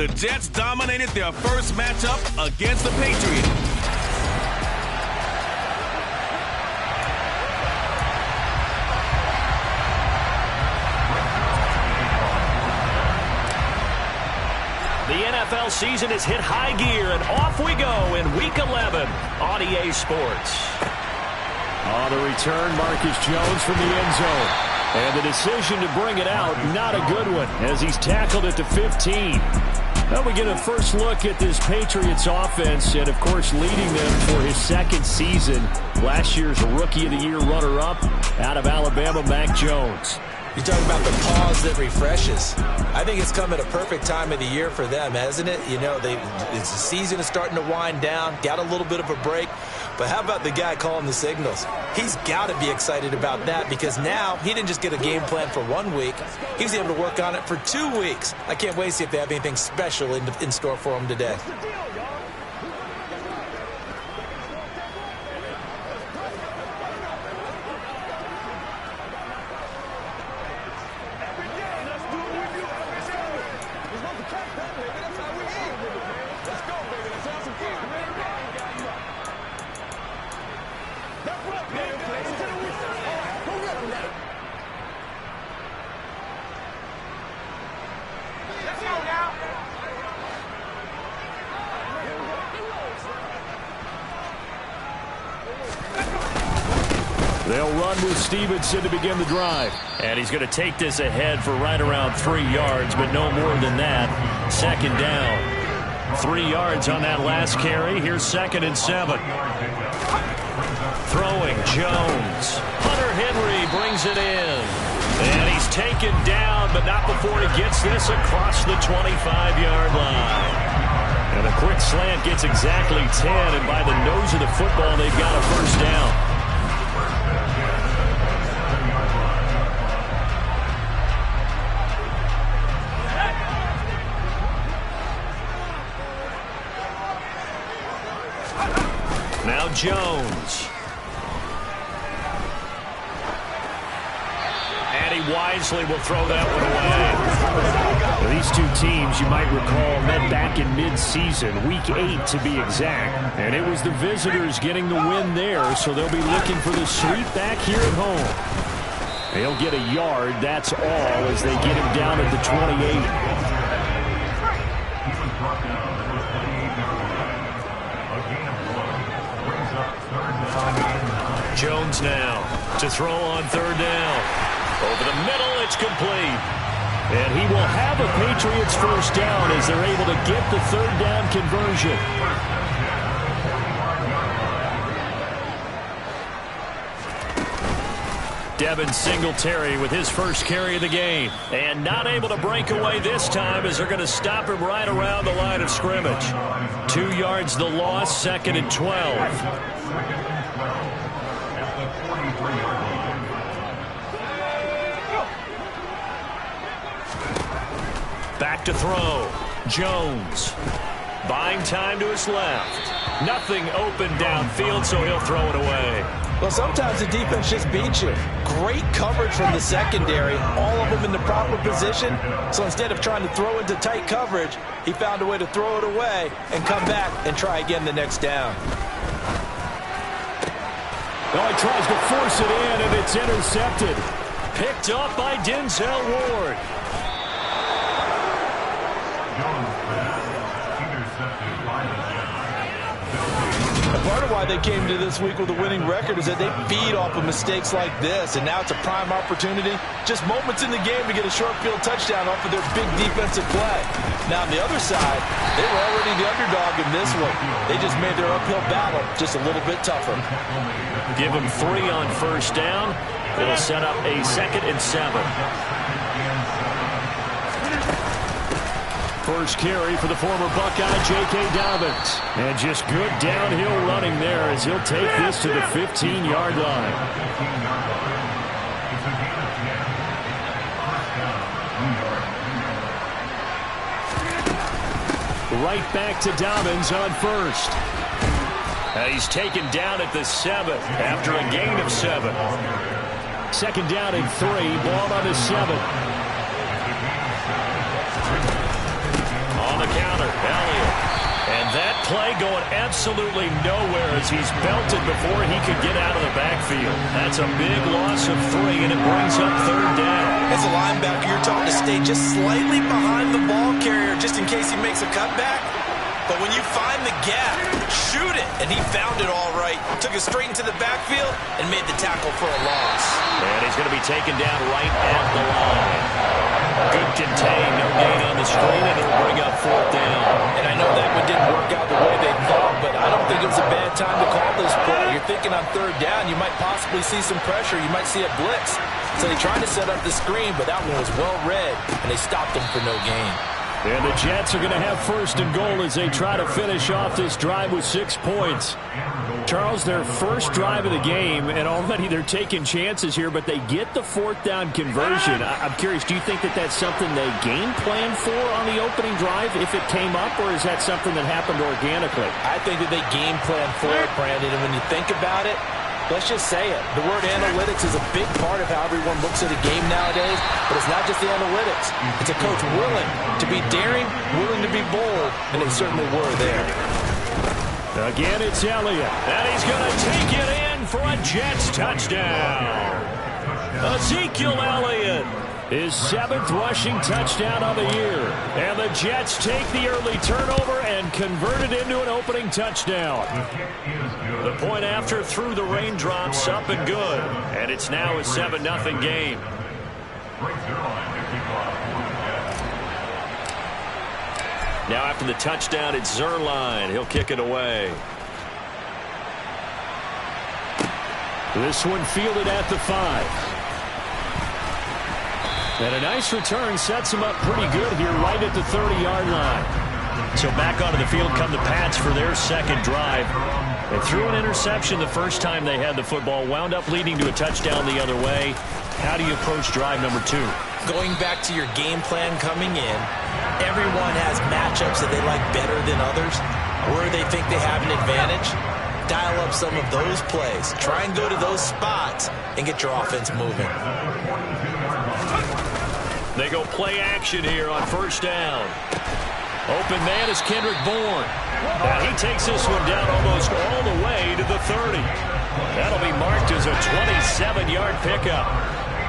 The Jets dominated their first matchup against the Patriots. The NFL season has hit high gear, and off we go in Week 11 on EA Sports. On the return, Marcus Jones from the end zone. And the decision to bring it out, not a good one, as he's tackled at the 15. Now we get a first look at this Patriots offense, and of course leading them for his second season. Last year's Rookie of the Year runner-up out of Alabama, Mac Jones. You're talking about the pause that refreshes. I think it's come at a perfect time of the year for them, hasn't it? You know, the season is starting to wind down, got a little bit of a break. But how about the guy calling the signals? He's got to be excited about that because now he didn't just get a game plan for 1 week. He was able to work on it for 2 weeks. I can't wait to see if they have anything special in store for him today. They'll run with Stevenson to begin the drive. And he's going to take this ahead for right around 3 yards, but no more than that. Second down. 3 yards on that last carry. Here's 2nd and 7. Throwing Jones. Hunter Henry brings it in. And he's taken down, but not before he gets this across the 25-yard line. And a quick slant gets exactly 10, and by the nose of the football, they've got a first down. Now Jones. And he wisely will throw that one away. These two teams, you might recall, met back in mid-season, Week 8 to be exact. And it was the visitors getting the win there, so they'll be looking for the sweep back here at home. They'll get a yard, that's all, as they get him down at the 28. Jones now to throw on 3rd down. Over the middle, it's complete. And he will have a Patriots first down as they're able to get the 3rd down conversion. Devin Singletary with his first carry of the game. And not able to break away this time as they're going to stop him right around the line of scrimmage. 2 yards the loss, 2nd and 12. Back to throw. Jones. Buying time to his left. Nothing open downfield, so he'll throw it away. Well, sometimes the defense just beats you. Great coverage from the secondary. All of them in the proper position. So instead of trying to throw into tight coverage, he found a way to throw it away and come back and try again the next down. Oh, he tries to force it in, and it's intercepted. Picked up by Denzel Ward. Part of why they came to this week with a winning record is that they feed off of mistakes like this, and now it's a prime opportunity. Just moments in the game to get a short field touchdown off of their big defensive play. Now, on the other side, they were already the underdog in this one. They just made their uphill battle just a little bit tougher. Give them 3 on first down. It'll set up a 2nd and 7. First carry for the former Buckeye, J.K. Dobbins. And just good downhill running there as he'll take this to the 15-yard line. Right back to Dobbins on first. He's taken down at the 7 after a gain of 7. 2nd down and 3, ball on the 7. play going absolutely nowhere as he's belted before he could get out of the backfield. That's a big loss of 3, and it brings up 3rd down. As a linebacker, you're taught to stay just slightly behind the ball carrier just in case he makes a cutback. But when you find the gap, shoot it. And he found it all right. Took it straight into the backfield and made the tackle for a loss. And he's going to be taken down right at the line. Good contain, no gain on the screen, and it'll bring up 4th down. And I know that one didn't work out the way they thought, but I don't think it was a bad time to call this play. You're thinking on 3rd down, you might possibly see some pressure. You might see a blitz. So they tried to set up the screen, but that one was well read, and they stopped them for no gain. And the Jets are going to have 1st and goal as they try to finish off this drive with 6 points. Charles, their first drive of the game, and already they're taking chances here, but they get the 4th down conversion. I'm curious, do you think that that's something they game planned for on the opening drive if it came up, or is that something that happened organically? I think that they game planned for it, Brandon, and when you think about it, let's just say it. The word analytics is a big part of how everyone looks at a game nowadays, but it's not just the analytics. It's a coach willing to be daring, willing to be bold, and they certainly were there. Again, it's Elliott, and he's going to take it in for a Jets touchdown. Ezekiel Elliott, his 7th rushing touchdown of the year. And the Jets take the early turnover and convert it into an opening touchdown. The point after through the raindrops, up and good. And it's now a 7-0 game. Now after the touchdown, it's Zerline. He'll kick it away. This one fielded at the 5. And a nice return sets him up pretty good here right at the 30-yard line. So back onto the field come the Pats for their 2nd drive. They threw an interception the first time they had the football, wound up leading to a touchdown the other way. How do you approach drive number 2? Going back to your game plan coming in, everyone has matchups that they like better than others, where they think they have an advantage. Dial up some of those plays. Try and go to those spots and get your offense moving. They go play action here on 1st down. Open man is Kendrick Bourne. And he takes this one down almost all the way to the 30. That'll be marked as a 27-yard pickup.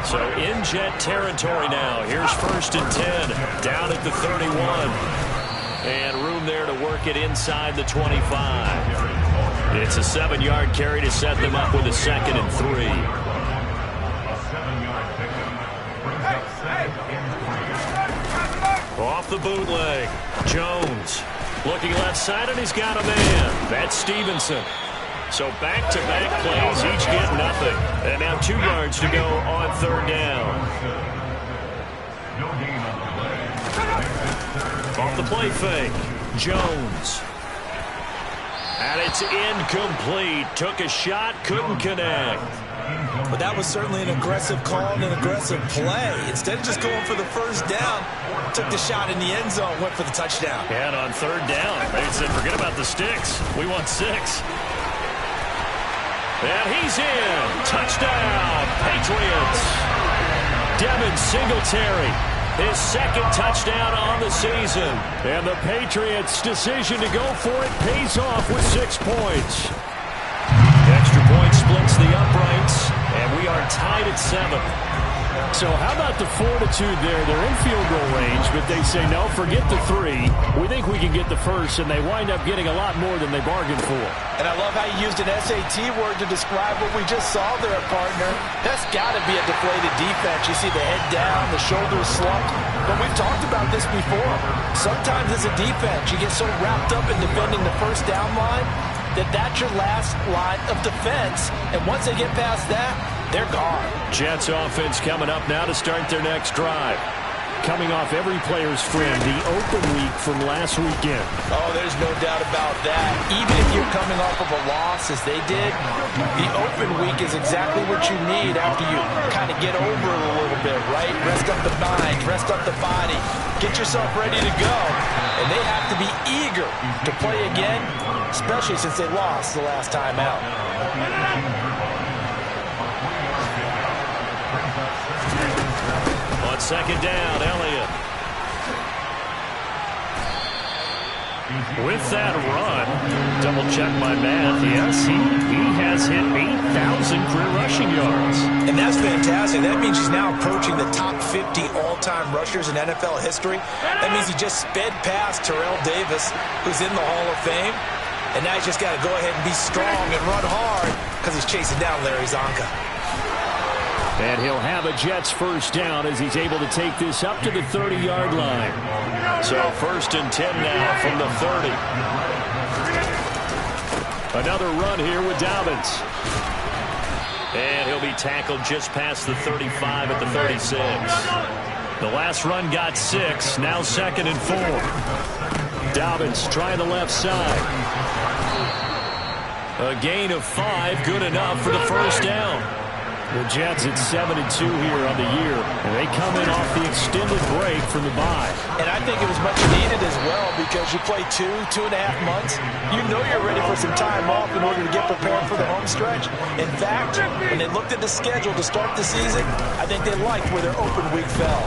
So in Jet territory now. Here's 1st and 10 down at the 31. And room there to work it inside the 25. It's a 7-yard carry to set them up with a 2nd and 3. Off the bootleg, Jones looking left side, and he's got a man. That's Stevenson. So back-to-back plays, each get nothing. And now 2 yards to go on 3rd down. Off the play fake, Jones. And it's incomplete. Took a shot, couldn't connect. But that was certainly an aggressive call and an aggressive play. Instead of just going for the 1st down, took the shot in the end zone, went for the touchdown. And on 3rd down, they said, forget about the sticks. We want 6. And he's in. Touchdown, Patriots. Devin Singletary, his 2nd touchdown on the season. And the Patriots' decision to go for it pays off with 6 points. Extra point splits the uprights, and we are tied at 7. So how about the fortitude there? They're in field goal range, but they say, no, forget the 3. We think we can get the 1st, and they wind up getting a lot more than they bargained for. And I love how you used an SAT word to describe what we just saw there, partner. That's got to be a deflated defense. You see the head down, the shoulders slumped. But we've talked about this before. Sometimes as a defense, you get so wrapped up in defending the 1st down line that's your last line of defense. And once they get past that, they're gone. Jets offense coming up now to start their next drive. Coming off every player's friend, the open week from last weekend. Oh, there's no doubt about that. Even if you're coming off of a loss, as they did, the open week is exactly what you need after you kind of get over it a little bit, right? Rest up the mind, rest up the body, get yourself ready to go. And they have to be eager to play again, especially since they lost the last time out. On 2nd down, Elliott. With that run, double check my math, yes, he has hit 8,000 career rushing yards. And that's fantastic. That means he's now approaching the top 50 all-time rushers in NFL history. That means he just sped past Terrell Davis, who's in the Hall of Fame. And now he's just got to go ahead and be strong and run hard because he's chasing down Larry Zonka. And he'll have a Jets first down as he's able to take this up to the 30-yard line. So 1st and 10 now from the 30. Another run here with Dobbins. And he'll be tackled just past the 35 at the 36. The last run got 6. Now 2nd and 4. Dobbins trying the left side. A gain of 5, good enough for the first down. The Jets at 7-2 here on the year, and they come in off the extended break from the bye. And I think it was much needed as well because you play 2.5 months. You know you're ready for some time off in order to get prepared for the home stretch. In fact, when they looked at the schedule to start the season, I think they liked where their open week fell.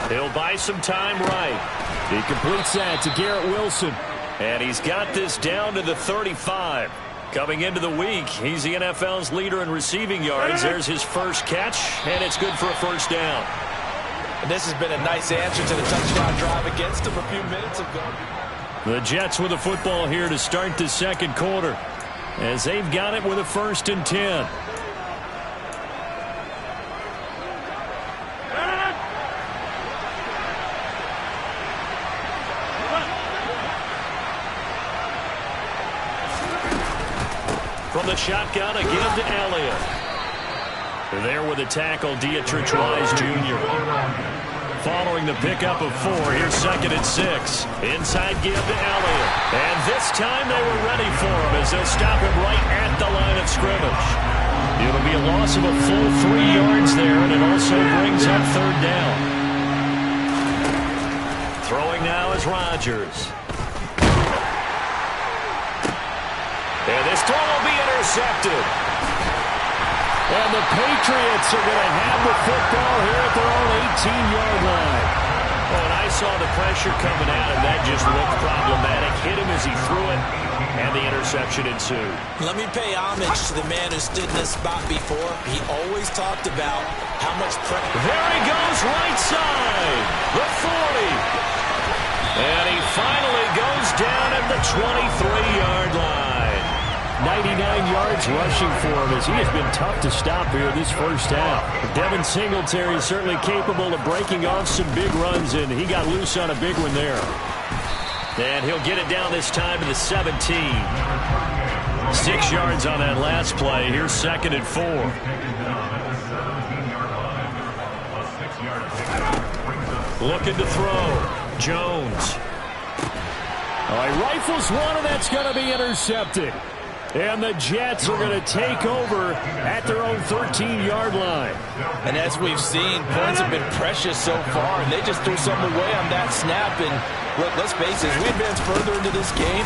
He'll buy some time right. He completes that to Garrett Wilson. And he's got this down to the 35. Coming into the week, he's the NFL's leader in receiving yards. There's his first catch, and it's good for a first down. And this has been a nice answer to the touchdown drive against him a few minutes ago. The Jets with the football here to start the second quarter, as they've got it with a 1st and 10. From the shotgun, a give to Elliott. There with a tackle, Dietrich Wise Jr. Following the pickup of 4, here's 2nd and 6. Inside give to Elliott. And this time they were ready for him as they'll stop him right at the line of scrimmage. It'll be a loss of a full 3 yards there, and it also brings up 3rd down. Throwing now is Rodgers. And this throw will be intercepted. And the Patriots are going to have the football here at their own 18-yard line. Oh, and I saw the pressure coming at him. That just looked problematic. Hit him as he threw it, and the interception ensued. Let me pay homage to the man who stood in this spot before. He always talked about how much pressure. There he goes, right side, the 40. And he finally goes down at the 23-yard line. 99 yards rushing for him as he has been tough to stop here this first half. Devin Singletary is certainly capable of breaking off some big runs, and he got loose on a big one there. And he'll get it down this time to the 17. 6 yards on that last play. Here's 2nd and 4. Looking to throw. Jones. He rifles one, and that's going to be intercepted. And the Jets are going to take over at their own 13-yard line. And as we've seen, points have been precious so far, and they just threw something away on that snap. And look, let's face it, as we advance further into this game,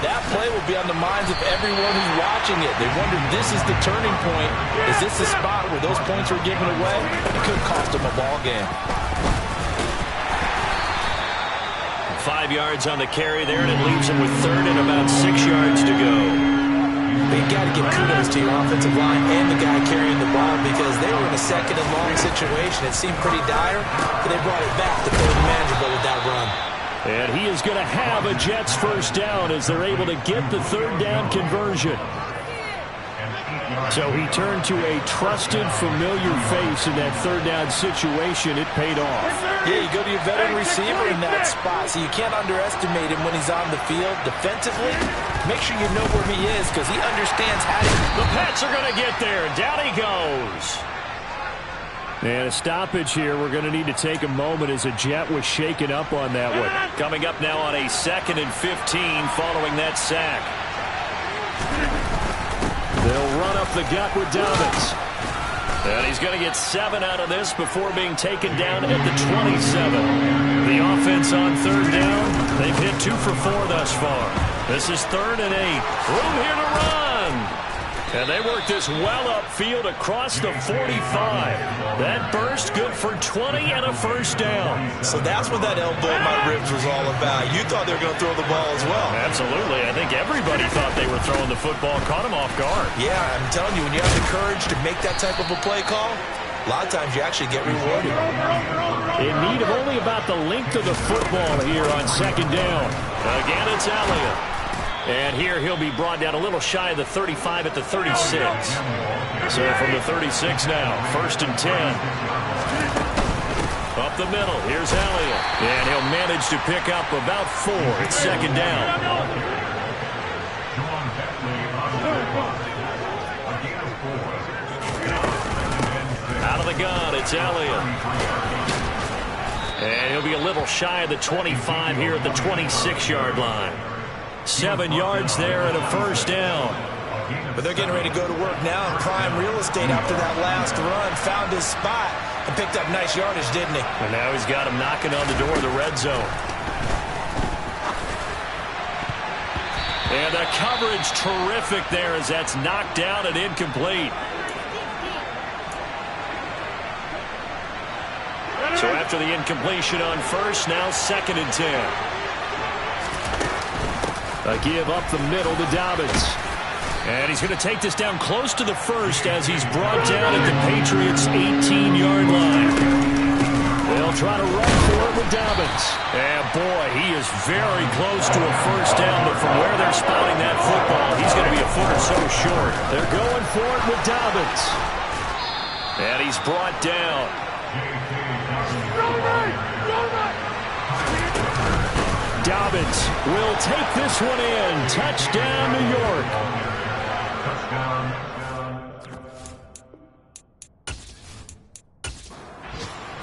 that play will be on the minds of everyone who's watching it. They wonder, this is the turning point. Is this the spot where those points were given away? It could cost them a ball game. 5 yards on the carry there, and it leaves him with 3rd and about 6 yards to go. But you got to give kudos to your offensive line and the guy carrying the ball because they were in a 2nd and long situation. It seemed pretty dire, but they brought it back to play manageable with that run. And he is going to have a Jets first down as they're able to get the 3rd down conversion. So he turned to a trusted, familiar face in that 3rd down situation. It paid off. Yeah, you go to your veteran receiver in that spot, so you can't underestimate him when he's on the field. Defensively, make sure you know where he is because he understands how to... The Pats are going to get there. Down he goes. And a stoppage here. We're going to need to take a moment as a Jet was shaken up on that one. Coming up now on a 2nd and 15 following that sack. They'll run up the gut with Dobbins. And he's going to get 7 out of this before being taken down at the 27. The offense on 3rd down. They've hit 2 for 4 thus far. This is 3rd and 8. Room here to run. And they work this well upfield across the 45. That burst good for 20 and a first down. So that's what that elbow in my ribs was all about. You thought they were going to throw the ball as well. Absolutely. I think everybody thought they were throwing the football. Caught him off guard. Yeah, I'm telling you, when you have the courage to make that type of a play call, a lot of times you actually get rewarded. In need of only about the length of the football here on second down. Again, it's Elliott. And here he'll be brought down a little shy of the 35 at the 36. So from the 36 now, 1st and 10. Up the middle, here's Elliott. And he'll manage to pick up about 4. It's second down. Out of the gun, it's Elliott. And he'll be a little shy of the 25 here at the 26-yard line. 7 yards there and a first down. But they're getting ready to go to work now in prime real estate after that last run. Found his spot and picked up nice yardage, didn't he? And now he's got him knocking on the door of the red zone. And the coverage terrific there as that's knocked down and incomplete. So after the incompletion on first, now 2nd and 10. A give up the middle to Dobbins. And he's going to take this down close to the first as he's brought down at the Patriots' 18-yard line. They'll try to run for it with Dobbins. And boy, he is very close to a first down, but from where they're spotting that football, he's going to be a foot or so short. They're going for it with Dobbins. And he's brought down. Dobbins will take this one in. Touchdown, New York.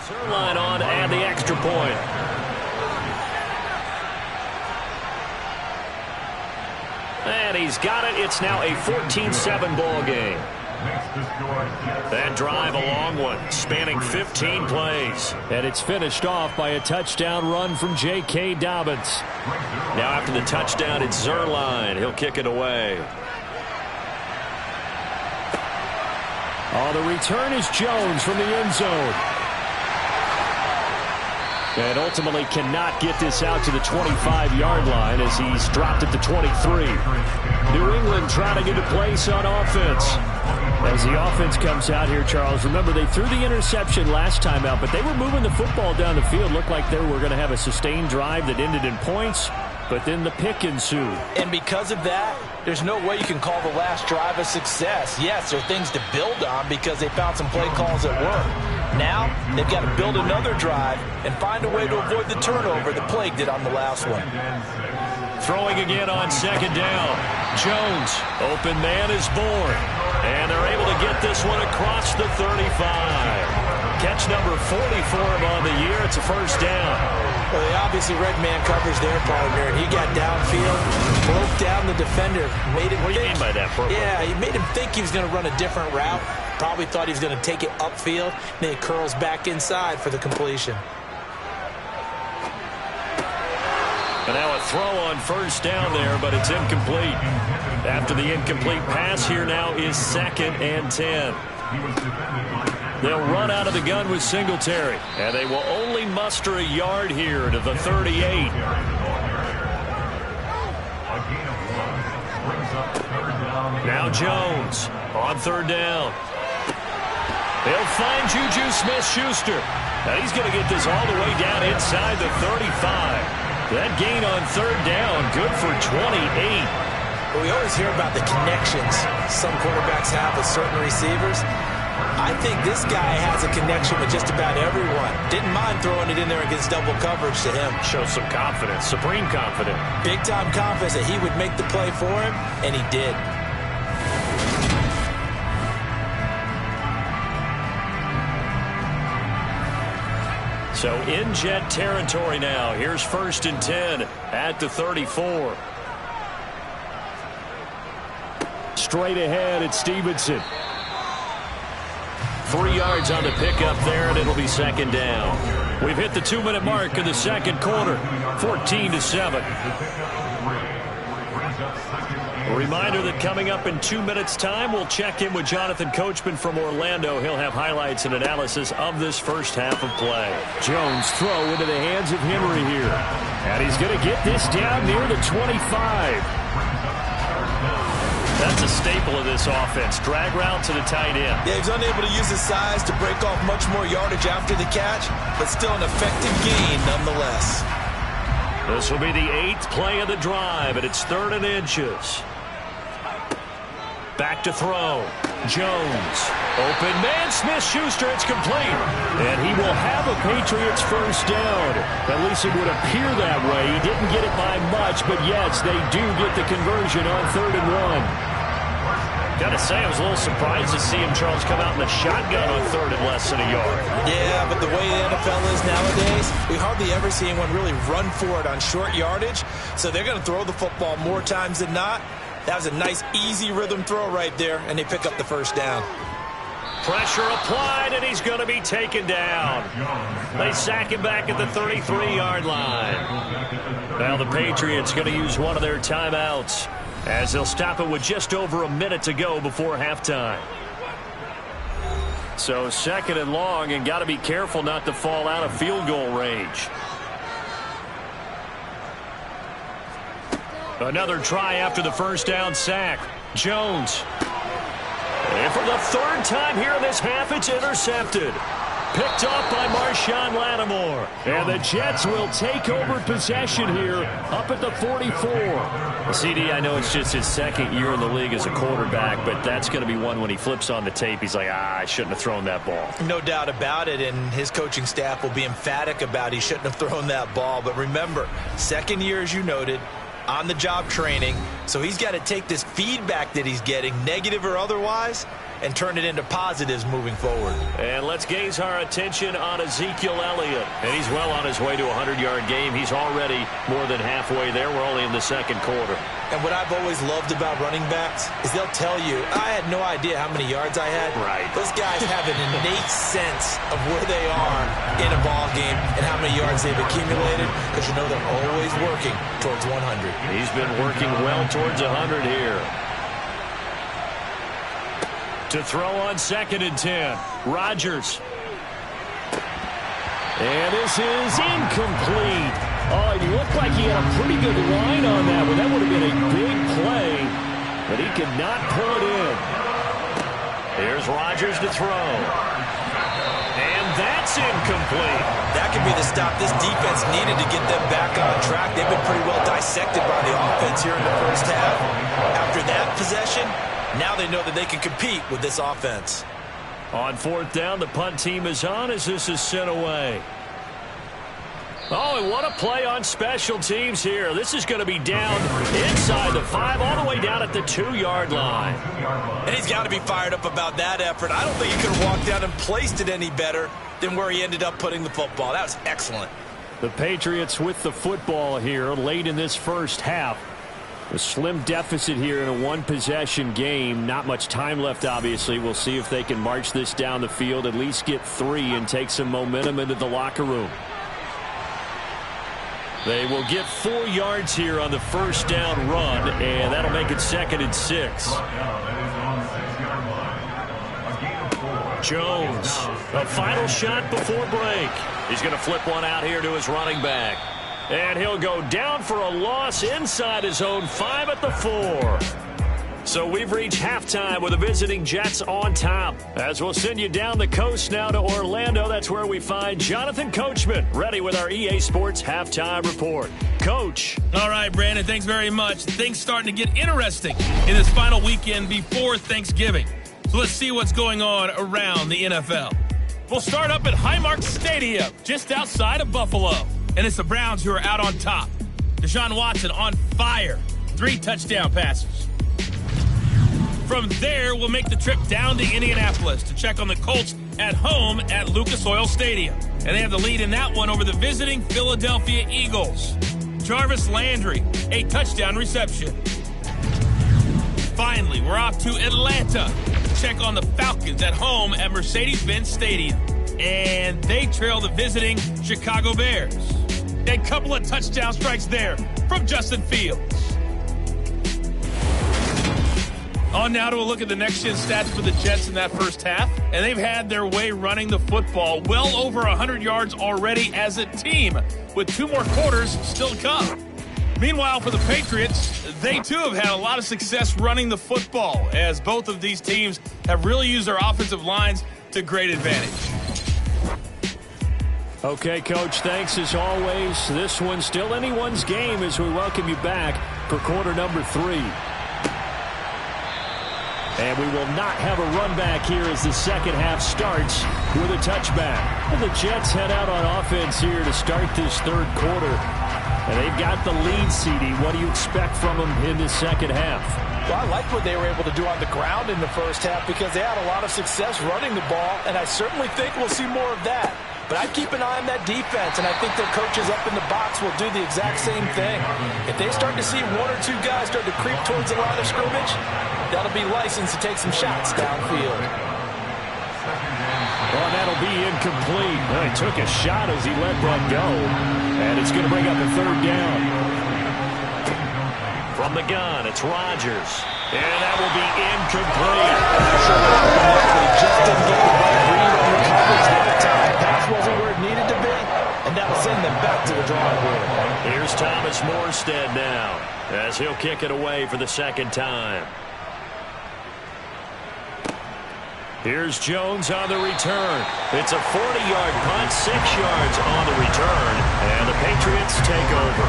Zerline on and the extra point. And he's got it. It's now a 14-7 ball game. That drive, a long one, spanning 15 plays. And it's finished off by a touchdown run from J.K. Dobbins. Now after the touchdown, it's Zerline. He'll kick it away. Oh, the return is Jones from the end zone. And ultimately cannot get this out to the 25-yard line as he's dropped at the 23. New England trying to get a place on offense. As the offense comes out here, Charles, remember they threw the interception last time out, but they were moving the football down the field. Looked like they were going to have a sustained drive that ended in points, but then the pick ensued. And because of that, there's no way you can call the last drive a success. Yes, there are things to build on because they found some play calls that work. Now, they've got to build another drive and find a way to avoid the turnover that plagued it on the last one. Throwing again on second down. Jones, open man is born. And they're able to get this one across the 35. Catch number 40 for him on the year. It's a first down. Well, they obviously read man coverage their partner, and he got downfield, broke down the defender, made him What do you mean by that, Purple? Yeah, he made him think he was going to run a different route. Probably thought he was going to take it upfield, then he curls back inside for the completion. And now a throw on first down there, but it's incomplete. After the incomplete pass, here now is 2nd and 10. They'll run out of the gun with Singletary, and they will only muster a yard here to the 38. Now Jones on 3rd down. They'll find Juju Smith-Schuster. Now he's going to get this all the way down inside the 35. That gain on 3rd down, good for 28. Well, we always hear about the connections some quarterbacks have with certain receivers. I think this guy has a connection with just about everyone. Didn't mind throwing it in there against double coverage to him. Shows some confidence, supreme confidence. Big-time confidence that he would make the play for him, and he did. So in Jet territory now. Here's 1st and 10 at the 34. Straight ahead, it's Stevenson. 3 yards on the pickup there, and it'll be 2nd down. We've hit the 2-minute mark in the 2nd quarter. 14-7. A reminder that coming up in 2 minutes' time, we'll check in with Jonathan Coachman from Orlando. He'll have highlights and analysis of this first half of play. Jones throw into the hands of Henry here. And he's going to get this down near the 25. That's a staple of this offense. Drag route to the tight end. Yeah, he's unable to use his size to break off much more yardage after the catch, but still an effective gain nonetheless. This will be the 8th play of the drive, and it's 3rd and inches. Back to throw. Jones. Open man. Smith-Schuster. It's complete. And he will have a Patriots first down. At least it would appear that way. He didn't get it by much, but yes, they do get the conversion on 3rd and 1. Gotta say, I was a little surprised to see him, Charles, come out in a shotgun on 3rd and less than a yard. Yeah, but the way the NFL is nowadays, we hardly ever see anyone really run for it on short yardage. So they're going to throw the football more times than not. That was a nice, easy rhythm throw right there, and they pick up the first down. Pressure applied, and he's going to be taken down. They sack him back at the 33-yard line. Now the Patriots going to use one of their timeouts, as they'll stop it with just over a minute to go before halftime. So 2nd and long, and got to be careful not to fall out of field goal range. Another try after the first down sack. Jones. And for the 3rd time here in this half, it's intercepted. Picked off by Marshawn Lattimore. And the Jets will take over possession here up at the 44. CD, I know it's just his 2nd year in the league as a quarterback, but that's going to be one when he flips on the tape. He's like, I shouldn't have thrown that ball. No doubt about it, and his coaching staff will be emphatic about he shouldn't have thrown that ball. But remember, 2nd year, as you noted, on-the-job training, so he's got to take this feedback that he's getting, negative or otherwise, and turn it into positives moving forward. And let's gaze our attention on Ezekiel Elliott. And he's well on his way to a 100-yard game. He's already more than halfway there. We're only in the 2nd quarter. And what I've always loved about running backs is they'll tell you, I had no idea how many yards I had. Right. Those guys have an innate sense of where they are in a ball game and how many yards they've accumulated, because you know they're always working towards 100. He's been working well towards 100 here. To throw on 2nd and 10. Rodgers. And this is incomplete. Oh, he looked like he had a pretty good line on that one. That would have been a big play, but he could not pull it in. Here's Rodgers to throw. And that's incomplete. That could be the stop this defense needed to get them back on track. They've been pretty well dissected by the offense here in the first half. After that possession, now they know that they can compete with this offense. On 4th down, the punt team is on as this is sent away. Oh, and what a play on special teams here. This is going to be down inside the 5, all the way down at the 2-yard line. And he's got to be fired up about that effort. I don't think he could have walked down and placed it any better than where he ended up putting the football. That was excellent. The Patriots with the football here late in this first half. A slim deficit here in a 1-possession game. Not much time left, obviously. We'll see if they can march this down the field, at least get 3 and take some momentum into the locker room. They will get 4 yards here on the first down run, and that'll make it 2nd and 6. Jones, a final shot before break. He's going to flip one out here to his running back. And he'll go down for a loss inside his own 5 at the 4. So we've reached halftime with the visiting Jets on top. As we'll send you down the coast now to Orlando, that's where we find Jonathan Coachman, ready with our EA Sports Halftime Report. Coach. All right, Brandon, thanks very much. Things starting to get interesting in this final weekend before Thanksgiving. So let's see what's going on around the NFL. We'll start up at Highmark Stadium, just outside of Buffalo. And it's the Browns who are out on top. Deshaun Watson on fire. 3 touchdown passes. From there, we'll make the trip down to Indianapolis to check on the Colts at home at Lucas Oil Stadium. And they have the lead in that one over the visiting Philadelphia Eagles. Jarvis Landry, a touchdown reception. Finally, we're off to Atlanta to check on the Falcons at home at Mercedes-Benz Stadium. And they trail the visiting Chicago Bears. A couple of touchdown strikes there from Justin Fields. On now to a look at the next-gen stats for the Jets in that first half. And they've had their way running the football. Well over 100 yards already as a team, with 2 more quarters still to come. Meanwhile, for the Patriots, they too have had a lot of success running the football, as both of these teams have really used their offensive lines to great advantage. Okay, Coach, thanks as always. This one's still anyone's game as we welcome you back for quarter number 3. And we will not have a run back here as the second half starts with a touchback. And the Jets head out on offense here to start this third quarter. And they've got the lead, CD. What do you expect from them in the second half? Well, I like what they were able to do on the ground in the first half because they had a lot of success running the ball, and I certainly think we'll see more of that. But I'd keep an eye on that defense, and I think their coaches up in the box will do the exact same thing. If they start to see 1 or 2 guys start to creep towards the line of scrimmage, that'll be licensed to take some shots downfield. Well, that'll be incomplete. Well, he took a shot as he let that go, and it's going to bring up a third down. From the gun, it's Rodgers. And that will be incomplete. Just didn't get the right read on the coverage that time. Pass wasn't where it needed to be, and that'll send them back to the drawing board. Here's Thomas Morstead now, as he'll kick it away for the second time. Here's Jones on the return. It's a 40-yard punt, 6 yards on the return, and the Patriots take over.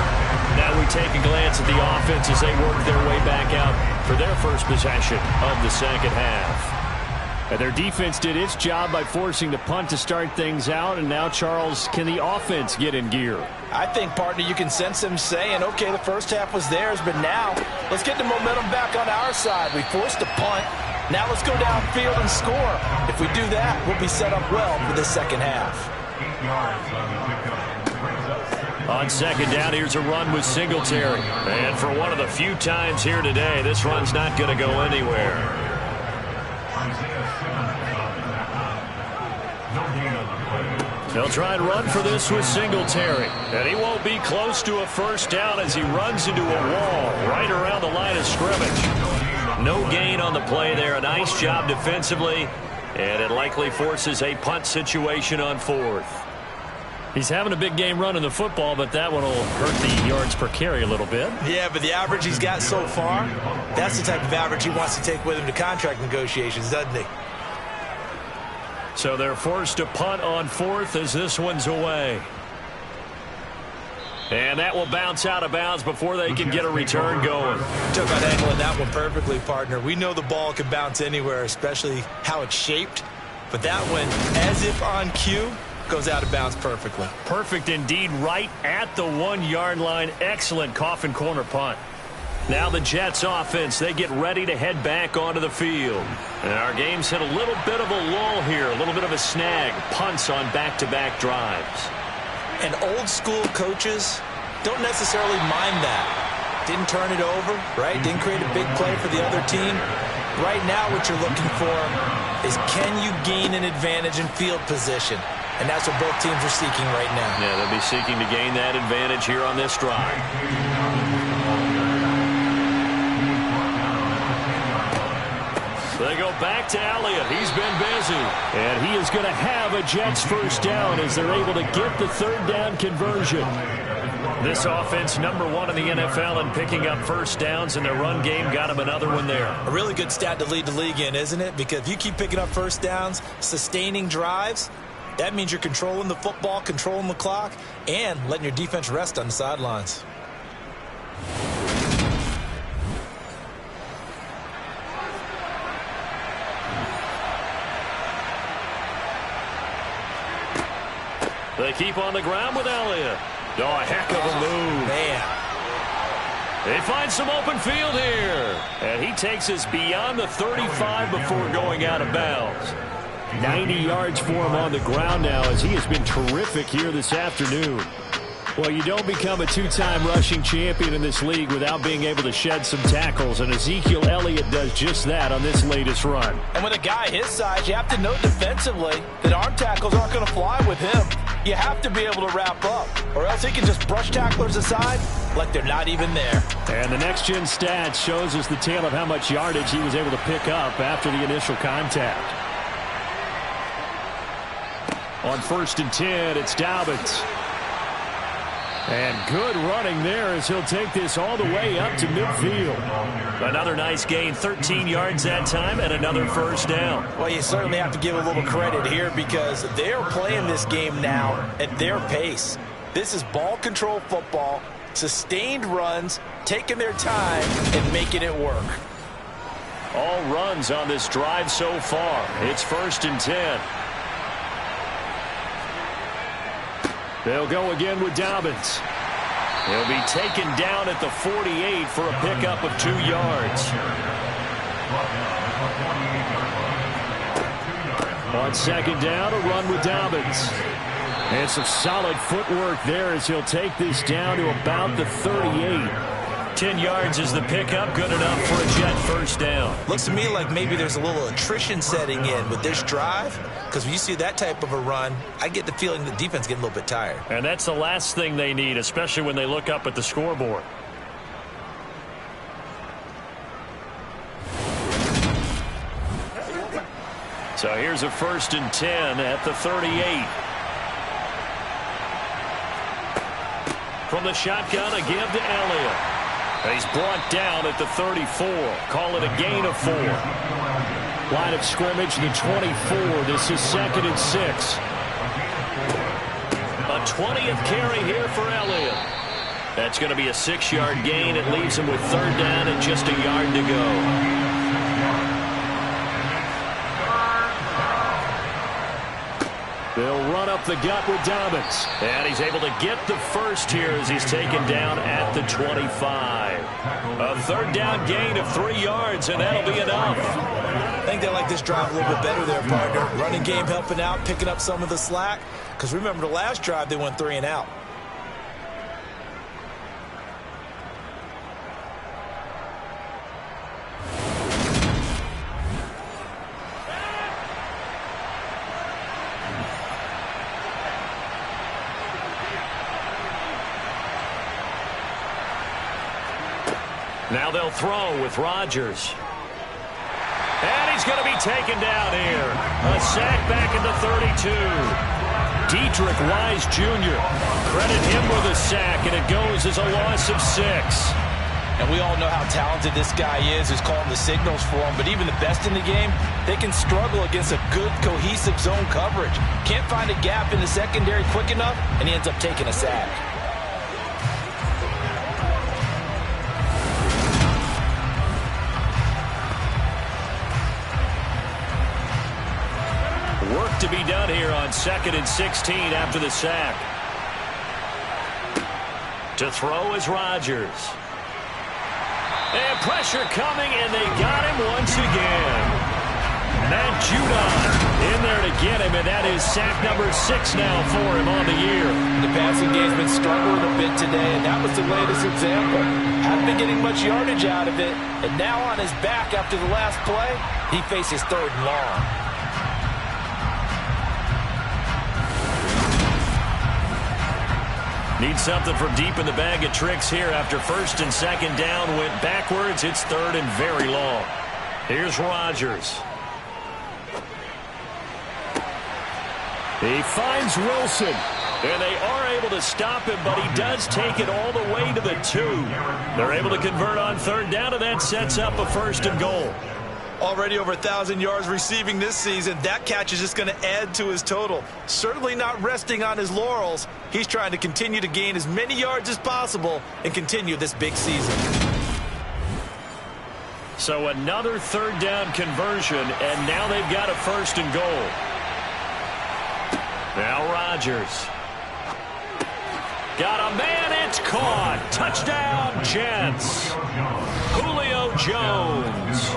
Now we take a glance at the offense as they work their way back out for their first possession of the second half. And their defense did its job by forcing the punt to start things out, and now, Charles, can the offense get in gear? I think, partner, you can sense them saying, okay, the first half was theirs, but now let's get the momentum back on our side. We forced a punt. Now let's go downfield and score. If we do that, we'll be set up well for the second half. On second down, here's a run with Singletary. And for one of the few times here today, this run's not going to go anywhere. They'll try and run for this with Singletary. And he won't be close to a first down as he runs into a wall right around the line of scrimmage. No gain on the play there. A nice job defensively. And it likely forces a punt situation on 4th. He's having a big game running the football, but that one will hurt the yards per carry a little bit. Yeah, but the average he's got so far, that's the type of average he wants to take with him to contract negotiations, doesn't he? So they're forced to punt on 4th as this one's away. And that will bounce out of bounds before they can get a return going. Talk about angling that one perfectly, partner. We know the ball can bounce anywhere, especially how it's shaped. But that one, as if on cue, goes out of bounds perfectly. Perfect indeed, right at the 1-yard line. Excellent coffin corner punt. Now the Jets offense, they get ready to head back onto the field. And our game's hit a little bit of a lull here, a little bit of a snag. Punts on back-to-back drives. And old school coaches don't necessarily mind that. Didn't turn it over, right? Didn't create a big play for the other team. Right now what you're looking for is, can you gain an advantage in field position? And that's what both teams are seeking right now. Yeah, they'll be seeking to gain that advantage here on this drive. They go back to Elliott. He's been busy. And he is going to have a Jets first down as they're able to get the third down conversion. This offense, number 1 in the NFL in picking up first downs, and their run game got him another one there. A really good stat to lead the league in, isn't it? Because if you keep picking up first downs, sustaining drives, that means you're controlling the football, controlling the clock, and letting your defense rest on the sidelines. They keep on the ground with Elliott. Oh, a heck of a move. Man. They find some open field here. And he takes us beyond the 35 before going out of bounds. 90 yards for him on the ground now as he has been terrific here this afternoon. Well, you don't become a 2-time rushing champion in this league without being able to shed some tackles, and Ezekiel Elliott does just that on this latest run. And with a guy his size, you have to know defensively that arm tackles aren't going to fly with him. You have to be able to wrap up, or else he can just brush tacklers aside like they're not even there. And the next-gen stats shows us the tale of how much yardage he was able to pick up after the initial contact. On 1st and 10, it's Dobbins. And good running there as he'll take this all the way up to midfield. Another nice gain, 13 yards that time, and another first down. Well, you certainly have to give a little credit here because they're playing this game now at their pace. This is ball control football, sustained runs, taking their time, and making it work. All runs on this drive so far. It's 1st and 10. They'll go again with Dobbins. He'll be taken down at the 48 for a pickup of 2 yards. On 2nd down, a run with Dobbins. And some solid footwork there as he'll take this down to about the 38. 10 yards is the pickup, good enough for a Jet first down. Looks to me like maybe there's a little attrition setting in with this drive, because when you see that type of a run, I get the feeling the defense getting a little bit tired. And that's the last thing they need, especially when they look up at the scoreboard. So here's a 1st and 10 at the 38. From the shotgun, a give to Elliott. He's brought down at the 34. Call it a gain of 4. Line of scrimmage, the 24. This is 2nd and 6. A 20th carry here for Elliott. That's going to be a 6-yard gain. It leaves him with 3rd down and just a yard to go. They'll run up the gut with Dobbins. And he's able to get the first here as he's taken down at the 25. A 3rd down gain of 3 yards, and that'll be enough. I think they like this drive a little bit better there, partner. Running game helping out, picking up some of the slack. Because remember, the last drive, they went 3 and out. Now they'll throw with Rodgers. And he's going to be taken down here. A sack back at the 32. Dietrich Wise Jr. Credit him with a sack, and it goes as a loss of 6. And we all know how talented this guy is who's calling the signals for him. But even the best in the game, they can struggle against a good, cohesive zone coverage. Can't find a gap in the secondary quick enough, and he ends up taking a sack. Work to be done here on 2nd and 16 after the sack. To throw is Rodgers. And pressure coming, and they got him once again. Matt Judon in there to get him, and that is sack number 6 now for him on the year. The passing game's been struggling a bit today, and that was the latest example. Hadn't been getting much yardage out of it, and now on his back after the last play, he faces 3rd and long. Need something from deep in the bag of tricks here after 1st and 2nd down went backwards. It's 3rd and very long. Here's Rodgers. He finds Wilson. And they are able to stop him, but he does take it all the way to the 2. They're able to convert on 3rd down, and that sets up a 1st and goal. Already over 1,000 yards receiving this season. That catch is just going to add to his total. Certainly not resting on his laurels. He's trying to continue to gain as many yards as possible and continue this big season. So another 3rd down conversion, and now they've got a 1st and goal. Now Rodgers. Got a man, it's caught. Touchdown, Jets. Julio Jones.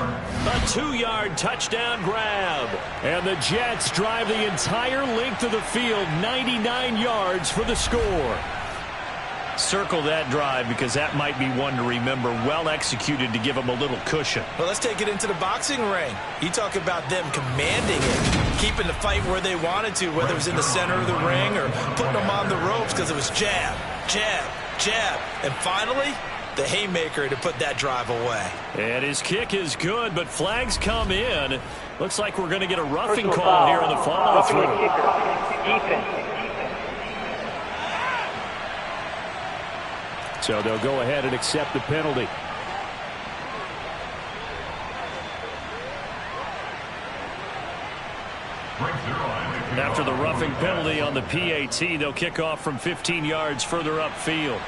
A 2-yard touchdown grab. And the Jets drive the entire length of the field, 99 yards for the score. Circle that drive because that might be one to remember. Well executed to give them a little cushion. Well, let's take it into the boxing ring. You talk about them commanding it, keeping the fight where they wanted to, whether it was in the center of the ring or putting them on the ropes because it was jab, jab, jab. And finally, the haymaker to put that drive away. And his kick is good, but flags come in. Looks like we're going to get a roughing call here on the follow-through. So they'll go ahead and accept the penalty. After the roughing penalty on the PAT, they'll kick off from 15 yards further upfield.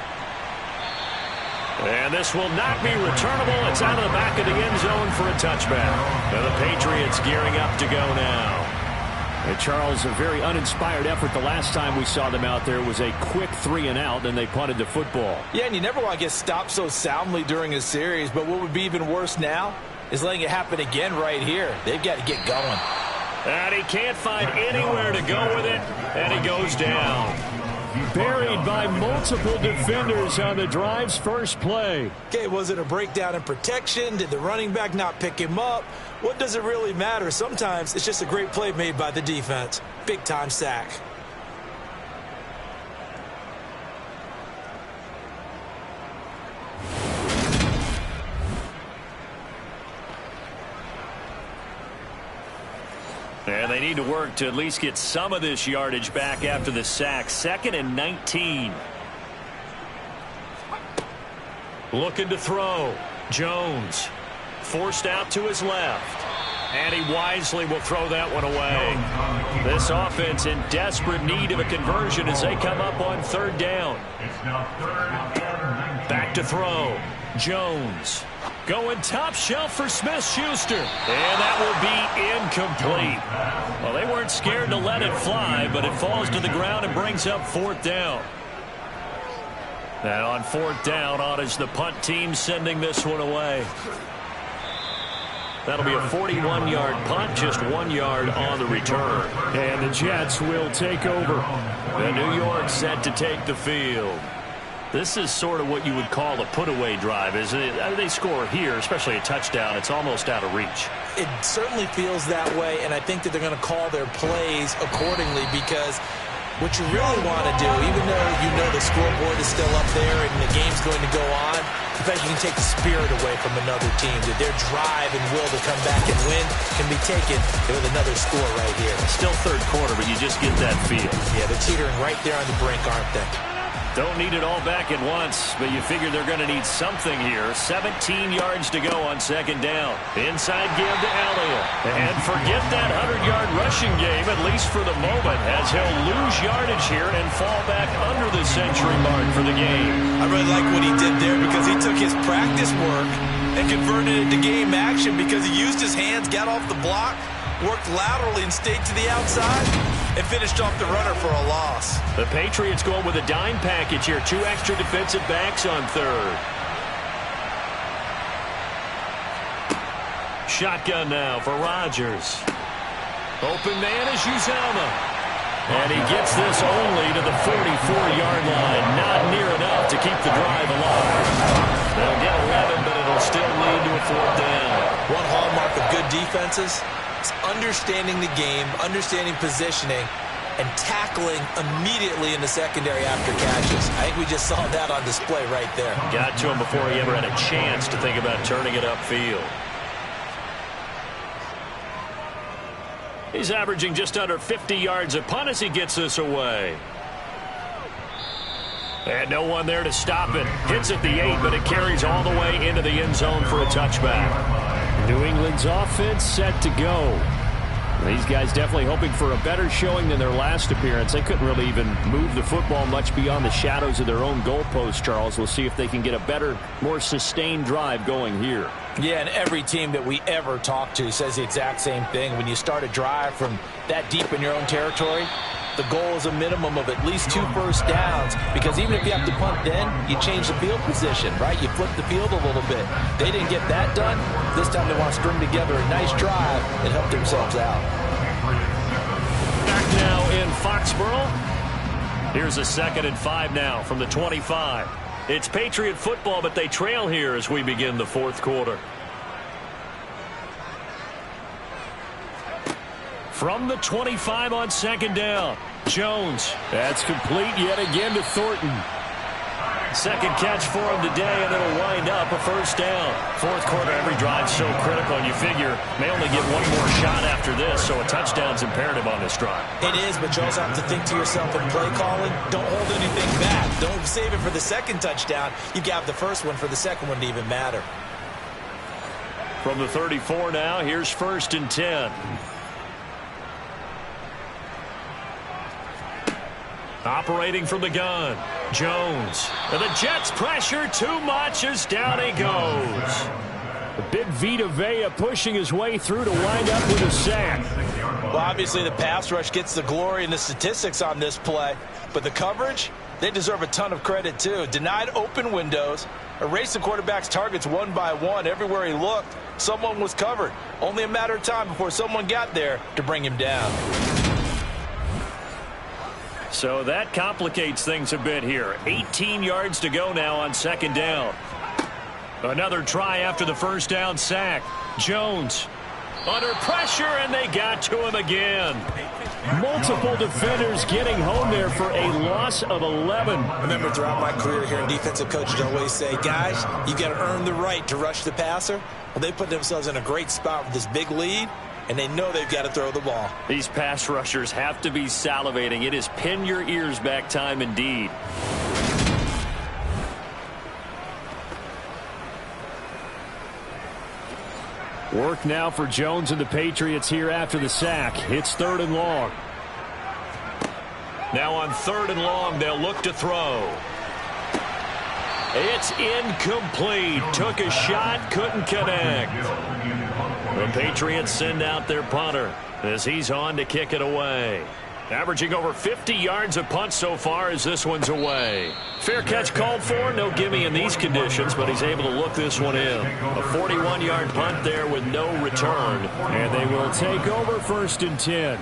And this will not be returnable. It's out of the back of the end zone for a touchback. And the Patriots gearing up to go now. And Charles, a very uninspired effort. The last time we saw them out there was a quick 3-and-out, and they punted the football. Yeah, and you never want to get stopped so soundly during a series, but what would be even worse now is letting it happen again right here. They've got to get going. And he can't find anywhere to go with it, and he goes down. Buried by multiple defenders on the drive's first play. Okay, was it a breakdown in protection? Did the running back not pick him up? What does it really matter? Sometimes it's just a great play made by the defense. Big-time sack. And they need to work to at least get some of this yardage back after the sack. 2nd and 19. Looking to throw. Jones forced out to his left. And he wisely will throw that one away. This offense in desperate need of a conversion as they come up on 3rd down. Back to throw. Jones going top shelf for Smith-Schuster. And that will be incomplete. Well, they weren't scared to let it fly, but it falls to the ground and brings up 4th down. And on 4th down, on is the punt team sending this one away. That'll be a 41-yard punt, just 1 yard on the return. And the Jets will take over. And New York set to take the field. This is sort of what you would call a put-away drive, isn't it? They score here, especially a touchdown. It's almost out of reach. It certainly feels that way, and I think that they're going to call their plays accordingly because what you really want to do, even though you know the scoreboard is still up there and the game's going to go on, in fact, you can take the spirit away from another team, that their drive and will to come back and win can be taken with another score right here. Still 3rd quarter, but you just get that feel. Yeah, they're teetering right there on the brink, aren't they? Don't need it all back at once, but you figure they're going to need something here. 17 yards to go on 2nd down. Inside give to Elliott. And forget that 100-yard rushing game, at least for the moment, as he'll lose yardage here and fall back under the century mark for the game. I really like what he did there because he took his practice work and converted it to game action because he used his hands, got off the block, worked laterally and stayed to the outside, and finished off the runner for a loss. The Patriots going with a dime package here. 2 extra defensive backs on 3rd. Shotgun now for Rodgers. Open man is Uzama. And he gets this only to the 44-yard line. Not near enough to keep the drive alive. They'll get 11, but it'll still lead to a 4th down. One hallmark of good defenses is understanding the game, understanding positioning, and tackling immediately in the secondary after catches. I think we just saw that on display right there. Got to him before he ever had a chance to think about turning it upfield. He's averaging just under 50 yards a punt as he gets this away. And no one there to stop it. Hits at the 8, but it carries all the way into the end zone for a touchback. New England's offense set to go. These guys definitely hoping for a better showing than their last appearance. They couldn't really even move the football much beyond the shadows of their own goalpost, Charles. We'll see if they can get a better, more sustained drive going here. Yeah, and every team that we ever talk to says the exact same thing. When you start a drive from that deep in your own territory, the goal is a minimum of at least 2 first downs, because even if you have to punt then, you change the field position, right? You flip the field a little bit. They didn't get that done. This time they want to string together a nice drive and help themselves out. Back now in Foxborough. Here's a 2nd and 5 now from the 25. It's Patriot football, but they trail here as we begin the 4th quarter. From the 25 on 2nd down, Jones. That's complete yet again to Thornton. 2nd catch for him today, and it'll wind up a 1st down. 4th quarter, every drive's so critical, and you figure may only get one more shot after this, so a touchdown's imperative on this drive. It is, but you also have to think to yourself in play calling, don't hold anything back. Don't save it for the 2nd touchdown. You got the 1st one for the 2nd one to even matter. From the 34 now, here's 1st and 10. Operating from the gun, Jones. And the Jets pressure too much as down he goes. The big Vita Vea pushing his way through to wind up with a sack. Well, obviously the pass rush gets the glory and the statistics on this play, but the coverage, they deserve a ton of credit too. Denied open windows, erased the quarterback's targets one by one. Everywhere he looked, someone was covered. Only a matter of time before someone got there to bring him down. So that complicates things a bit here. 18 yards to go now on 2nd down. Another try after the 1st down sack. Jones under pressure, and they got to him again. Multiple defenders getting home there for a loss of 11. I remember throughout my career here, defensive coaches always say, guys, you got to earn the right to rush the passer. Well, they put themselves in a great spot with this big lead, and they know they've got to throw the ball. These pass rushers have to be salivating. It is pin your ears back time indeed. Work now for Jones and the Patriots here after the sack. It's 3rd and long. Now on 3rd and long, they'll look to throw. It's incomplete. Took a shot, couldn't connect. The Patriots send out their punter as he's on to kick it away. Averaging over 50 yards a punt so far as this one's away. Fair catch called for. No gimme in these conditions, but he's able to look this one in. A 41-yard punt there with no return. And they will take over 1st and 10.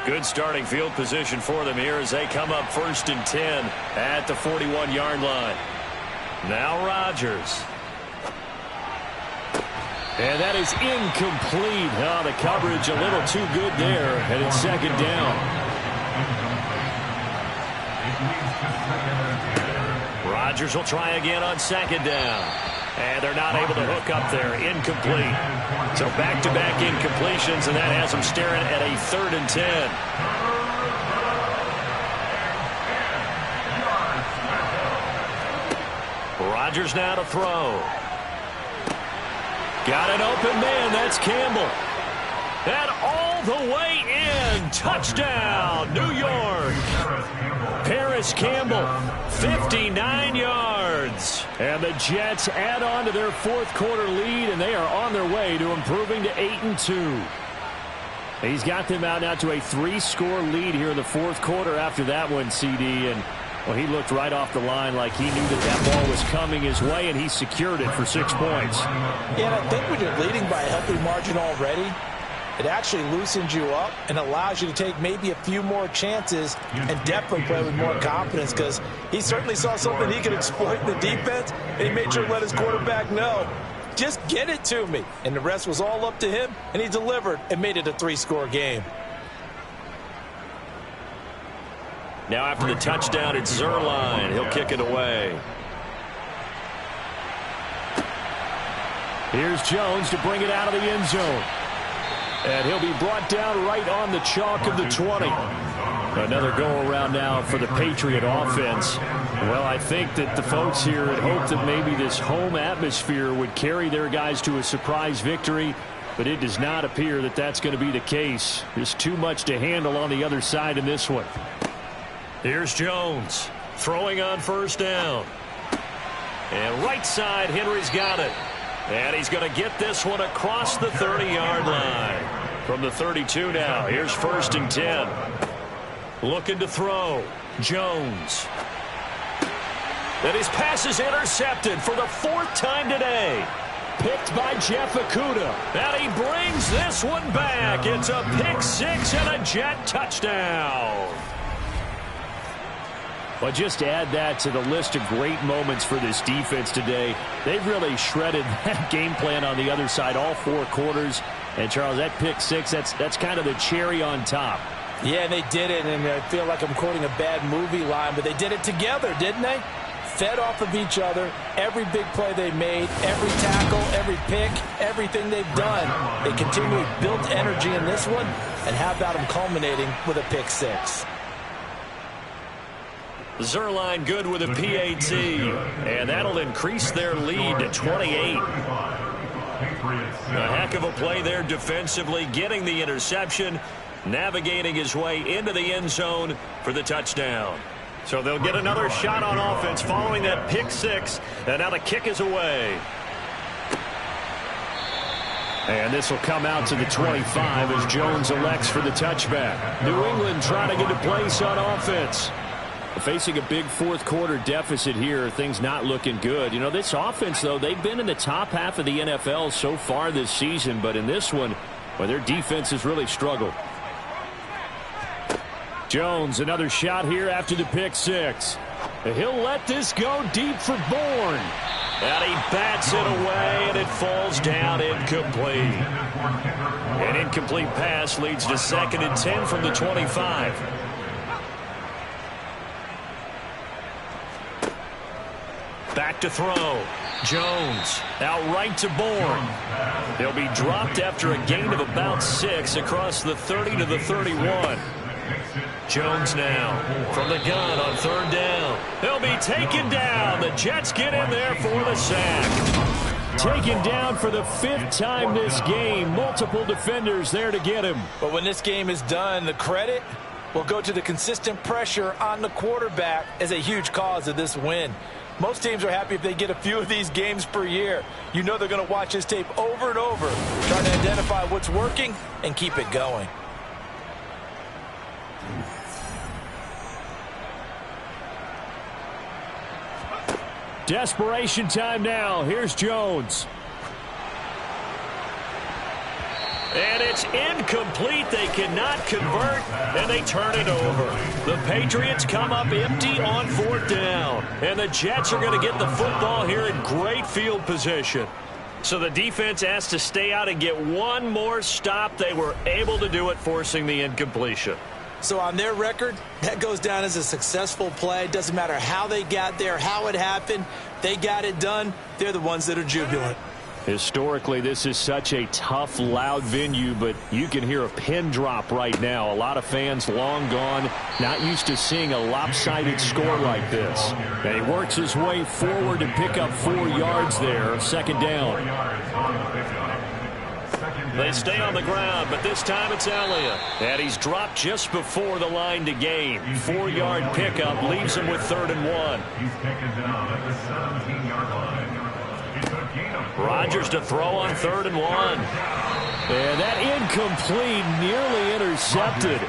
Good starting field position for them here as they come up 1st and 10 at the 41-yard line. Now Rodgers. And that is incomplete. Oh, the coverage a little too good there. And it's 2nd down. Rodgers will try again on 2nd down. And they're not able to hook up there. Incomplete. So back-to-back incompletions, and that has them staring at a 3rd and 10. Rodgers now to throw. Got an open man. That's Campbell. And all the way in. Touchdown, New York. Paris Campbell, 59 yards. And the Jets add on to their 4th quarter lead, and they are on their way to improving to 8-2. He's got them out now to a 3-score lead here in the 4th quarter after that one, CD. And well, he looked right off the line like he knew that ball was coming his way, and he secured it for 6 points. Yeah, and I think when you're leading by a healthy margin already, it actually loosens you up and allows you to take maybe a few more chances and definitely play with more confidence, because he certainly saw something he could exploit in the defense, and he made sure to let his quarterback know, just get it to me. And the rest was all up to him, and he delivered and made it a 3-score game. Now after the touchdown, it's Zerline. He'll kick it away. Here's Jones to bring it out of the end zone. And he'll be brought down right on the chalk of the 20. Another go-around now for the Patriot offense. Well, I think that the folks here had hoped that maybe this home atmosphere would carry their guys to a surprise victory, but it does not appear that that's going to be the case. There's too much to handle on the other side in this one. Here's Jones throwing on 1st down. And right side, Henry's got it. And he's going to get this one across the 30-yard line. From the 32 now, here's 1st and 10. Looking to throw. Jones. And his pass is intercepted for the 4th time today. Picked by Jeff Okudah. And he brings this one back. It's a pick 6 and a Jet touchdown. Well, just add that to the list of great moments for this defense today. They've really shredded that game plan on the other side all 4 quarters. And, Charles, that pick 6, that's kind of the cherry on top. Yeah, and they did it, and I feel like I'm quoting a bad movie line, but they did it together, didn't they? Fed off of each other, every big play they made, every tackle, every pick, everything they've done. They continually built energy in this one, and how about them culminating with a pick 6? Zerline good with a PAT, and that'll increase their lead to 28. A heck of a play there defensively, getting the interception, navigating his way into the end zone for the touchdown. So they'll get another shot on offense following that pick 6, and now the kick is away. And this will come out to the 25 as Jones elects for the touchback. New England trying to get a place on offense. Facing a big fourth quarter deficit here, things not looking good. You know, this offense, though, they've been in the top half of the NFL so far this season, but in this one, well, their defense has really struggled. Jones, another shot here after the pick 6. He'll let this go deep for Bourne. And he bats it away, and it falls down incomplete. An incomplete pass leads to 2nd and 10 from the 25. Back to throw. Jones out right to Bourne. They'll be dropped after a gain of about 6 across the 30 to the 31. Jones now from the gun on 3rd down. He'll be taken down. The Jets get in there for the sack. Taken down for the 5th time this game. Multiple defenders there to get him. But when this game is done, the credit will go to the consistent pressure on the quarterback as a huge cause of this win. Most teams are happy if they get a few of these games per year. You know they're going to watch this tape over and over, trying to identify what's working and keep it going. Desperation time now. Here's Jones. And it's incomplete. They cannot convert, and they turn it over. The Patriots come up empty on 4th down. And the Jets are going to get the football here in great field position. So the defense has to stay out and get one more stop. They were able to do it, forcing the incompletion. So on their record, that goes down as a successful play. Doesn't matter how they got there, how it happened. They got it done. They're the ones that are jubilant. Historically, this is such a tough, loud venue, but you can hear a pin drop right now. A lot of fans long gone, not used to seeing a lopsided score like this. And he works his way forward to pick up 4 yards there, 2nd down. They stay on the ground, but this time it's Elliott. And he's dropped just before the line to gain. 4-yard pickup leaves him with 3rd and 1. He's taken down at the 17-yard line. Rodgers to throw on 3rd and 1. And that incomplete, nearly intercepted.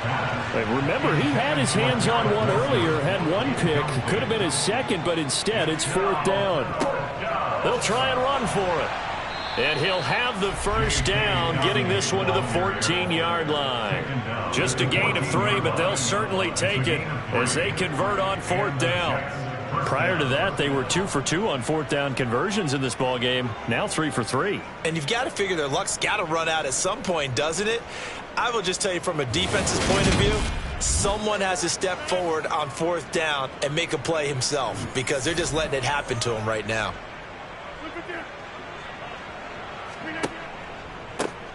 And remember, he had his hands on one earlier, had 1 pick. Could have been his 2nd, but instead it's 4th down. They'll try and run for it. And he'll have the 1st down, getting this one to the 14-yard line. Just a gain of 3, but they'll certainly take it as they convert on 4th down. Prior to that, they were 2 for 2 on 4th down conversions in this ballgame. Now 3 for 3. And you've got to figure their luck's got to run out at some point, doesn't it? I will just tell you from a defense's point of view, someone has to step forward on 4th down and make a play himself because they're just letting it happen to him right now.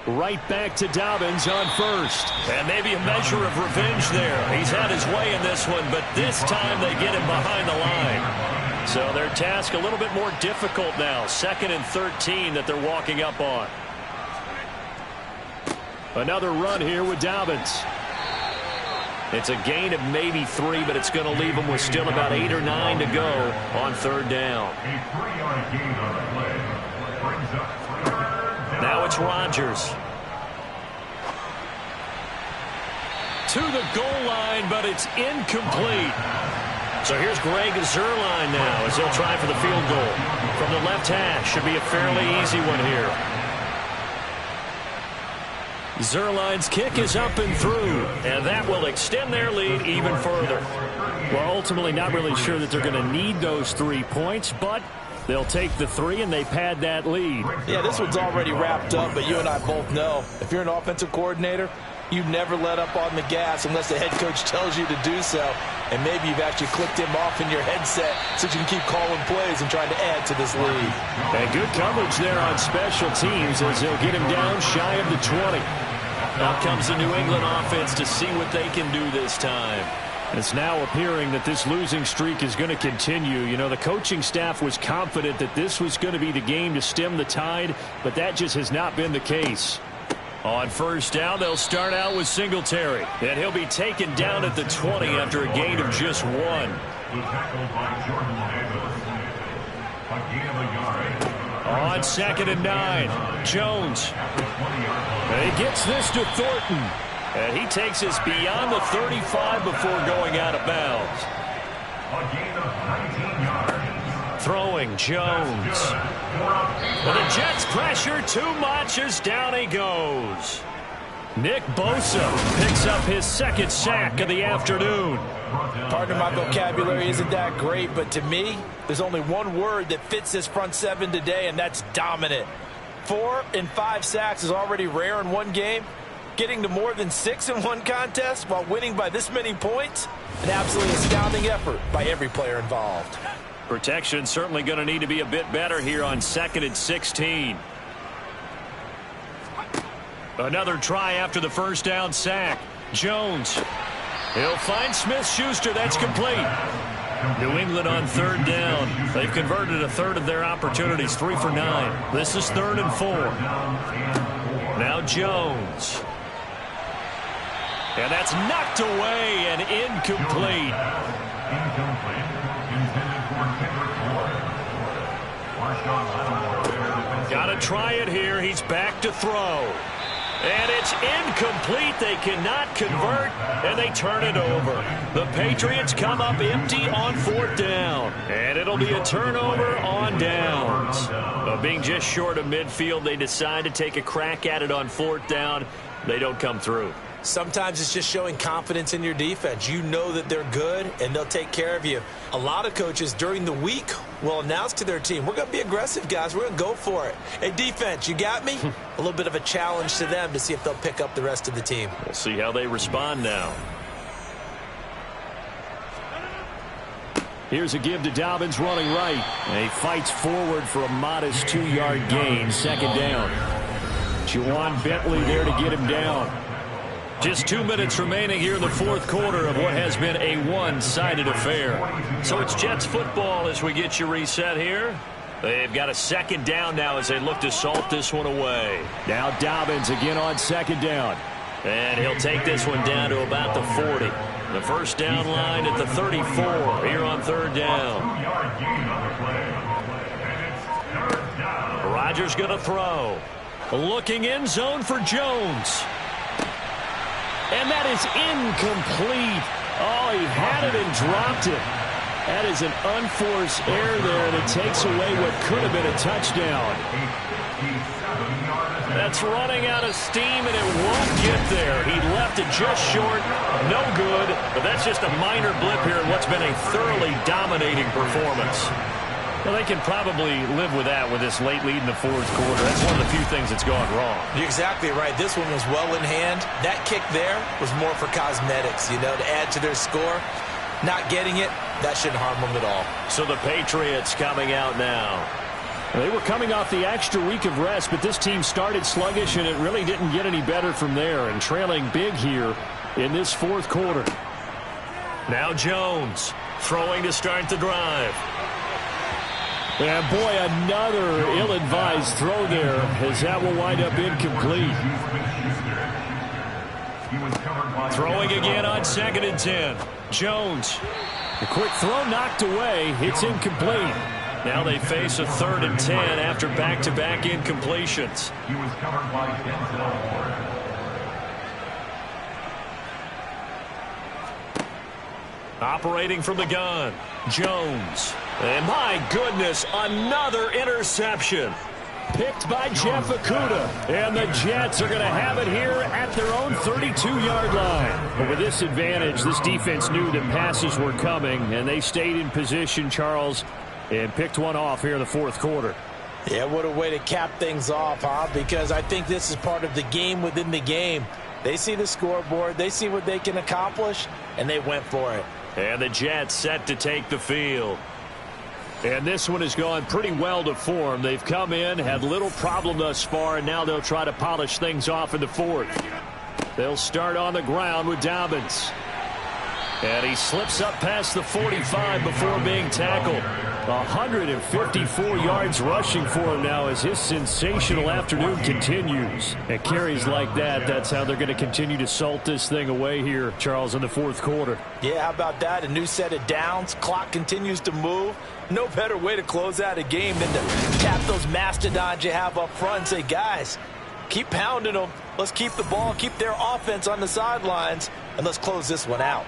Right back to Dobbins on 1st. And maybe a measure of revenge there. He's had his way in this one, but this time they get him behind the line. So their task a little bit more difficult now. 2nd and 13 that they're walking up on. Another run here with Dobbins. It's a gain of maybe 3, but it's going to leave them with still about 8 or 9 to go on 3rd down. A 3-yard gain on the play brings up 3 yards. Now it's Rodgers. To the goal line, but it's incomplete. So here's Greg Zerline now as he'll try for the field goal. From the left hash, should be a fairly easy one here. Zerline's kick is up and through, and that will extend their lead even further. Well, ultimately not really sure that they're going to need those 3 points, but they'll take the 3 and they pad that lead. Yeah, this one's already wrapped up, but you and I both know if you're an offensive coordinator, you never let up on the gas unless the head coach tells you to do so. And maybe you've actually clicked him off in your headset so you can keep calling plays and trying to add to this lead. And good coverage there on special teams as they'll get him down shy of the 20. Out comes the New England offense to see what they can do this time. It's now appearing that this losing streak is going to continue. You know, the coaching staff was confident that this was going to be the game to stem the tide, but that just has not been the case. On first down, they'll start out with Singletary, and he'll be taken down at the 20 after a gain of just 1. On 2nd and 9, Jones. And he gets this to Thornton, and he takes us beyond the 35 before going out of bounds. A gain of 19 yards. Throwing Jones. And the Jets pressure too much as down he goes. Nick Bosa picks up his 2nd sack of the afternoon. Pardon my vocabulary isn't that great, but to me, there's only one word that fits this front 7 today, and that's dominant. 4 and 5 sacks is already rare in one game. Getting to more than 6 in one contest while winning by this many points, an absolutely astounding effort by every player involved. Protection certainly going to need to be a bit better here on 2nd and 16. Another try after the first down sack. Jones. He'll find Smith-Schuster. That's complete. New England on 3rd down. They've converted a third of their opportunities, 3 for 9. This is 3rd and 4. Now Jones. And that's knocked away and incomplete. Got to try it here. He's back to throw. And it's incomplete. They cannot convert, and they turn it over. The Patriots come up empty on 4th down, and it'll be a turnover on downs. Being just short of midfield, they decide to take a crack at it on 4th down. They don't come through. Sometimes it's just showing confidence in your defense. You know that they're good, and they'll take care of you. A lot of coaches during the week will announce to their team, we're going to be aggressive, guys. We're going to go for it. Hey, defense, you got me? A little bit of a challenge to them to see if they'll pick up the rest of the team. We'll see how they respond now. Here's a give to Dobbins running right. And he fights forward for a modest 2-yard gain, 2nd down. Juwan Bentley there to get him down. Just 2 minutes remaining here in the 4th quarter of what has been a one-sided affair. So it's Jets football as we get you reset here. They've got a 2nd down now as they look to salt this one away. Now Dobbins again on 2nd down. And he'll take this one down to about the 40. The first down line at the 34 here on 3rd down. Rodgers going to throw. Looking end zone for Jones. And that is incomplete. Oh, he had it and dropped it. That is an unforced error there, and it takes away what could have been a touchdown. That's running out of steam, and it won't get there. He left it just short. No good, but that's just a minor blip here in what's been a thoroughly dominating performance. Well, they can probably live with that with this late lead in the 4th quarter. That's one of the few things that's gone wrong. You're exactly right. This one was well in hand. That kick there was more for cosmetics, you know, to add to their score. Not getting it, that shouldn't harm them at all. So the Patriots coming out now. They were coming off the extra week of rest, but this team started sluggish, and it really didn't get any better from there, and trailing big here in this 4th quarter. Now Jones throwing to start the drive. And boy, another ill-advised throw there, as that will wind up incomplete. Throwing again on 2nd and 10. Jones. A quick throw knocked away. It's incomplete. Now they face a 3rd and 10 after back-to-back incompletions. He was covered by Denzel Ward. Operating from the gun, Jones. And my goodness, another interception. Picked by Jeff Okudah. And the Jets are going to have it here at their own 32-yard line. But with this advantage, this defense knew that passes were coming, and they stayed in position, Charles, and picked one off here in the fourth quarter. Yeah, what a way to cap things off, huh? Because I think this is part of the game within the game. They see the scoreboard, they see what they can accomplish, and they went for it. And the Jets set to take the field. And this one has gone pretty well to form. They've come in, had little problem thus far, and now they'll try to polish things off in the fourth. They'll start on the ground with Dobbins. And he slips up past the 45 before being tackled. 154 yards rushing for him now as his sensational afternoon continues. And carries like that, that's how they're going to continue to salt this thing away here, Charles, in the fourth quarter. Yeah, how about that? A new set of downs. Clock continues to move. No better way to close out a game than to tap those mastodons you have up front and say, guys, keep pounding them. Let's keep the ball, keep their offense on the sidelines, and let's close this one out.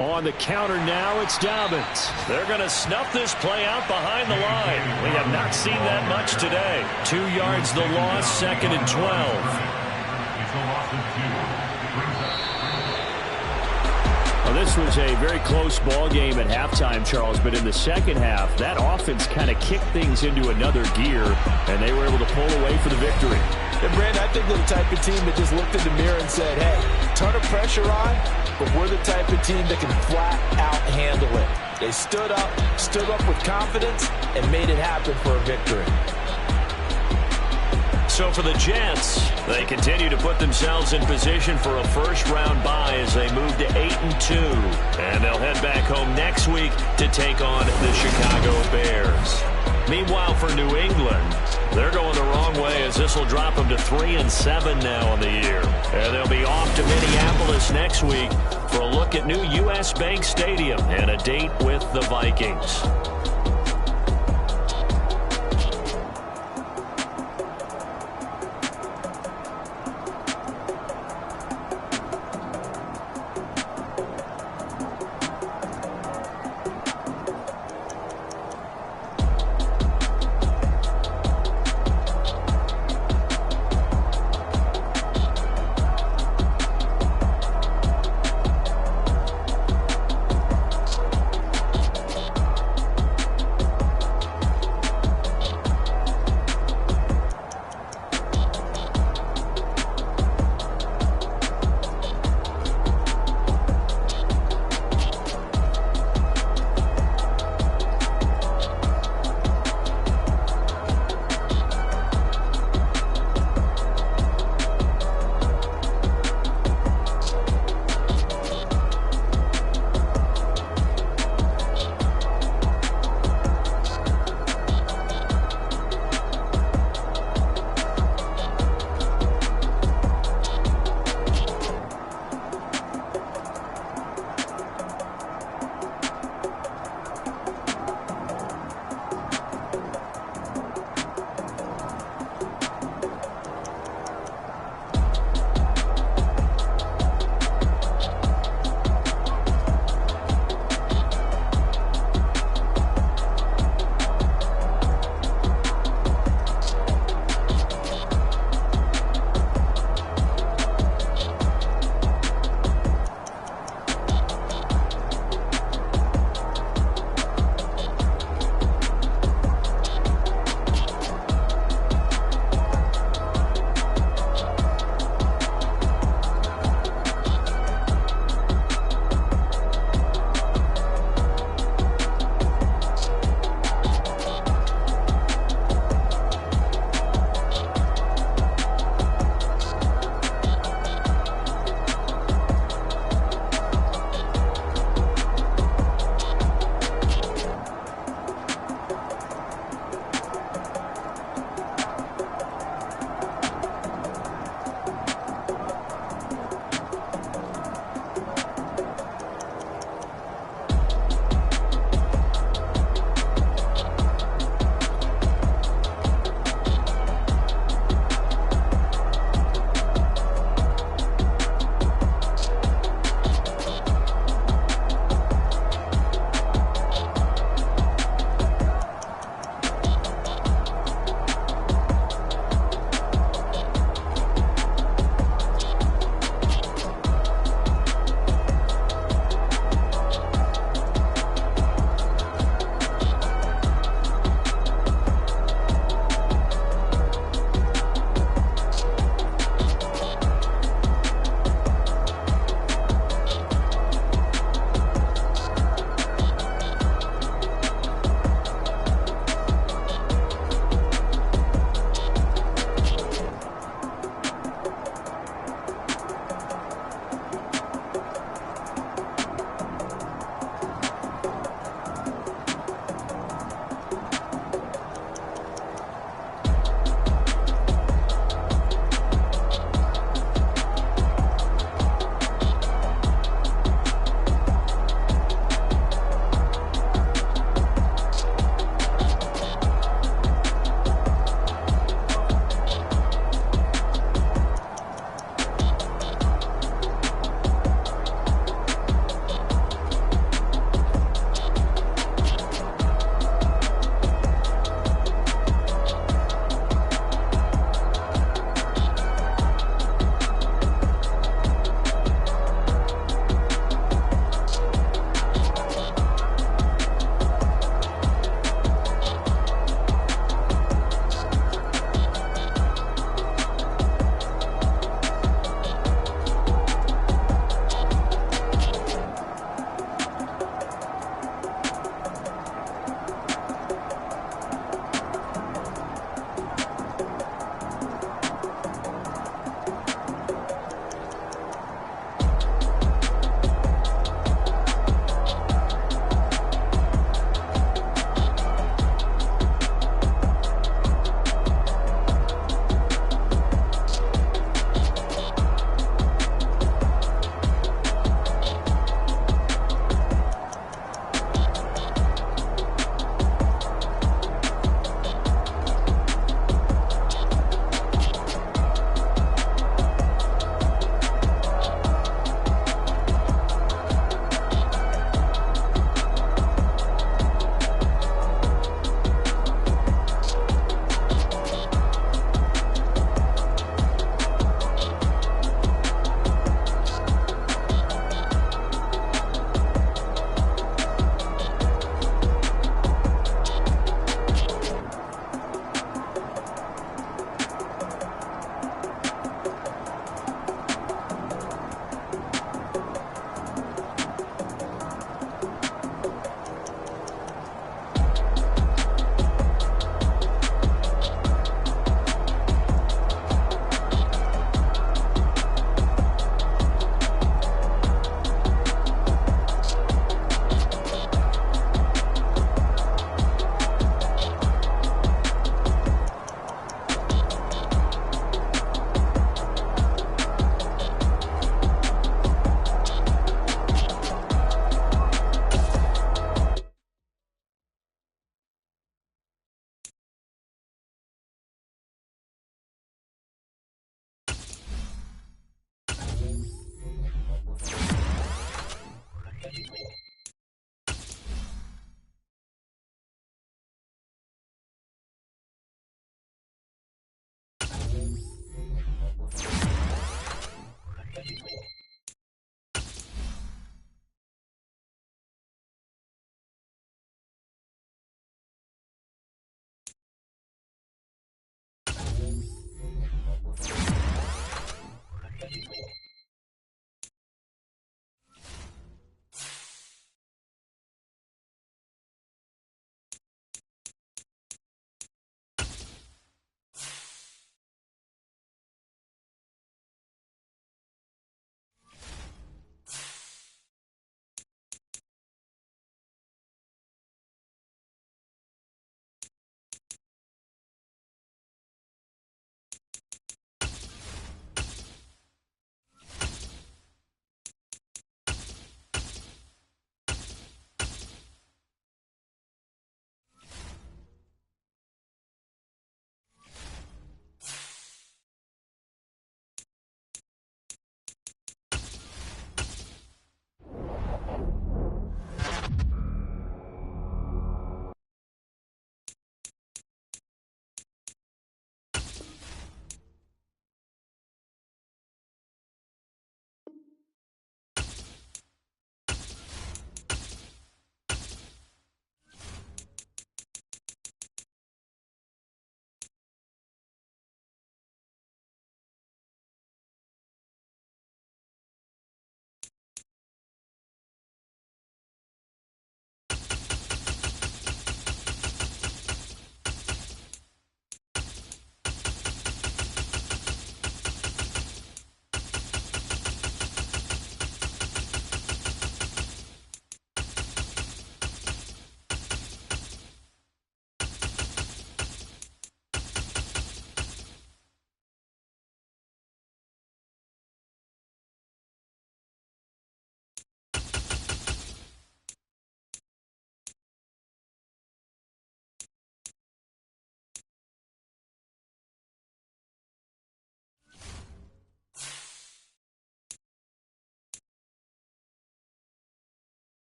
On the counter now, it's Dobbins. They're going to snuff this play out behind the line. We have not seen that much today. 2 yards the loss, second and 12. It's a loss of 2. Well, this was a very close ball game at halftime, Charles, but in the second half, that offense kind of kicked things into another gear, and they were able to pull away for the victory. And Brandon, I think they're the type of team that just looked in the mirror and said, hey, ton of pressure on, but we're the type of team that can flat out handle it. They stood up with confidence, and made it happen for a victory. So for the Jets, they continue to put themselves in position for a first-round bye as they move to 8-2. And they'll head back home next week to take on the Chicago Bears. Meanwhile, for New England, they're going the wrong way as this will drop them to 3-7 now on the year. And they'll be off to Minneapolis next week for a look at new U.S. Bank Stadium and a date with the Vikings.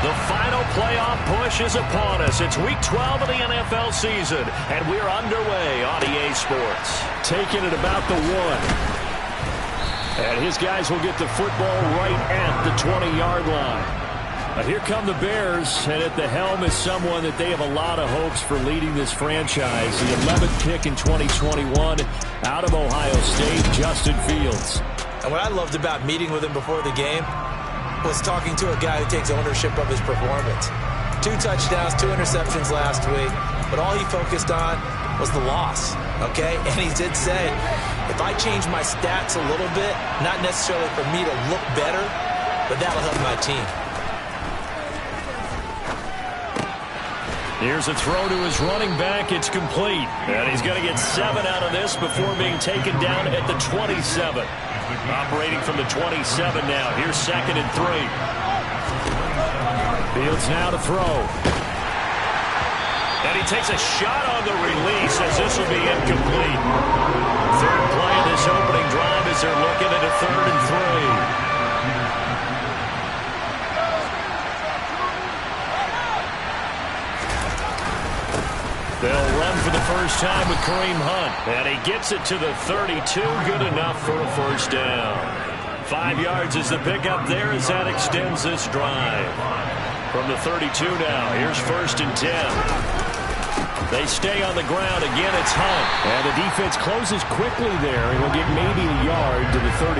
The final playoff push is upon us. It's Week 12 of the NFL season, and we're underway on EA Sports. Taking it about the 1. And his guys will get the football right at the 20-yard line. Here come the Bears, and at the helm is someone that they have a lot of hopes for leading this franchise. The 11th pick in 2021 out of Ohio State, Justin Fields. And what I loved about meeting with him before the game was talking to a guy who takes ownership of his performance. 2 touchdowns, 2 interceptions last week, but all he focused on was the loss, okay? And he did say, if I change my stats a little bit, not necessarily for me to look better, but that'll help my team. Here's a throw to his running back. It's complete. And he's going to get 7 out of this before being taken down at the 27. Operating from the 27 now. Here's 2nd and 3. Fields now to throw. And he takes a shot on the release as this will be incomplete. Third play of this opening drive as they're looking at a 3rd and 3. They'll run for the first time with Kareem Hunt. And he gets it to the 32. Good enough for a first down. 5 yards is the pickup there as that extends this drive. From the 32 now, here's 1st and 10. They stay on the ground. Again, it's Hunt. And the defense closes quickly there, and will get maybe a yard to the 33.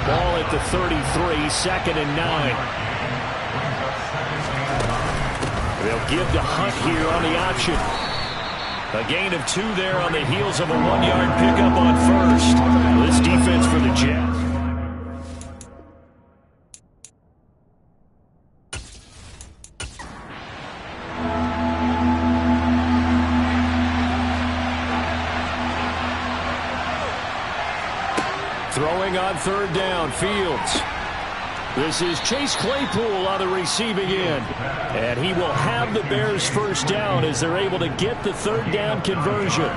Ball at the 33, 2nd and 9. They'll give to Hunt here on the option. A gain of 2 there on the heels of a 1-yard pickup on 1st. This defense for the Jets. Throwing on 3rd down, Fields. This is Chase Claypool on the receiving end. And he will have the Bears first down as they're able to get the 3rd down conversion.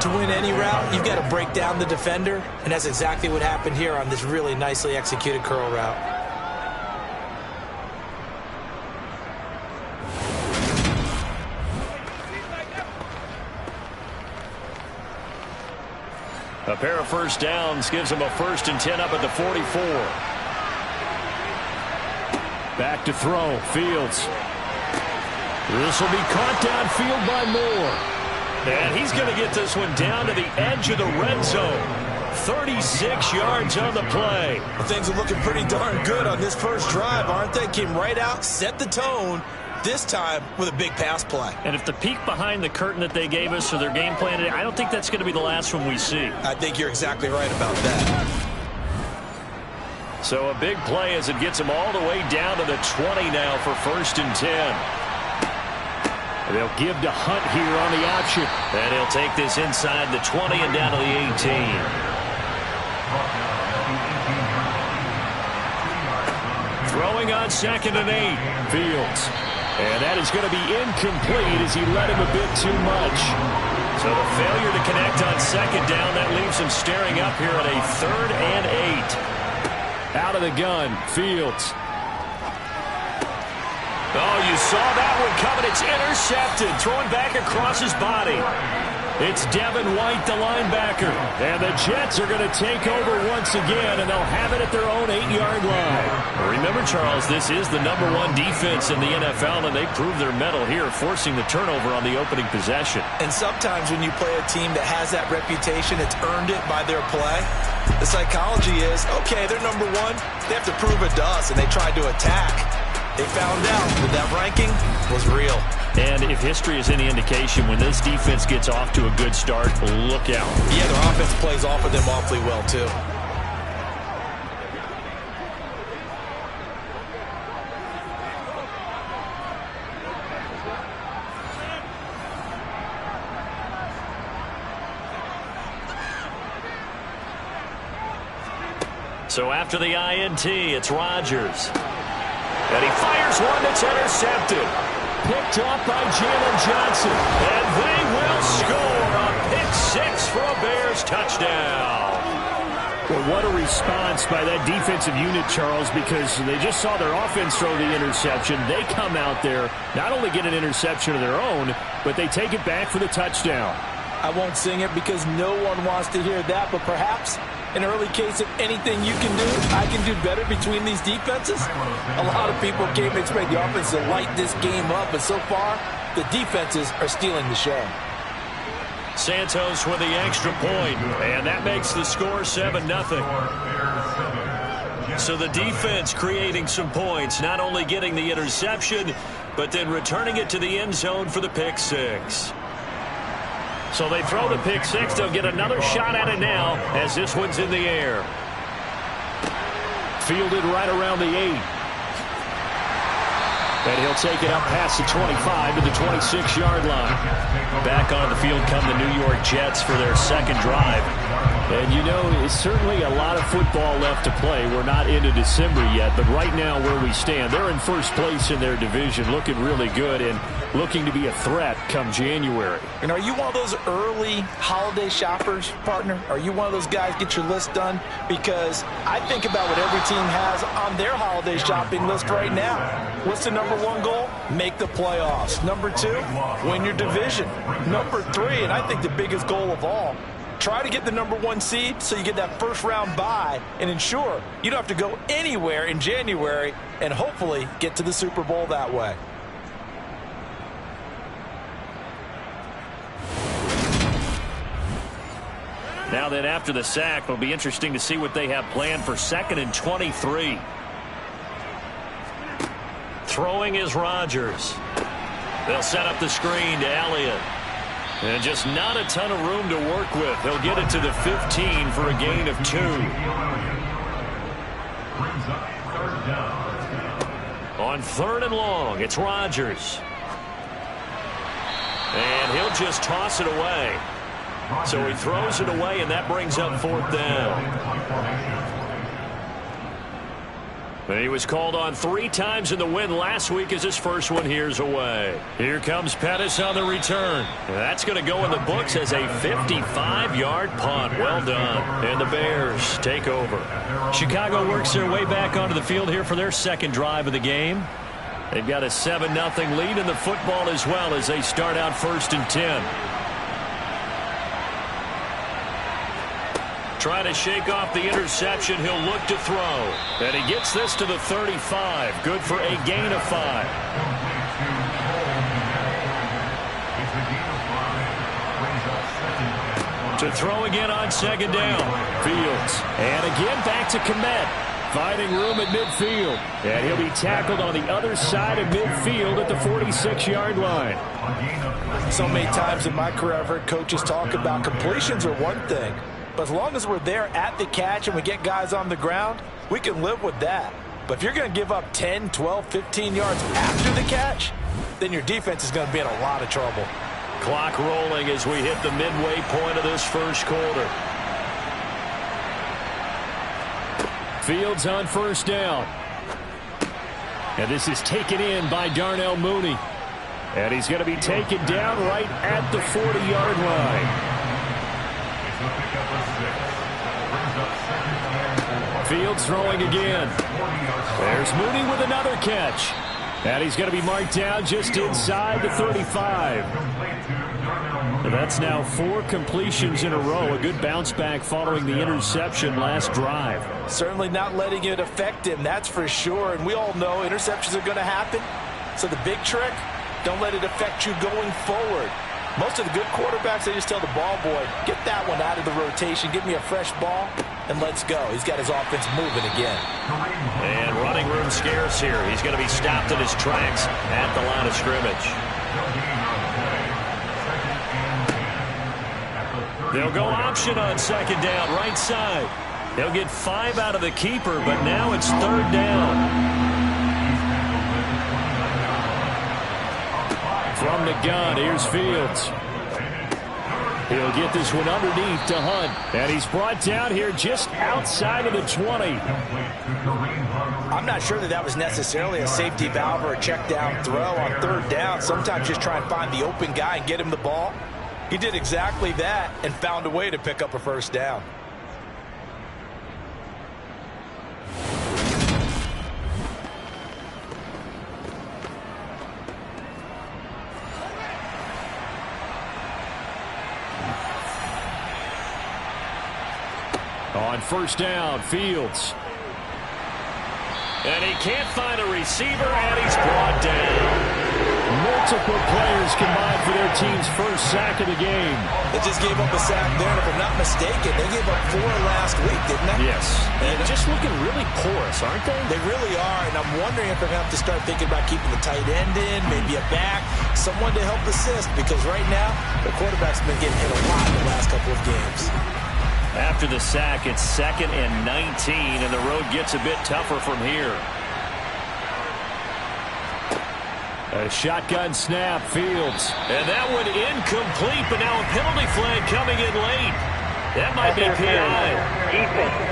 To win any route, you've got to break down the defender, and that's exactly what happened here on this really nicely executed curl route. A pair of first downs gives them a 1st and 10 up at the 44. Back to throw, Fields. This will be caught downfield by Moore. And he's going to get this one down to the edge of the red zone. 36 yards on the play. Well, things are looking pretty darn good on this first drive, aren't they? Came right out, set the tone, this time with a big pass play. And if the peek behind the curtain that they gave us for their game plan, I don't think that's going to be the last one we see. I think you're exactly right about that. So a big play as it gets them all the way down to the 20 now for 1st and 10. They'll give to Hunt here on the option. And he'll take this inside the 20 and down to the 18. Throwing on 2nd and 8. Fields. And that is going to be incomplete as he led him a bit too much. So the failure to connect on 2nd down, that leaves him staring up here at a 3rd and 8. Out of the gun, Fields. Oh, you saw that one coming. It's intercepted. Throwing back across his body. It's Devin White, the linebacker. And the Jets are going to take over once again, and they'll have it at their own 8-yard line. Remember, Charles, this is the #1 defense in the NFL, and they proved their mettle here, forcing the turnover on the opening possession. And sometimes when you play a team that has that reputation, it's earned it by their play. The psychology is, okay, they're #1. They have to prove it to us, and they tried to attack. They found out that that ranking was real. And if history is any indication, when this defense gets off to a good start, look out. Yeah, their offense plays off of them awfully well, too. So after the INT, it's Rodgers. And he fires one that's intercepted. Picked off by Jalen Johnson. And they will score a pick 6 for a Bears touchdown. Well, what a response by that defensive unit, Charles, because they just saw their offense throw the interception. They come out there, not only get an interception of their own, but they take it back for the touchdown. I won't sing it because no one wants to hear that, but perhaps an early case of anything you can do, I can do better between these defenses. A lot of people came to expect the offense to light this game up, but so far, the defenses are stealing the show. Santos with the extra point, and that makes the score 7-0. So the defense creating some points, not only getting the interception, but then returning it to the end zone for the pick six. So they throw the pick six. They'll get another shot at it now as this one's in the air. Fielded right around the 8. And he'll take it up past the 25 to the 26-yard line. Back on the field come the New York Jets for their second drive. And, you know, it's certainly a lot of football left to play. We're not into December yet, but right now where we stand, they're in first place in their division, looking really good and looking to be a threat come January. And are you one of those early holiday shoppers, partner? Are you one of those guys get your list done? Because I think about what every team has on their holiday shopping list right now. What's the number one goal? Make the playoffs. Number 2, win your division. Number 3, and I think the biggest goal of all, try to get the number 1 seed so you get that first round bye and ensure you don't have to go anywhere in January and hopefully get to the Super Bowl that way. Now then, after the sack, it'll be interesting to see what they have planned for 2nd and 23. Throwing is Rodgers. They'll set up the screen to Elliott. And just not a ton of room to work with. He'll get it to the 15 for a gain of 2. On 3rd and long, it's Rodgers. And he'll just toss it away. So he throws it away, and that brings up 4th down. And he was called on 3 times in the win last week as his first one here's away. Here comes Pettis on the return. And that's going to go in the books as a 55-yard punt. Well done. And the Bears take over. Chicago works their way back onto the field here for their second drive of the game. They've got a 7-0 lead in the football as well as they start out 1st and 10. Trying to shake off the interception. He'll look to throw. And he gets this to the 35. Good for a gain of 5. To throw again on 2nd down. Fields. And again back to Kmet. Finding room at midfield. And he'll be tackled on the other side of midfield at the 46-yard line. So many times in my career I've heard coaches talk about completions are one thing. But as long as we're there at the catch and we get guys on the ground, we can live with that. But if you're going to give up 10, 12, 15 yards after the catch, then your defense is going to be in a lot of trouble. Clock rolling as we hit the midway point of this first quarter. Fields on 1st down. And this is taken in by Darnell Mooney. And he's going to be taken down right at the 40-yard line. Fields throwing again. There's Mooney with another catch. And he's going to be marked down just inside the 35. And that's now 4 completions in a row. A good bounce back following the interception last drive. Certainly not letting it affect him, that's for sure. And we all know interceptions are going to happen. So the big trick, don't let it affect you going forward. Most of the good quarterbacks, they just tell the ball boy, get that one out of the rotation, give me a fresh ball, and let's go. He's got his offense moving again. And running room scarce here. He's going to be stopped in his tracks at the line of scrimmage. They'll go option on 2nd down, right side. They'll get 5 out of the keeper, but now it's 3rd down. From the gun, here's Fields. He'll get this one underneath to Hunt. And he's brought down here just outside of the 20. I'm not sure that was necessarily a safety valve or a check down throw on 3rd down. Sometimes just try and find the open guy and get him the ball. He did exactly that and found a way to pick up a 1st down. On first down, Fields. And he can't find a receiver, and he's brought down. Multiple players combined for their team's first sack of the game. They just gave up a sack there, and if I'm not mistaken, they gave up 4 last week, didn't they? Yes. And just looking really porous, aren't they? They really are, and I'm wondering if they're going to have to start thinking about keeping the tight end in, maybe a back, someone to help assist, because right now, the quarterback's been getting hit a lot in the last couple of games. After the sack, it's 2nd and 19, and the road gets a bit tougher from here. A shotgun snap, Fields. And that one incomplete, but now a penalty flag coming in late. That might be PI.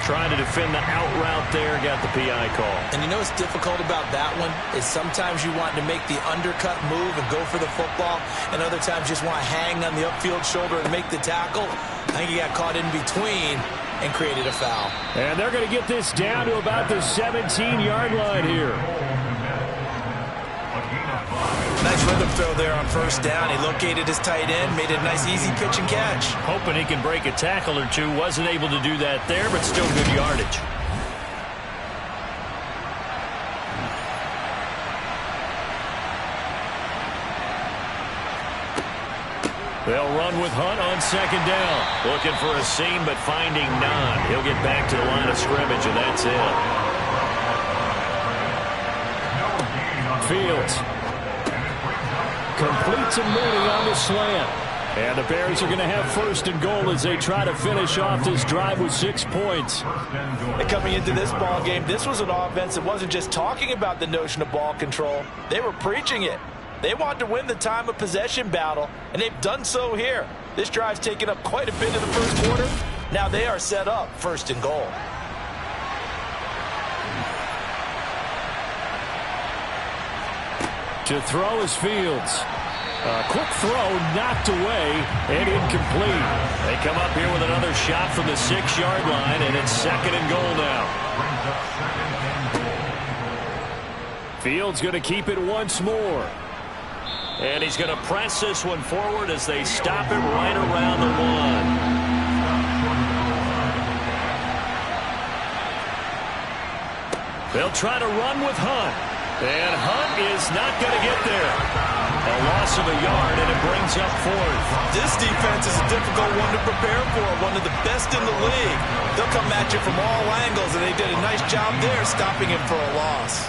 Trying to defend the out route there, got the PI call. And you know what's difficult about that one is sometimes you want to make the undercut move and go for the football, and other times just want to hang on the upfield shoulder and make the tackle. I think he got caught in between and created a foul. And they're going to get this down to about the 17-yard line here. Nice rhythm throw there on first down. He located his tight end, made a nice easy pitch and catch. Hoping he can break a tackle or two. Wasn't able to do that there, but still good yardage. They'll run with Hunt on second down. Looking for a seam, but finding none. He'll get back to the line of scrimmage, and that's it. Fields completes a mini on the slant. And the Bears are going to have first and goal as they try to finish off this drive with 6 points. And coming into this ball game, this was an offense that wasn't just talking about the notion of ball control. They were preaching it. They wanted to win the time of possession battle, and they've done so here. This drive's taken up quite a bit in the first quarter. Now they are set up first and goal. To throw is Fields. A quick throw knocked away and incomplete. They come up here with another shot from the 6-yard line, and it's second and goal now. Fields going to keep it once more. And he's going to press this one forward as they stop it right around the 1. They'll try to run with Hunt. And Hunt is not going to get there. A loss of a yard, and it brings up 4th. This defense is a difficult one to prepare for, one of the best in the league. They'll come at you from all angles, and they did a nice job there stopping him for a loss.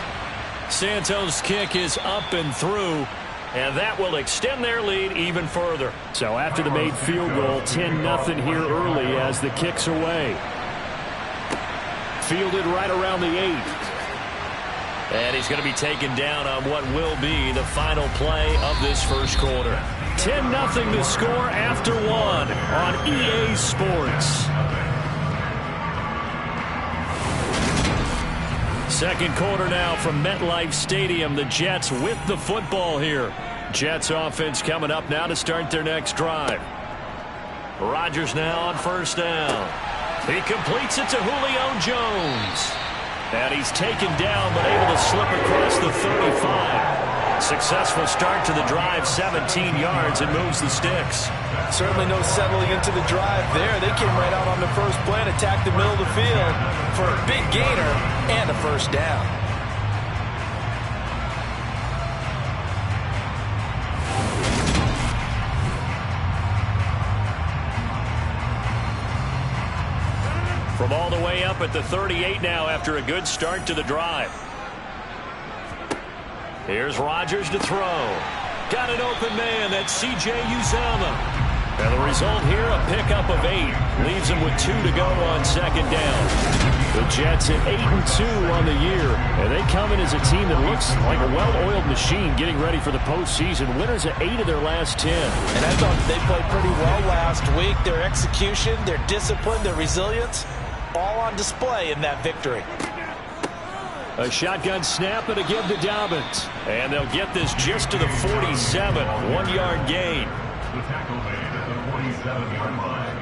Santos' kick is up and through, and that will extend their lead even further. So after the made field goal, 10-0 here early as the kick's away. Fielded right around the 8. And he's going to be taken down on what will be the final play of this first quarter. 10-0 to score after 1 on EA Sports. Second quarter now from MetLife Stadium. The Jets with the football here. Jets offense coming up now to start their next drive. Rodgers now on first down. He completes it to Julio Jones. And he's taken down, but able to slip across the 35. Successful start to the drive, 17 yards, and moves the sticks. Certainly no settling into the drive there. They came right out on the first play and attacked the middle of the field for a big gainer and a first down. From all the way up at the 38 now after a good start to the drive. Here's Rodgers to throw. Got an open man. That's C.J. Uzomah. And the result here, a pickup of 8. Leaves him with 2 to go on second down. The Jets at 8-2 on the year. And they come in as a team that looks like a well-oiled machine getting ready for the postseason. Winners at 8 of their last 10. And I thought they played pretty well last week. Their execution, their discipline, their resilience, all on display in that victory. A shotgun snap and a give to Dobbins. And they'll get this just to the 47. 1-yard gain. The tackle made at the 47-yard line.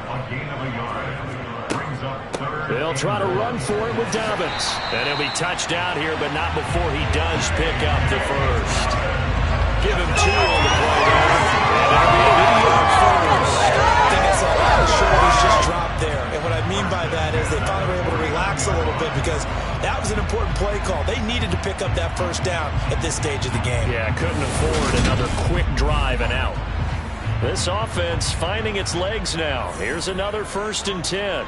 A gain of a yard. Brings up third. They'll try to run for it with Dobbins. And he'll be touched down here, but not before he does pick up the first. Give him 2 on the play there. And it'll be a video first. I think I saw a lot of shoulders just drop there. And what I mean by that is they finally were able to relax a little bit because that was an important play call. They needed to pick up that first down at this stage of the game. Yeah, couldn't afford another quick drive and out. This offense finding its legs now. Here's another 1st and 10.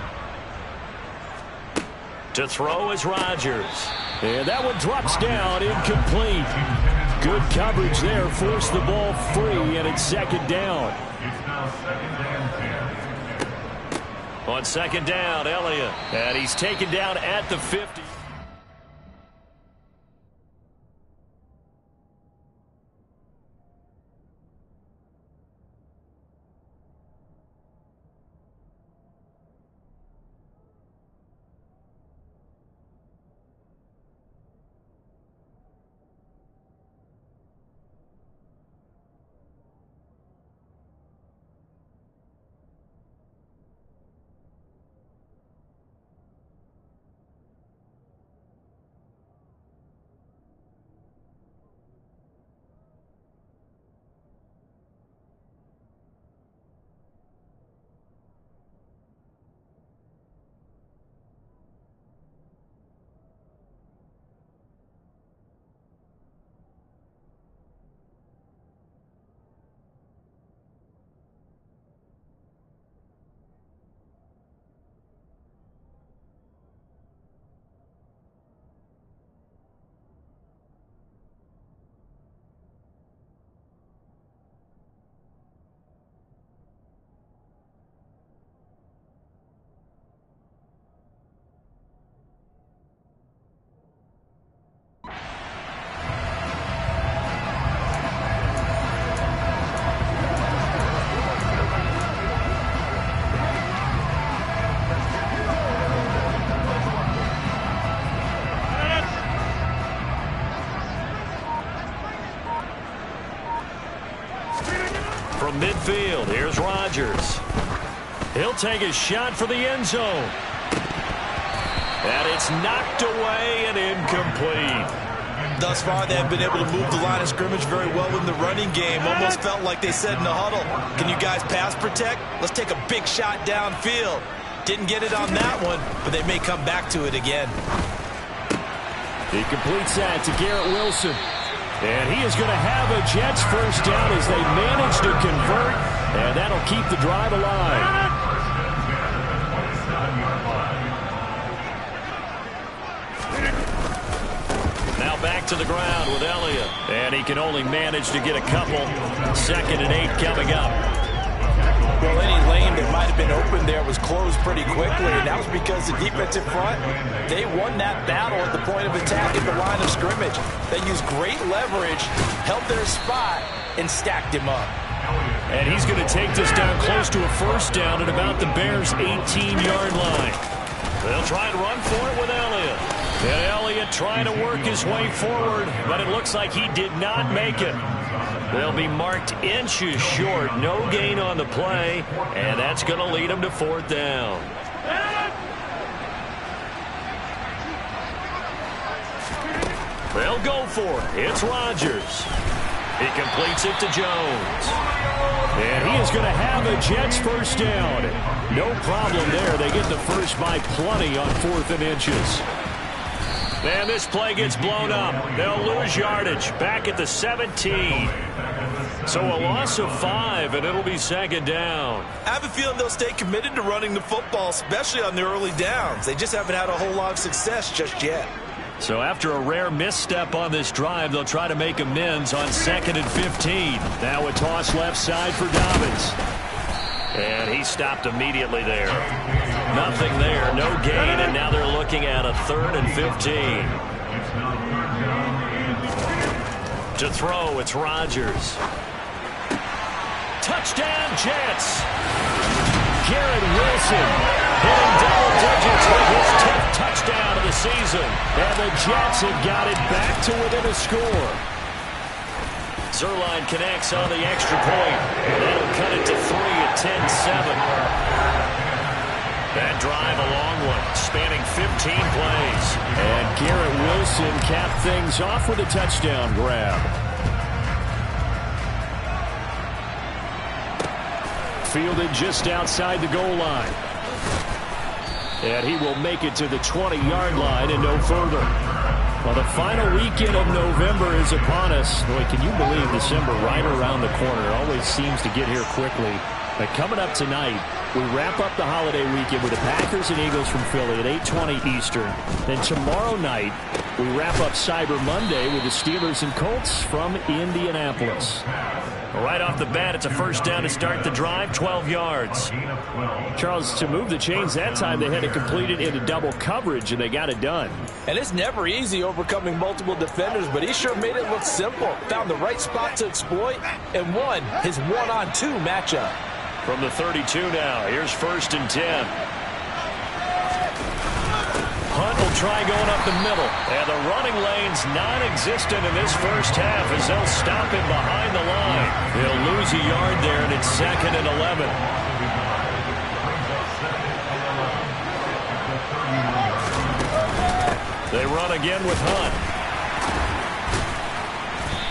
To throw is Rodgers. And that one drops down, incomplete. Good coverage there, forced the ball free, and it's 2nd down. It's now 2nd and 10. On 2nd down, Elliott. And he's taken down at the 50. From midfield, here's Rodgers. He'll take a shot for the end zone. And it's knocked away and incomplete. Thus far, they have been able to move the line of scrimmage very well in the running game. Almost felt like they said in the huddle, can you guys pass protect? Let's take a big shot downfield. Didn't get it on that one, but they may come back to it again. He completes that to Garrett Wilson. And he is going to have a Jets first down as they manage to convert, and that'll keep the drive alive. Now back to the ground with Elliott. And he can only manage to get a couple. 2nd and 8 coming up. Well, any lane that might have been open there was closed pretty quickly, and that was because the defensive front, they won that battle at the point of attack at the line of scrimmage. They used great leverage, held their spot, and stacked him up. And he's going to take this down close to a first down at about the Bears' 18-yard line. They'll try and run for it with Elliott. And Elliott trying to work his way forward, but it looks like he did not make it. They'll be marked inches short. No gain on the play, and that's going to lead them to 4th down. They'll go for it. It's Rodgers. He completes it to Jones. And he is going to have a Jets first down. No problem there. They get the first by plenty on 4th and inches. And this play gets blown up. They'll lose yardage back at the 17. So a loss of 5, and it'll be 2nd down. I have a feeling they'll stay committed to running the football, especially on the early downs. They just haven't had a whole lot of success just yet. So after a rare misstep on this drive, they'll try to make amends on 2nd and 15. Now a toss left side for Dobbins. And he stopped immediately there. Nothing there, no gain, and now they're looking at a 3rd and 15. To throw, it's Rodgers. Touchdown, Jets. Garrett Wilson hitting double digits with his 10th touchdown of the season. And the Jets have got it back to within a score. Zerline connects on the extra point. That'll cut it to 3 at 10-7. That drive a long one, spanning 15 plays. And Garrett Wilson capped things off with a touchdown grab. Fielded just outside the goal line. And he will make it to the 20-yard line and no further. Well, the final weekend of November is upon us. Boy, can you believe December right around the corner? It always seems to get here quickly. But coming up tonight, we wrap up the holiday weekend with the Packers and Eagles from Philly at 8:20 Eastern. Then tomorrow night, we wrap up Cyber Monday with the Steelers and Colts from Indianapolis. Right off the bat, it's a first down to start the drive, 12 yards. Charles, to move the chains that time, they had to complete it into double coverage, and they got it done. And it's never easy overcoming multiple defenders, but he sure made it look simple. Found the right spot to exploit and won his one-on-two matchup. From the 32 now, here's 1st and 10. Hunt will try going up the middle. And the running lane's non-existent in this first half as they'll stop him behind the line. He'll lose a yard there, and it's 2nd and 11. They run again with Hunt.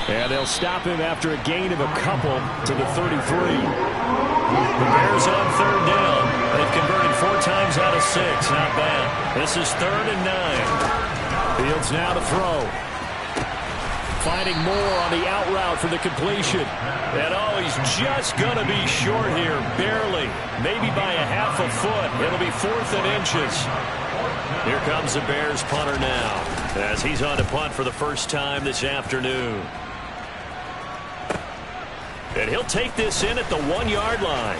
And they'll stop him after a gain of a couple to the 33. The Bears on 3rd down. They've converted 4 times out of 6. Not bad. This is 3rd and 9. Fields now to throw. Finding more on the out route for the completion. And he's just going to be short here. Barely. Maybe by a half a foot. It'll be 4th and inches. Here comes the Bears punter now as he's on to punt for the first time this afternoon. And he'll take this in at the 1-yard line.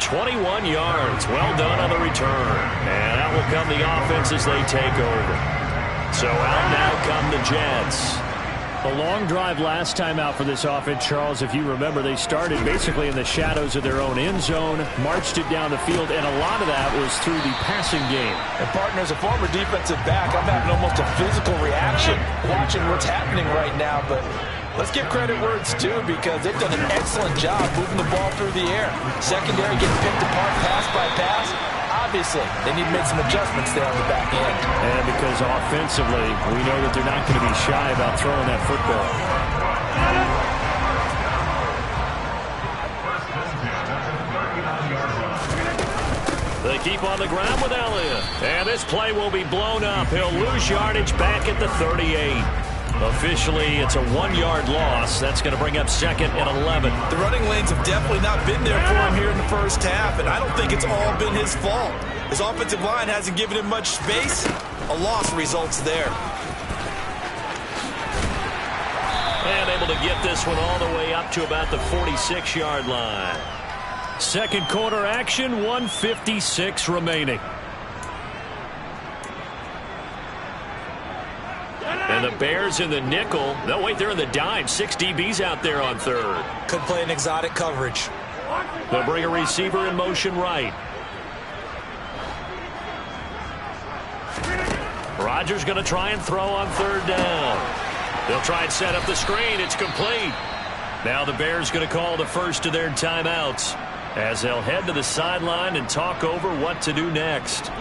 21 yards. Well done on the return. And out will come the offense as they take over. So out now come the Jets. A long drive last time out for this offense, Charles. If you remember, they started basically in the shadows of their own end zone, marched it down the field, and a lot of that was through the passing game. And, partner, as a former defensive back, I'm having almost a physical reaction watching what's happening right now. But let's give credit where it's due because they've done an excellent job moving the ball through the air. Secondary getting picked apart pass by pass. Obviously, they need to make some adjustments there on the back end. And because offensively, we know that they're not going to be shy about throwing that football. They keep on the ground with Elliott. And this play will be blown up. He'll lose yardage back at the 38. Officially, it's a 1-yard loss. That's going to bring up 2nd and 11. The running lanes have definitely not been there for him here in the first half, and I don't think it's all been his fault. His offensive line hasn't given him much space. A loss results there. And able to get this one all the way up to about the 46-yard line. Second quarter action, 1:56 remaining. And the Bears in the nickel. No, wait, they're in the dime. 6 DBs out there on 3rd. Could play an exotic coverage. They'll bring a receiver in motion right. Rodgers going to try and throw on 3rd down. They'll try and set up the screen. It's complete. Now the Bears going to call the first of their timeouts as they'll head to the sideline and talk over what to do next.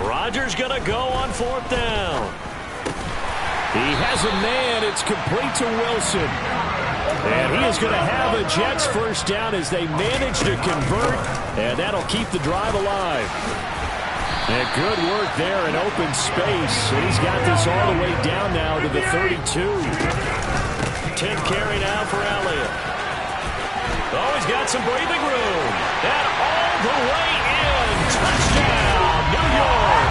Rodgers going to go on 4th down. He has a man. It's complete to Wilson. And he is going to have a Jets first down as they manage to convert. And that'll keep the drive alive. And good work there in open space. And he's got this all the way down now to the 32. 10th carry now for Elliott. Oh, he's got some breathing room. And all the way in. Touchdown, New York.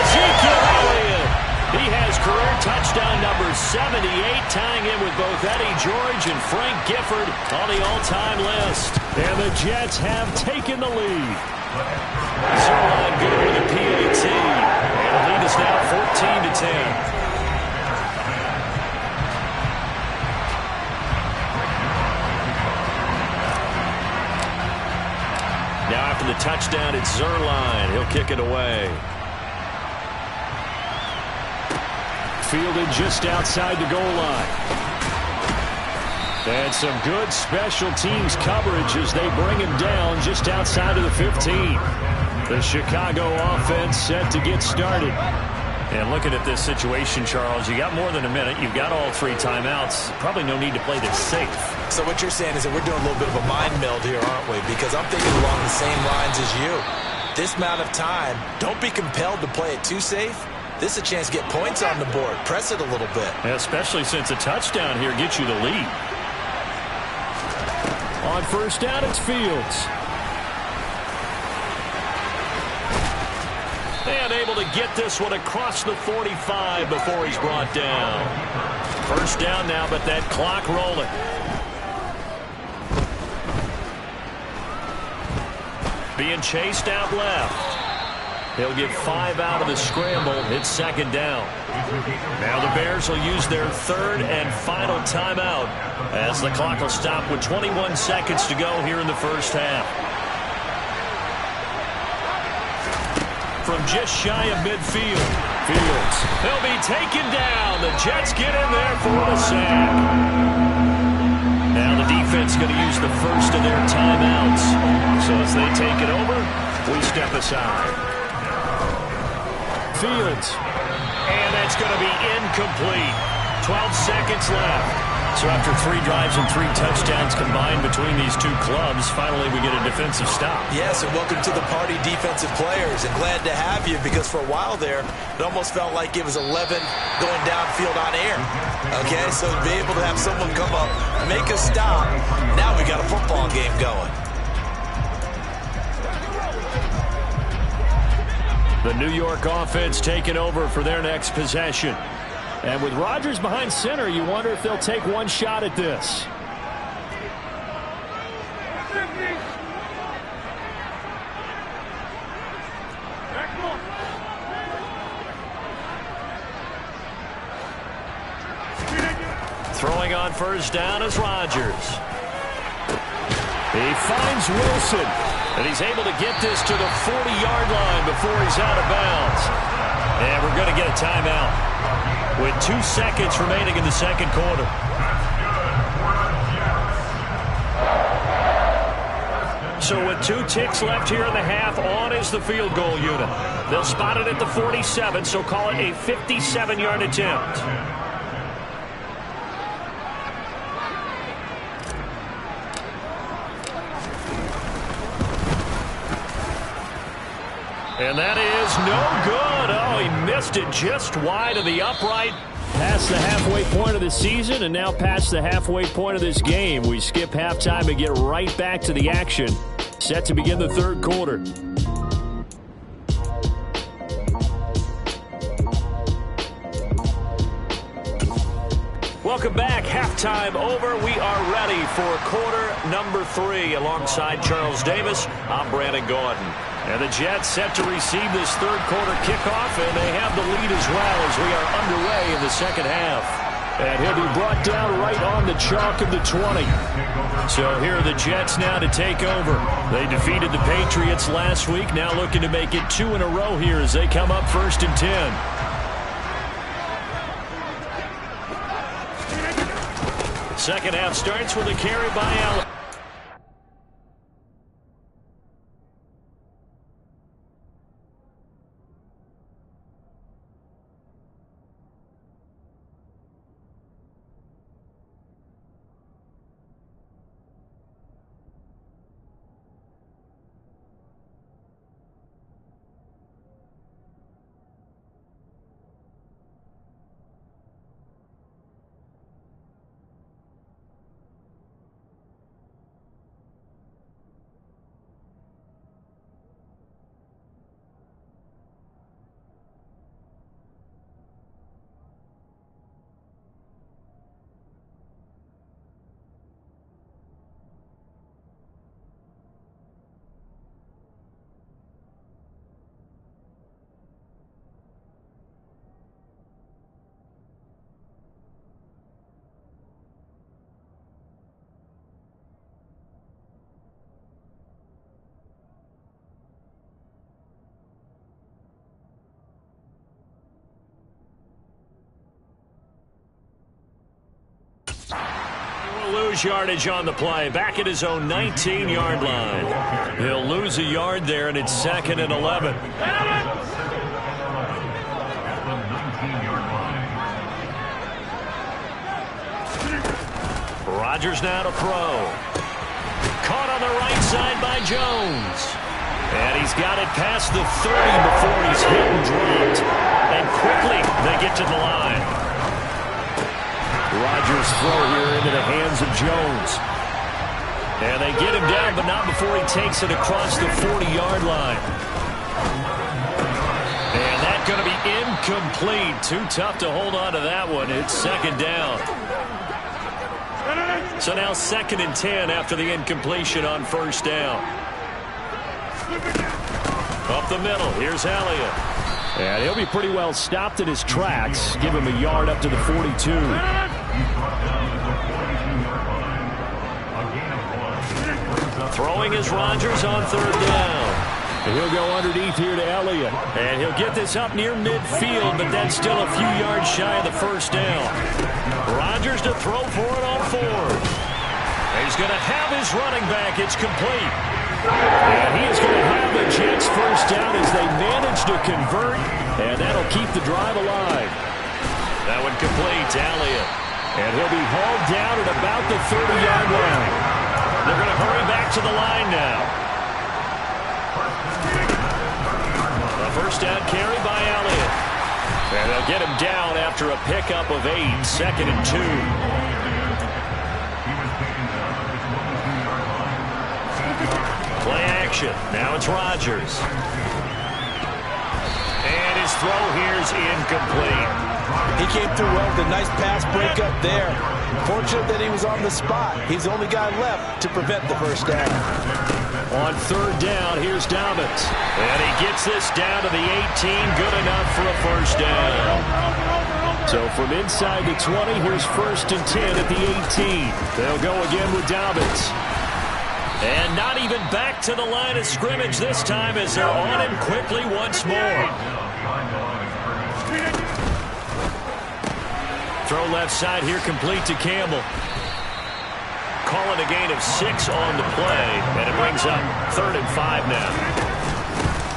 Ezekiel Elliott. He has career touchdown number 78, tying in with both Eddie George and Frank Gifford on the all-time list. And the Jets have taken the lead. Zerline good with a PAT. And the lead is now 14-10. Now after the touchdown, it's Zerline. He'll kick it away. Fielded just outside the goal line. And some good special teams coverage as they bring him down just outside of the 15. The Chicago offense set to get started. And looking at this situation, Charles, you got more than a minute. You've got all 3 timeouts. Probably no need to play this safe. So what you're saying is that we're doing a little bit of a mind meld here, aren't we? Because I'm thinking along the same lines as you. This amount of time, don't be compelled to play it too safe. This is a chance to get points on the board. Press it a little bit. Yeah, especially since a touchdown here gets you the lead. On first down, it's Fields. And able to get this one across the 45 before he's brought down. First down now, but that clock rolling. Being chased out left. He'll get 5 out of the scramble. It's second down. Now the Bears will use their 3rd and final timeout as the clock will stop with 21 seconds to go here in the first half. From just shy of midfield. Fields. They'll be taken down. The Jets get in there for the sack. Now the defense going to use the first of their timeouts. So as they take it over, we step aside. Fields. And that's going to be incomplete. 12 seconds left. So after 3 drives and 3 touchdowns combined between these two clubs, finally we get a defensive stop. Yes, and welcome to the party, defensive players. And glad to have you, because for a while there, it almost felt like it was 11 going downfield on air. Okay, so to be able to have someone come up, make a stop, now we got a football game going. The New York offense taking over for their next possession. And with Rodgers behind center, you wonder if they'll take one shot at this. Throwing on first down is Rodgers. He finds Wilson. And he's able to get this to the 40-yard line before he's out of bounds. And we're going to get a timeout with 2 seconds remaining in the second quarter. So with 2 ticks left here in the half, on is the field goal unit. They'll spot it at the 47, so call it a 57-yard attempt. And that is no good. Oh, he missed it just wide of the upright. Past the halfway point of the season and now past the halfway point of this game. We skip halftime and get right back to the action. Set to begin the third quarter. Welcome back. Halftime over. We are ready for quarter number 3. Alongside Charles Davis, I'm Brandon Gordon. And the Jets set to receive this third quarter kickoff, and they have the lead as well as we are underway in the second half. And he'll be brought down right on the chalk of the 20. So here are the Jets now to take over. They defeated the Patriots last week, now looking to make it 2 in a row here as they come up 1st and 10. Second half starts with a carry by Allen. Lose yardage on the play, back at his own 19-yard line. He'll lose a yard there, and it's 2nd and 11. Rodgers now to throw. Caught on the right side by Jones. And he's got it past the 30 before he's hit and dropped. And quickly they get to the line. Rodgers' throw here into the hands of Jones. And they get him down, but not before he takes it across the 40-yard line. And that's going to be incomplete. Too tough to hold on to that one. It's second down. So now 2nd and 10 after the incompletion on first down. Up the middle, here's Elliott. And he'll be pretty well stopped in his tracks. Give him a yard up to the 42. Throwing is Rodgers on 3rd down. And he'll go underneath here to Elliott. And he'll get this up near midfield, but that's still a few yards shy of the first down. Rodgers to throw for it on 4th. He's going to have his running back. It's complete. And he is going to have the Jets first down as they manage to convert, and that'll keep the drive alive. That one complete to Elliott. And he'll be hauled down at about the 30-yard line. They're going to hurry back to the line now. A first down carry by Elliott. And they'll get him down after a pickup of 8, 2nd and 2. Play action. Now it's Rodgers. And his throw here's incomplete. He came through well with a nice pass breakup there. Fortunate that he was on the spot. He's the only guy left to prevent the first down. On 3rd down, here's Dobbins. And he gets this down to the 18. Good enough for a first down. So from inside the 20, here's 1st and 10 at the 18. They'll go again with Dobbins. And not even back to the line of scrimmage this time as they're on him quickly once more. Throw left side here complete to Campbell. Calling a gain of 6 on the play, and it brings up 3rd and 5 now.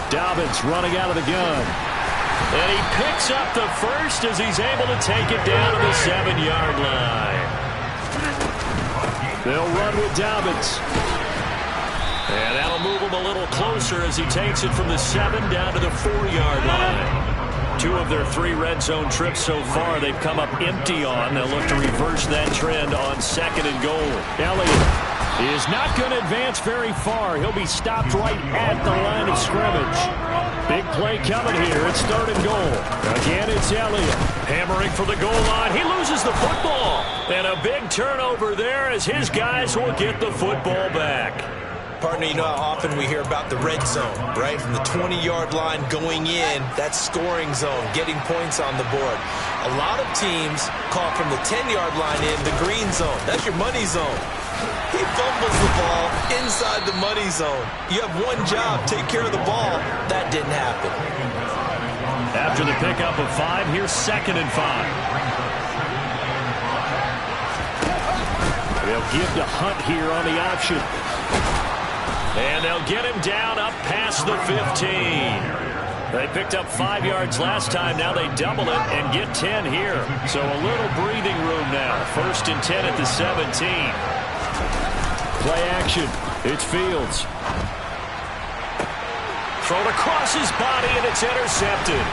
Dobbins running out of the gun. And he picks up the first as he's able to take it down to the 7-yard line. They'll run with Dobbins. And that'll move him a little closer as he takes it from the 7 down to the 4-yard line. 2 of their 3 red zone trips so far they've come up empty on. They'll look to reverse that trend on 2nd and goal. Elliott is not going to advance very far. He'll be stopped right at the line of scrimmage. Big play coming here. It's 3rd and goal. Again, it's Elliott. Hammering for the goal line. He loses the football. And a big turnover there as his guys will get the football back. Partner, you know how often we hear about the red zone, right? From the 20-yard line going in, that's scoring zone, getting points on the board. A lot of teams call from the 10-yard line in the green zone. That's your money zone. He fumbles the ball inside the money zone. You have one job, take care of the ball. That didn't happen. After the pickup of 5, here's 2nd and 5. They'll give to Hunt here on the option. And they'll get him down up past the 15. They picked up 5 yards last time. Now they double it and get 10 here. So a little breathing room now. 1st and 10 at the 17. Play action. It's Fields. Thrown across his body, and it's intercepted.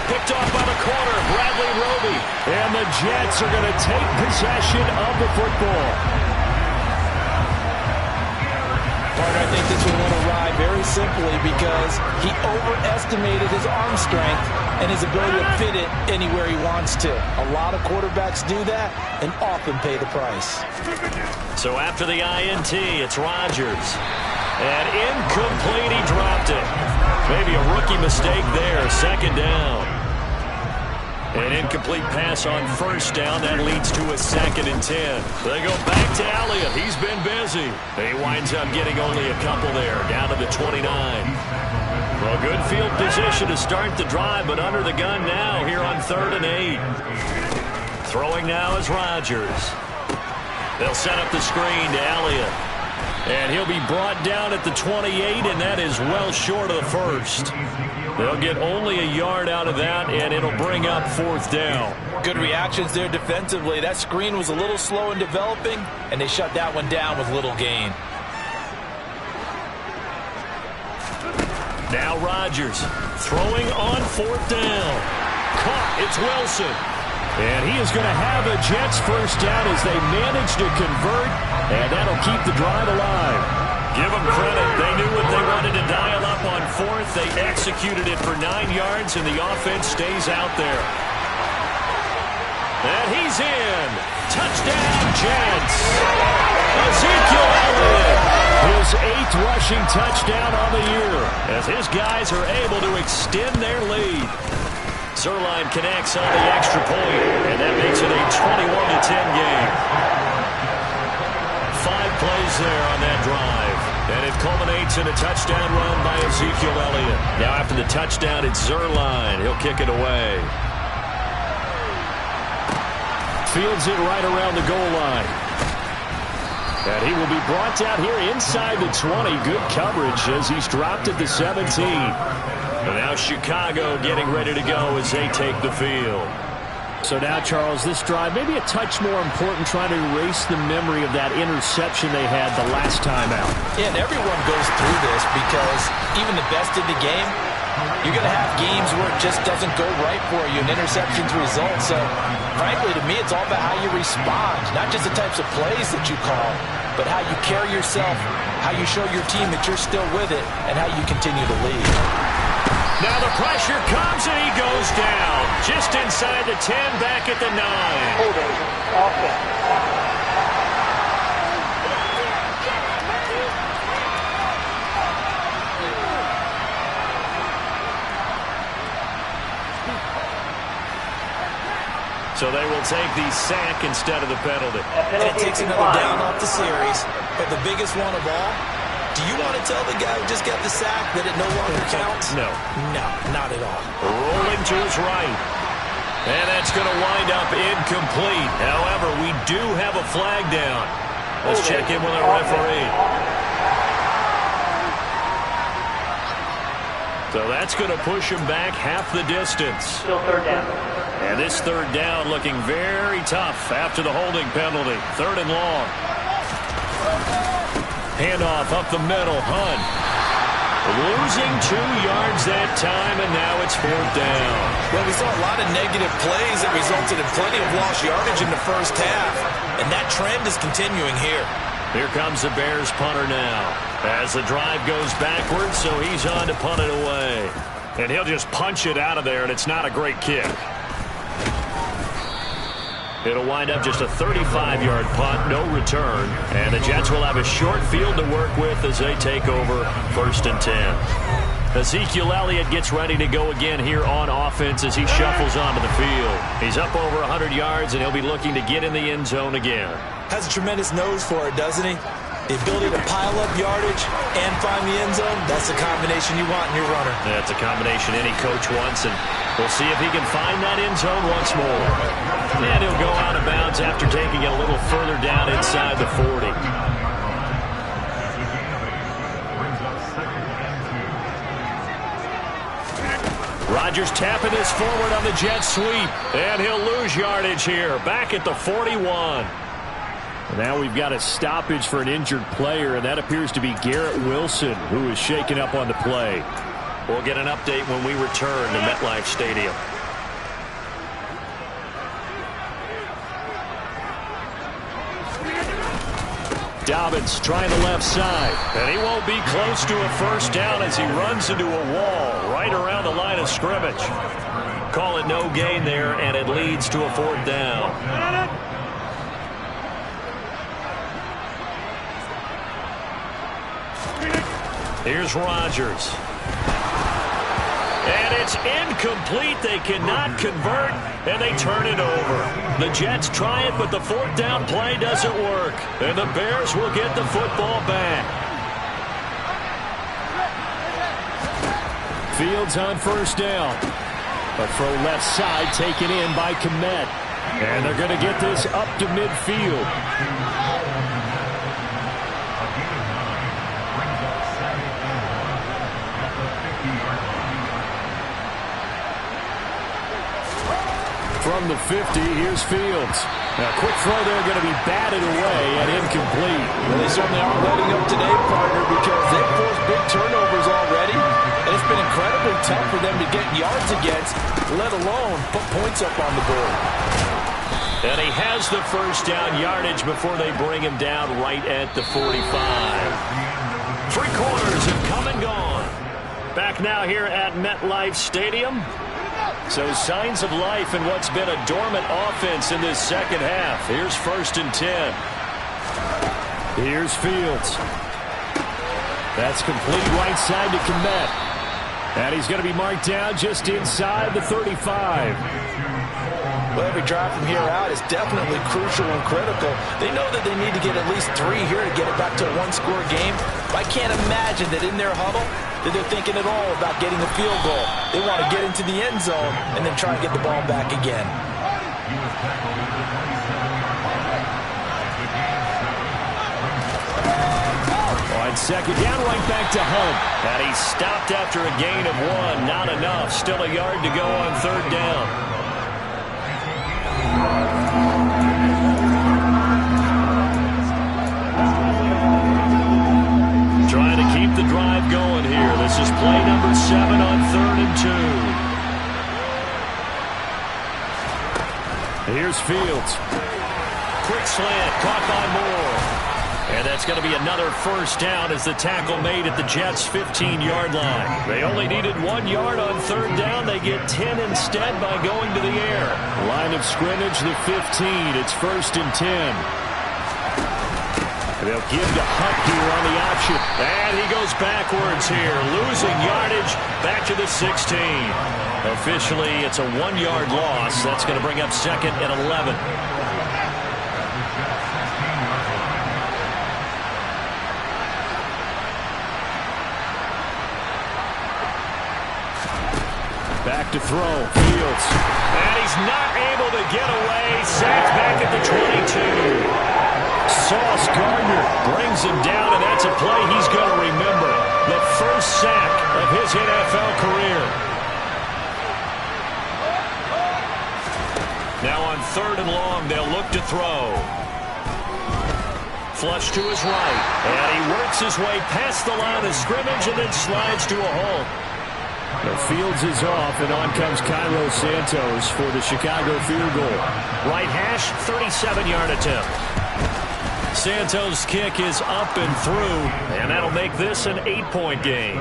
Picked off by the corner, Bradley Roby. And the Jets are going to take possession of the football. I think this one went awry very simply because he overestimated his arm strength and his ability to fit it anywhere he wants to. A lot of quarterbacks do that and often pay the price. So after the INT, it's Rodgers. And incomplete, he dropped it. Maybe a rookie mistake there, 2nd down. An incomplete pass on 1st down. That leads to a 2nd and 10. They go back to Elliott. He's been busy. And he winds up getting only a couple there, down to the 29. Well, good field position to start the drive, but under the gun now here on 3rd and 8. Throwing now is Rodgers. They'll set up the screen to Elliott. And he'll be brought down at the 28, and that is well short of the first. They'll get only a yard out of that, and it'll bring up 4th down. Good reactions there defensively. That screen was a little slow in developing, and they shut that one down with little gain. Now Rodgers throwing on 4th down. Caught. It's Wilson. And he is going to have a Jets first down as they manage to convert, and that'll keep the drive alive. Give them credit. They knew what they wanted to dial up on 4th. They executed it for 9 yards, and the offense stays out there. And he's in. Touchdown, Jets. Ezekiel Elliott. His 8th rushing touchdown on the year as his guys are able to extend their lead. Zerline connects on the extra point, and that makes it a 21-10 game. 5 plays there on that drive, and it culminates in a touchdown run by Ezekiel Elliott. Now after the touchdown, it's Zerline. He'll kick it away. Fields it right around the goal line. And he will be brought down here inside the 20. Good coverage as he's dropped at the 17. And now Chicago getting ready to go as they take the field. So now, Charles, this drive maybe a touch more important, trying to erase the memory of that interception they had the last time out. Yeah, and everyone goes through this because even the best in the game, you're going to have games where it just doesn't go right for you, and interceptions result. So, frankly, to me, it's all about how you respond, not just the types of plays that you call, but how you carry yourself, how you show your team that you're still with it, and how you continue to lead. Now the pressure comes, and he goes down. Just inside the 10, back at the 9. So they will take the sack instead of the penalty. And it takes another down off the series. But the biggest one of all, do you want to tell the guy who just got the sack that it no longer counts? No. No, not at all. Rolling to his right. And that's going to wind up incomplete. However, we do have a flag down. Let's check in with our referee. So that's going to push him back half the distance. Still 3rd down. And this 3rd down looking very tough after the holding penalty. 3rd and long. Handoff up the middle. Hunt. Losing 2 yards that time, and now it's 4th down. Well, we saw a lot of negative plays that resulted in plenty of lost yardage in the first half. And that trend is continuing here. Here comes the Bears punter now. As the drive goes backwards, so he's on to punt it away. And he'll just punch it out of there, and it's not a great kick. It'll wind up just a 35-yard punt, no return. And the Jets will have a short field to work with as they take over 1st and 10. Ezekiel Elliott gets ready to go again here on offense as he shuffles onto the field. He's up over 100 yards, and he'll be looking to get in the end zone again. Has a tremendous nose for it, doesn't he? The ability to pile up yardage and find the end zone, that's the combination you want in your runner. That's a combination any coach wants, and we'll see if he can find that end zone once more. And he'll go out of bounds after taking it a little further down inside the 40. Rodgers tapping this forward on the jet sweep, and he'll lose yardage here, back at the 41. Now we've got a stoppage for an injured player, and that appears to be Garrett Wilson, who is shaken up on the play. We'll get an update when we return to MetLife Stadium. Dobbins trying the left side, and he won't be close to a first down as he runs into a wall right around the line of scrimmage. Call it no gain there, and it leads to a 4th down. Here's Rodgers. And it's incomplete. They cannot convert, and they turn it over. The Jets try it, but the 4th down play doesn't work. And the Bears will get the football back. Fields on 1st down. A throw left side taken in by Kmet. And they're going to get this up to midfield. from the 50. Here's Fields. Now, quick throw there going to be batted away and incomplete. Well, they certainly aren't letting up today, partner, because they've forced big turnovers already. And it's been incredibly tough for them to get yards against, let alone put points up on the board. And he has the first down yardage before they bring him down right at the 45. 3 quarters have come and gone. Back now here at MetLife Stadium. So signs of life in what's been a dormant offense in this second half. Here's 1st and 10. Here's Fields. That's complete right side to Kmet. And he's going to be marked down just inside the 35. Well, every drive from here out is definitely crucial and critical. They know that they need to get at least 3 here to get it back to a 1-score game. But I can't imagine that in their huddle that they're thinking at all about getting a field goal. They want to get into the end zone and then try and get the ball back again. On second down, right back to Hunt. And he stopped after a gain of 1. Not enough. Still a yard to go on 3rd down. Trying to keep the drive going here. This is play number 7 on 3rd and 2. Here's Fields. Quick slant, caught by Moore. And that's going to be another first down as the tackle made at the Jets' 15-yard line. They only needed 1 yard on 3rd down. They get 10 instead by going to the air. Line of scrimmage, the 15. It's 1st and 10. They'll give to Hunt here on the option. And he goes backwards here, losing yardage back to the 16. Officially, it's a 1-yard loss. That's going to bring up 2nd and 11. Back to throw. Fields. And he's not able to get away. Sacked back at the 22. Sauce Gardner brings him down, and that's a play he's going to remember. The first sack of his NFL career. Now on 3rd and long, they'll look to throw. Flush to his right, and he works his way past the line of scrimmage and then slides to a halt. The Fields is off, and on comes Cairo Santos for the Chicago field goal. Right hash, 37-yard attempt. Santos' kick is up and through, and that'll make this an 8-point game.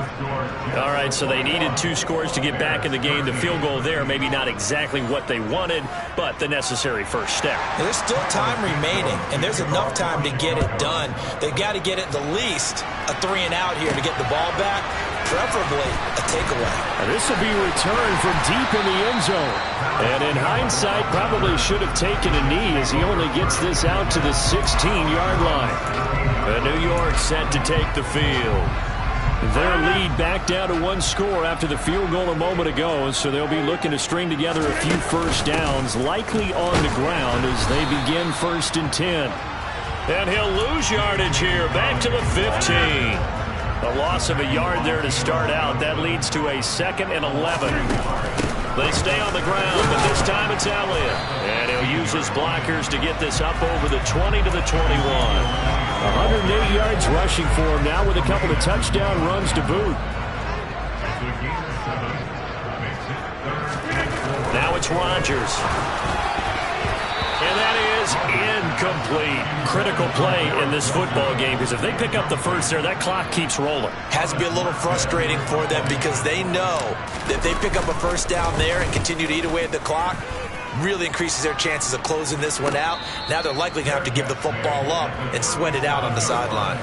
All right, so they needed 2 scores to get back in the game. The field goal there, maybe not exactly what they wanted, but the necessary first step. There's still time remaining, and there's enough time to get it done. They've got to get at the least a 3-and-out here to get the ball back, preferably a takeaway. And this will be returned from deep in the end zone. And in hindsight, probably should have taken a knee as he only gets this out to the 16-yard line. New York set to take the field. Their lead back down to 1 score after the field goal a moment ago, so they'll be looking to string together a few first downs, likely on the ground as they begin 1st and 10. And he'll lose yardage here, back to the 15. A loss of a yard there to start out. That leads to a 2nd and 11. They stay on the ground, but this time it's Elliott. And he'll use his blockers to get this up over the 20 to the 21. 108 yards rushing for him now with a couple of touchdown runs to boot. Now it's Rodgers. And that is incomplete. Critical play in this football game because if they pick up the first there, that clock keeps rolling. Has to be a little frustrating for them because they know that if they pick up a first down there and continue to eat away at the clock, really increases their chances of closing this one out. Now they're likely going to have to give the football up and sweat it out on the sideline.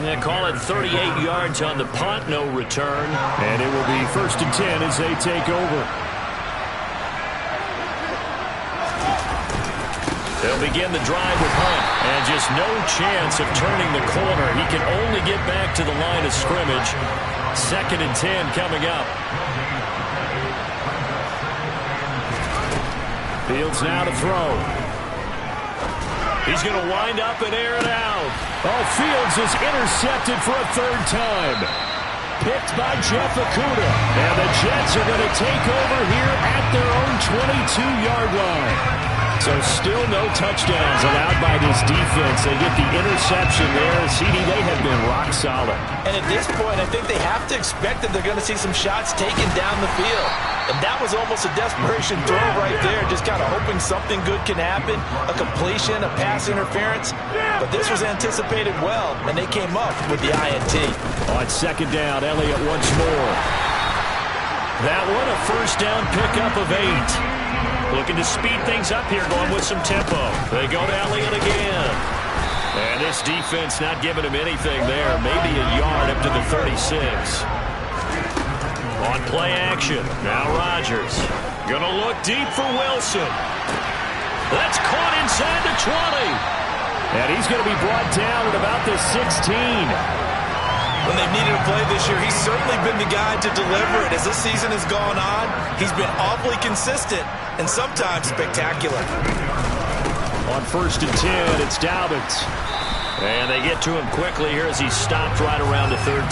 They call it 38 yards on the punt, no return. And it will be 1st and 10 as they take over. They'll begin the drive with Hunt, and just no chance of turning the corner. He can only get back to the line of scrimmage. 2nd and 10 coming up. Fields now to throw. He's going to wind up and air it out. Oh, Fields is intercepted for a 3rd time. picked by Jeff Okudah. And the Jets are going to take over here at their own 22-yard line. So still no touchdowns allowed by this defense. They get the interception there. CD, they have been rock solid. And at this point, I think they have to expect that they're going to see some shots taken down the field. And that was almost a desperation throw right there, just kind of hoping something good can happen, a completion, a pass interference. But this was anticipated well, and they came up with the INT. On second down, Elliott once more. That one, a first down pickup of 8. Looking to speed things up here, going with some tempo. They go to Elliott again. And this defense not giving him anything there. Maybe a yard up to the 36. On play action. Now Rodgers. Going to look deep for Wilson. That's caught inside the 20. And he's going to be brought down at about the 16. When they've needed a play this year, he's certainly been the guy to deliver it. As this season has gone on, he's been awfully consistent and sometimes spectacular. On first and 10, it's Dobbins. And they get to him quickly here as he stopped right around the 13.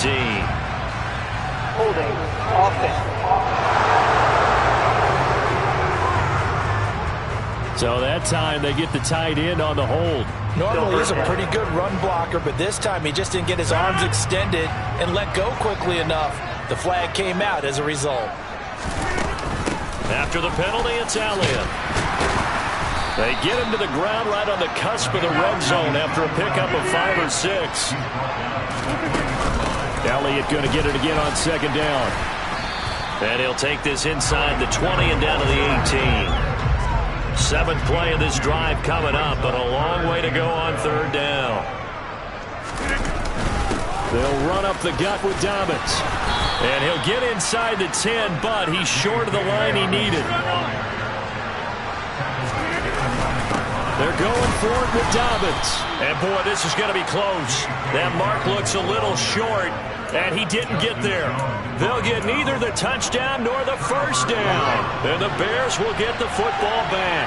Holding, offense. So that time they get the tight end on the hold. Normally he's a pretty good run blocker, but this time he just didn't get his arms extended and let go quickly enough. The flag came out as a result. After the penalty, it's Elliott. They get him to the ground right on the cusp of the red zone after a pickup of 5 or 6. Elliott going to get it again on second down. And he'll take this inside the 20 and down to the 18. 7th play of this drive coming up, but a long way to go on third down. They'll run up the gut with Dobbins. And he'll get inside the 10, but he's short of the line he needed. They're going for it with Dobbins. And boy, this is going to be close. That mark looks a little short, and he didn't get there. They'll get neither the touchdown nor the first down. And the Bears will get the football back.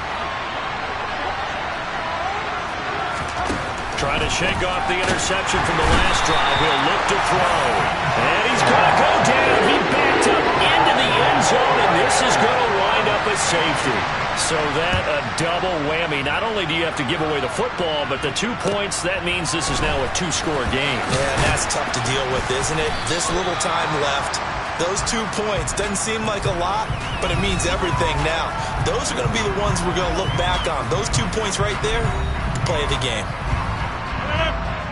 Trying to shake off the interception from the last drive. He'll look to throw. And he's going to go down. He backed up into the end zone, and this is going to wind up a safety. So that a double whammy. Not only do you have to give away the football, but the 2 points, that means this is now a 2-score game. Yeah, and that's tough to deal with, isn't it? This little time left. Those 2 points doesn't seem like a lot, but it means everything now. Those are going to be the ones we're going to look back on. Those 2 points right there, play of the game.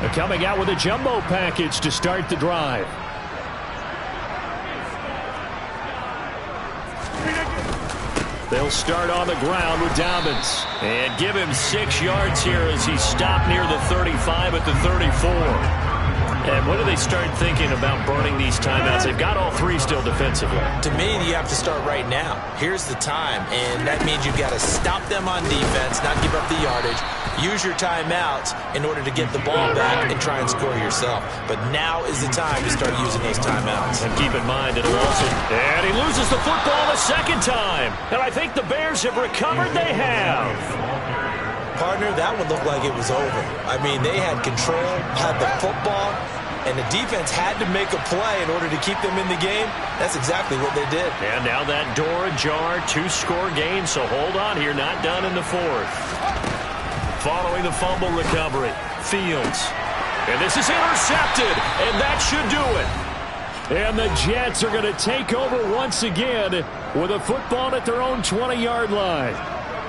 They're coming out with a jumbo package to start the drive. They'll start on the ground with Dobbins. And give him 6 yards here as he stopped near the 35 at the 34. And when do they start thinking about burning these timeouts? They've got all 3 still defensively. To me, you have to start right now. Here's the time, and that means you've got to stop them on defense, not give up the yardage. Use your timeouts in order to get the ball back and try and score yourself. But now is the time to start using those timeouts. And keep in mind, it'll also... And he loses the football a second time. And I think the Bears have recovered. They have. Partner, that one looked like it was over. I mean, they had control, had the football, and the defense had to make a play in order to keep them in the game. That's exactly what they did. And now that door ajar, 2-score game, so hold on here, not done in the 4th. Following the fumble recovery, Fields. And this is intercepted, and that should do it. And the Jets are going to take over once again with a football at their own 20-yard line.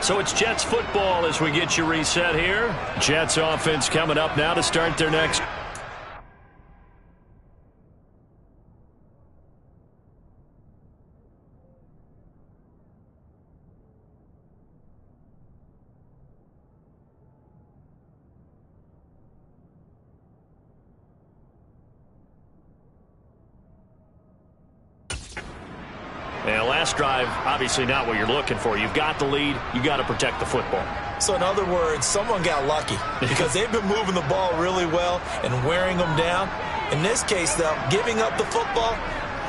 So it's Jets football as we get you reset here. Jets offense coming up now to start their next. And last drive, obviously not what you're looking for. You've got the lead. You got to protect the football. So in other words, someone got lucky because they've been moving the ball really well and wearing them down. In this case, though, giving up the football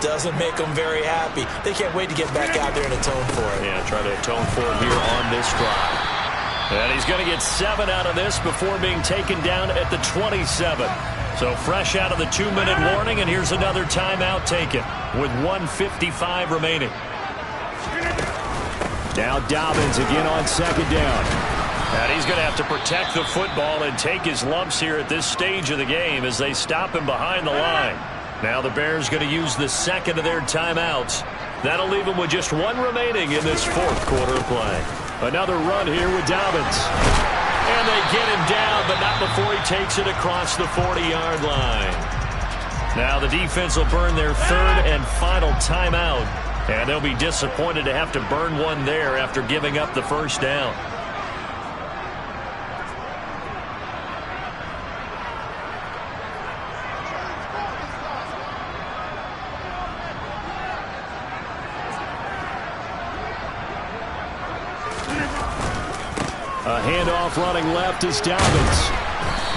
doesn't make them very happy. They can't wait to get back out there and atone for it. Yeah, try to atone for it here on this drive. And he's going to get 7 out of this before being taken down at the 27. So fresh out of the 2-minute warning, and here's another timeout taken with 1:55 remaining. Now Dobbins again on second down. And he's going to have to protect the football and take his lumps here at this stage of the game as they stop him behind the line. Now the Bears going to use the second of their timeouts. That'll leave them with just one remaining in this fourth quarter of play. Another run here with Dobbins. And they get him down, but not before he takes it across the 40-yard line. Now the defense will burn their third and final timeout. And they'll be disappointed to have to burn one there after giving up the first down. A handoff running left is Dobbins.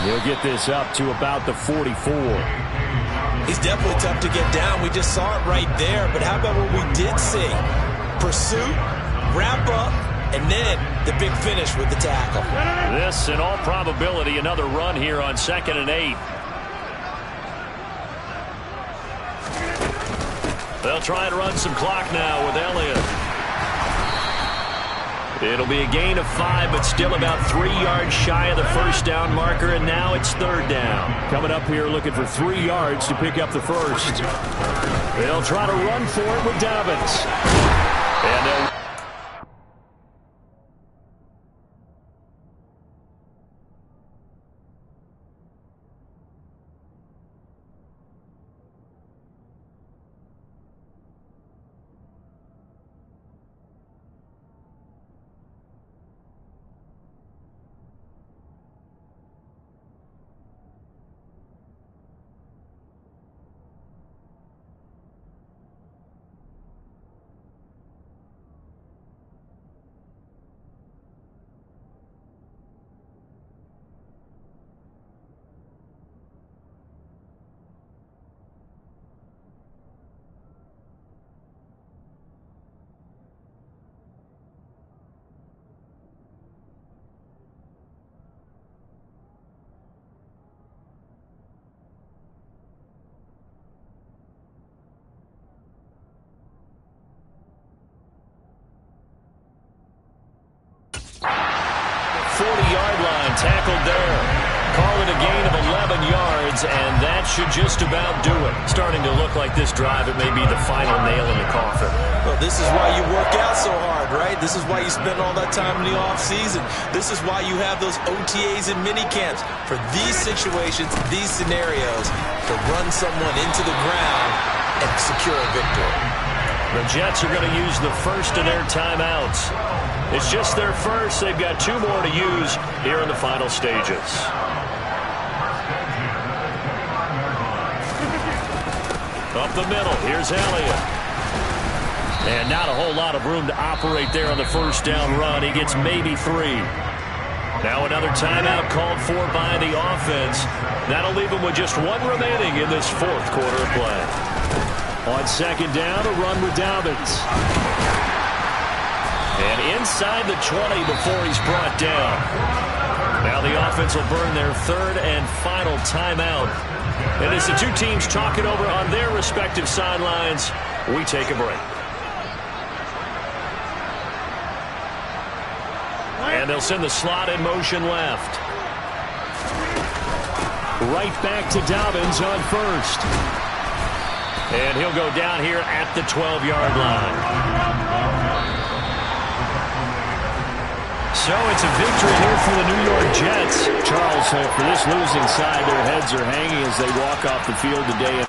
He'll get this up to about the 44. He's definitely tough to get down. We just saw it right there. But how about what we did see? Pursuit, wrap up, and then the big finish with the tackle. This, in all probability, another run here on 2nd and 8. They'll try and run some clock now with Elliott. It'll be a gain of 5, but still about 3 yards shy of the first down marker, and now it's third down. Coming up here looking for 3 yards to pick up the first. They'll try to run for it with Dobbins. And they'll tackled there. Call it a gain of 11 yards, and that should just about do it. Starting to look like this drive, it may be the final nail in the coffin. Well, this is why you work out so hard, right? This is why you spend all that time in the offseason. This is why you have those OTAs and mini camps. For these situations, these scenarios, to run someone into the ground and secure a victory. The Jets are going to use the first of their timeouts. It's just their first. They've got 2 more to use here in the final stages. Up the middle, here's Elliott. And not a whole lot of room to operate there on the first down run. He gets maybe 3. Now another timeout called for by the offense. That'll leave him with just 1 remaining in this fourth quarter of play. On second down, a run with Dobbins. And inside the 20 before he's brought down. Now the offense will burn their third and final timeout. And as the two teams talk it over on their respective sidelines, we take a break. And they'll send the slot in motion left. Right back to Dobbins on first. And he'll go down here at the 12-yard line. So it's a victory here for the New York Jets. Charles, for this losing side, their heads are hanging as they walk off the field today.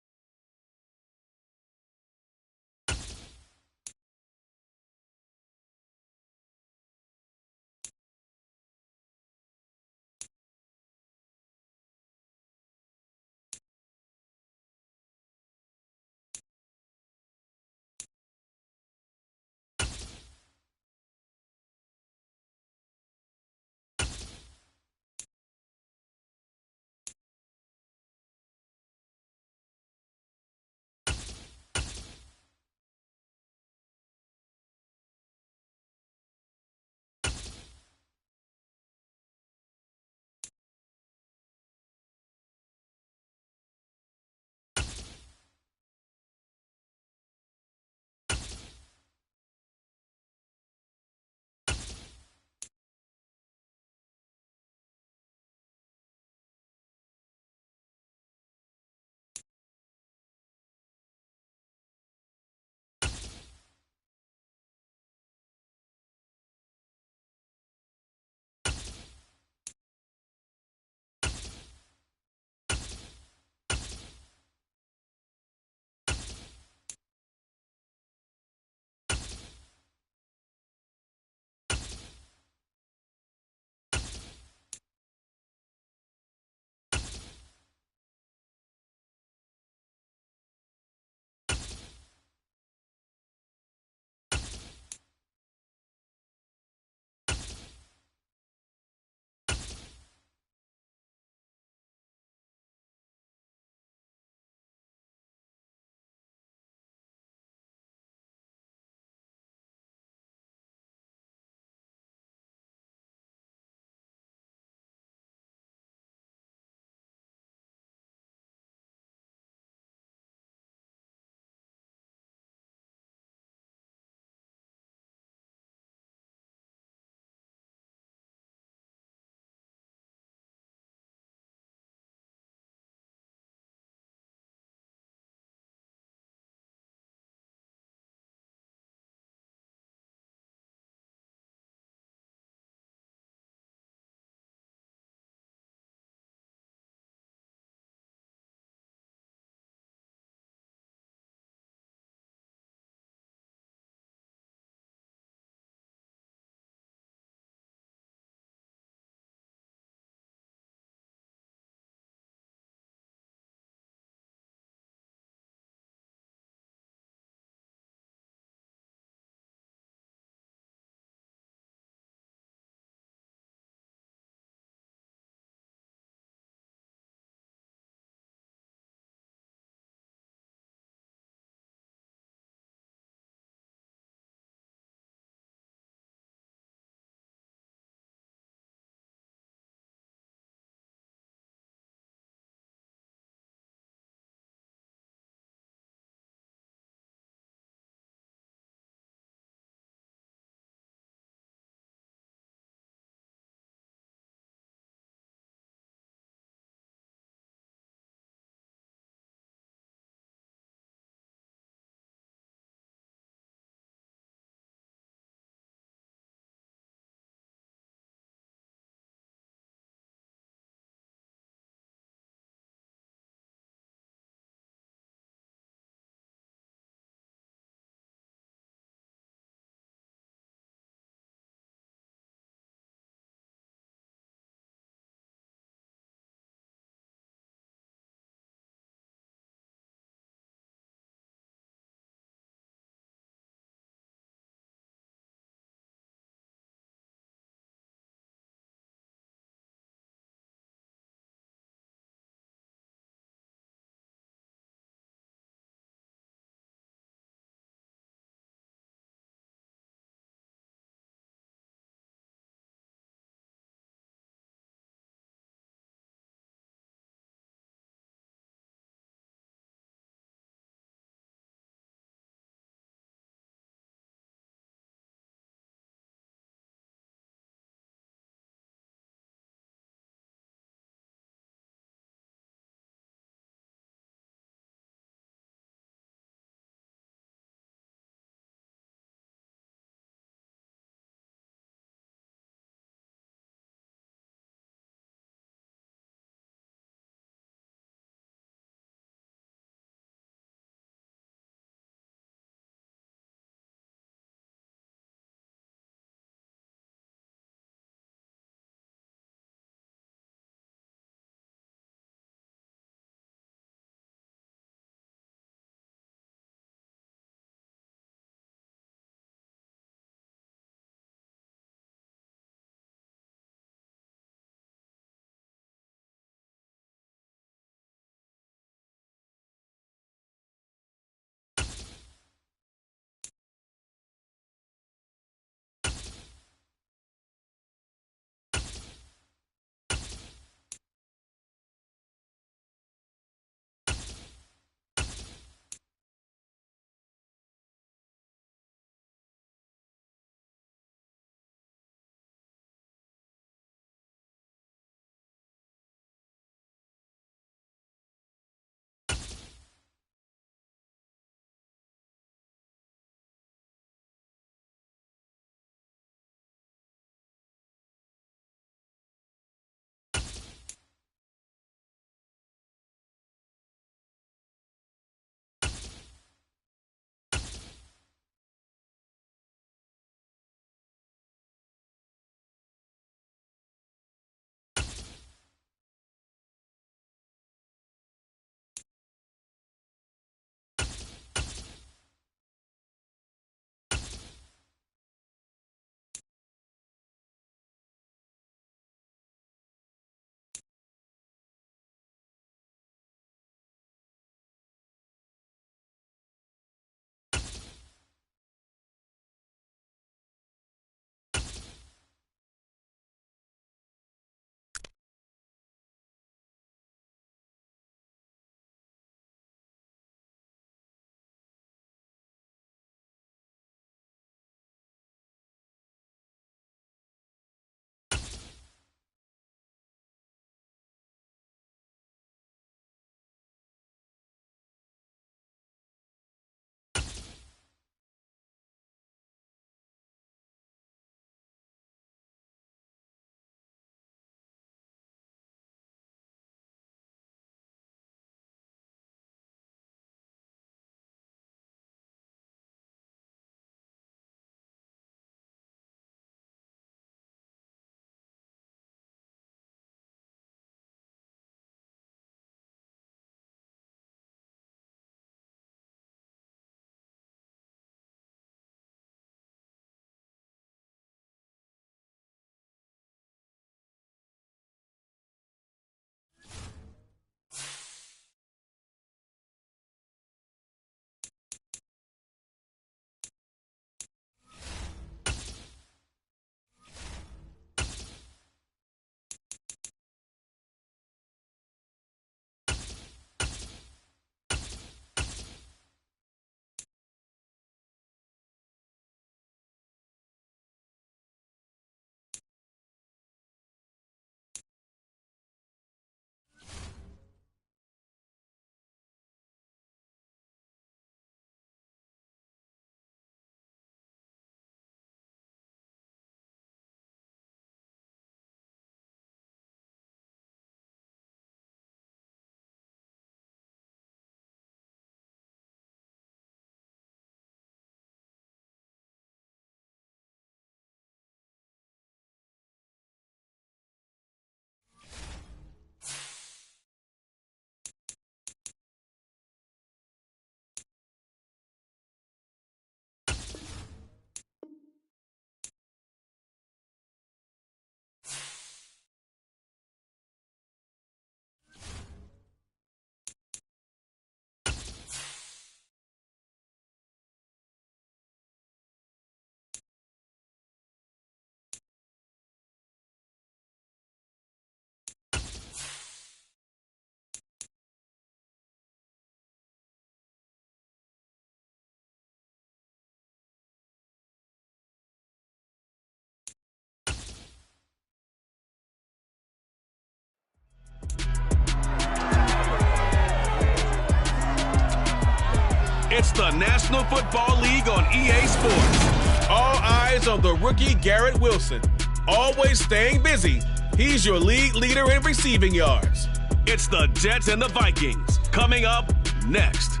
It's the National Football League on EA Sports. All eyes on the rookie Garrett Wilson. Always staying busy, he's your league leader in receiving yards. It's the Jets and the Vikings coming up next.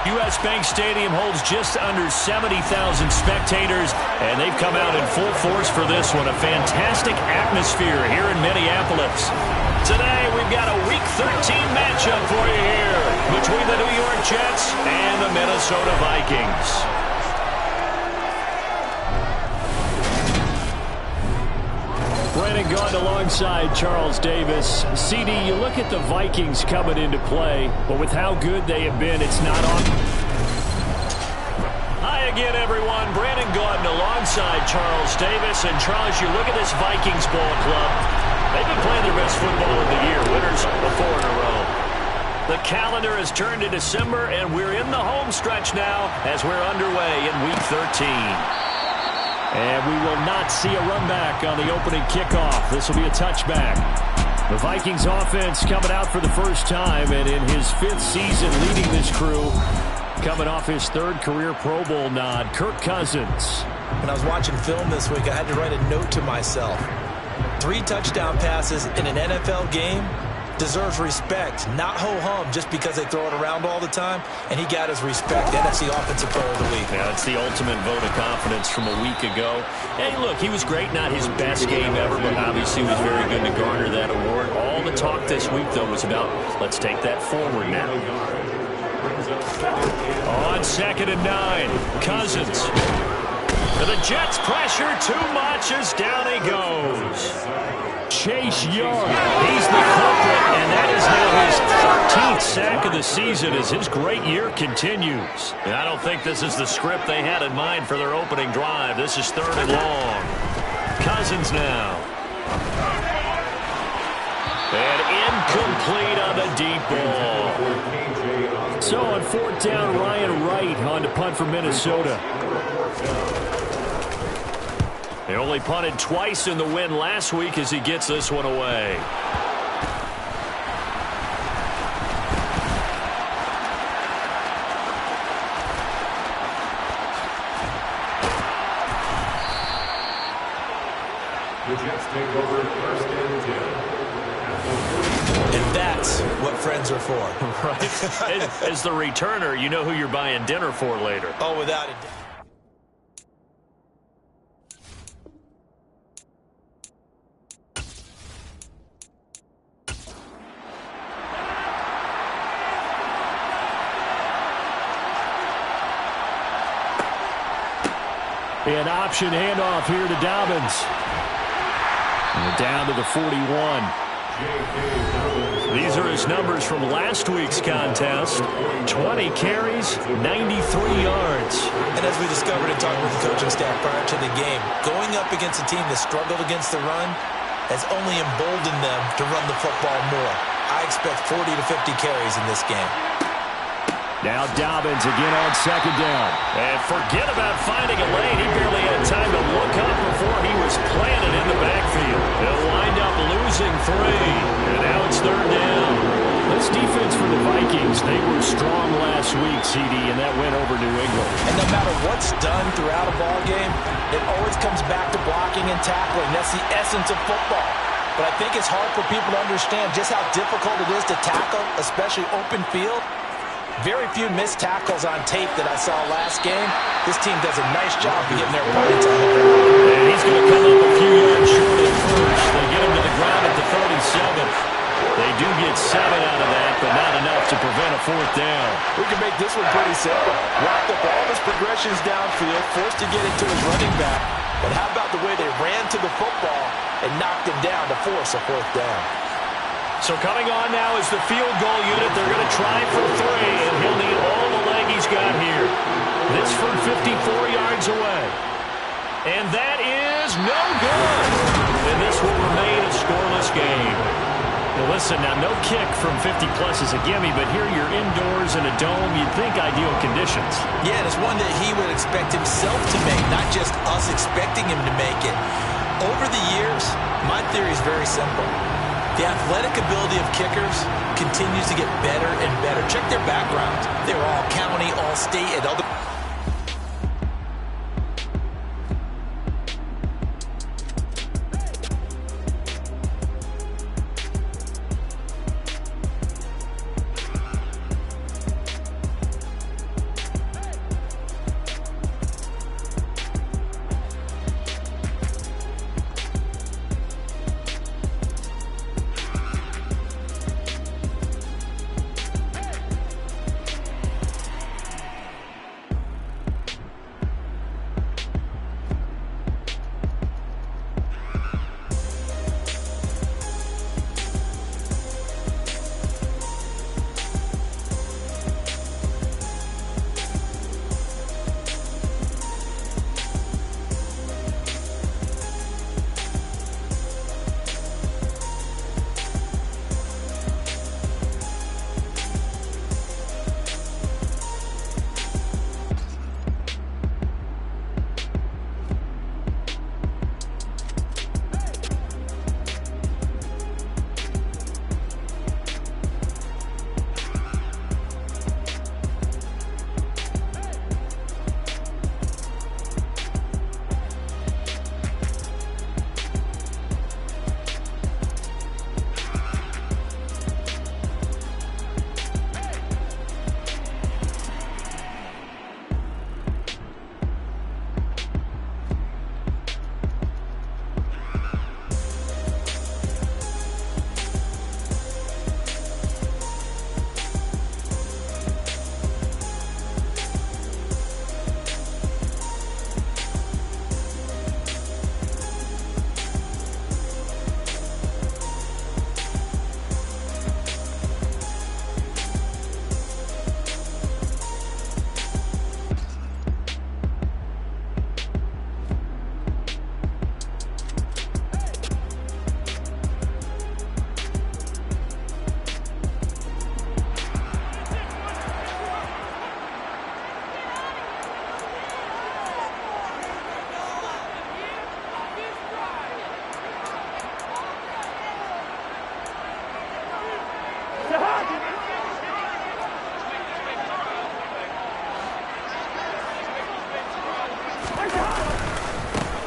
U.S. Bank Stadium holds just under 70,000 spectators, and they've come out in full force for this one. A fantastic atmosphere here in Minneapolis. Today, we've got a Week 13 matchup for you here between the New York Jets and the Minnesota Vikings. Brandon Gaudin alongside Charles Davis. CD, you look at the Vikings coming into play, but with how good they have been, it's not on. Hi again, everyone. Brandon Gaudin alongside Charles Davis. And Charles, you look at this Vikings ball club. They've been playing their best football of the year. Winners 4 in a row. The calendar has turned to December, and we're in the home stretch now as we're underway in Week 13. And we will not see a run back on the opening kickoff. This will be a touchback. The Vikings offense coming out for the first time, and in his 5th season leading this crew, coming off his 3rd career Pro Bowl nod, Kirk Cousins. When I was watching film this week, I had to write a note to myself. 3 touchdown passes in an NFL game deserves respect, not ho-hum just because they throw it around all the time, and he got his respect. NFC Offensive Player of the Week. Yeah, it's the ultimate vote of confidence from a week ago. Hey, look, he was great, not his best game ever, but obviously he was very good to garner that award. All the talk this week, though, was about let's take that forward now. On 2nd and 9, Cousins. The Jets pressure too much as down he goes. Chase Young, he's the culprit, and that is now his 13th sack of the season as his great year continues. And I don't think this is the script they had in mind for their opening drive. This is 3rd and long. Cousins now. And incomplete on the deep ball. So on 4th down, Ryan Wright on to punt for Minnesota. They only punted twice in the win last week as he gets this one away. The Jets take over 1st and 10. And that's what friends are for. Right. As the returner, you know who you're buying dinner for later. Oh, without a doubt. An option handoff here to Dobbins. And down to the 41. These are his numbers from last week's contest. 20 carries, 93 yards. And as we discovered in talking with the coaching staff prior to the game, going up against a team that struggled against the run has only emboldened them to run the football more. I expect 40 to 50 carries in this game. Now Dobbins again on 2nd down. And forget about finding a lane. He barely had time to look up before he was planted in the backfield. They'll wind up losing 3. And now it's 3rd down. This defense for the Vikings, they were strong last week, CD, and that went over New England. And no matter what's done throughout a ball game, it always comes back to blocking and tackling. That's the essence of football. But I think it's hard for people to understand just how difficult it is to tackle, especially open field. Very few missed tackles on tape that I saw last game. This team does a nice job of getting their opponents on the ground. And he's going to come up a few yards short at first. They get him to the ground at the 37. They do get 7 out of that, but not enough to prevent a 4th down. We can make this one pretty simple. Wrapped up all of his progressions downfield, forced to get into his running back. But how about the way they ran to the football and knocked him down to force a 4th down? So coming on now is the field goal unit. They're going to try for 3, and he'll need all the leg he's got here. This from 54 yards away. And that is no good. And this will remain a scoreless game. Now listen, now no kick from 50-plus is a gimme, but here you're indoors in a dome. You'd think ideal conditions. Yeah, and it's one that he would expect himself to make, not just us expecting him to make it. Over the years, my theory is very simple. The athletic ability of kickers continues to get better and better. Check their backgrounds. They're all county, all state, and other.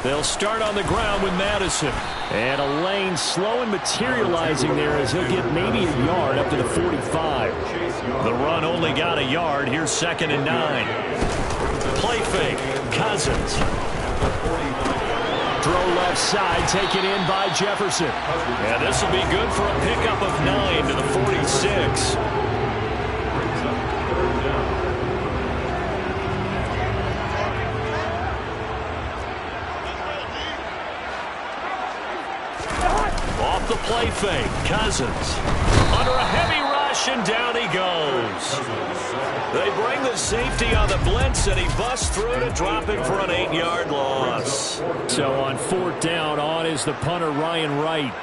They'll start on the ground with Madison. And a lane slow and materializing there as he'll get maybe a yard up to the 45. The run only got a yard. Here's 2nd and 9. Play fake. Cousins. Throw left side, taken in by Jefferson. And this will be good for a pickup of 9 to the 46. Off the play fake, Cousins. Under a heavy rush, and down he goes. They bring the safety on the blitz, and he busts through to drop it for an 8-yard loss. So on 4th down, on is the punter, Ryan Wright.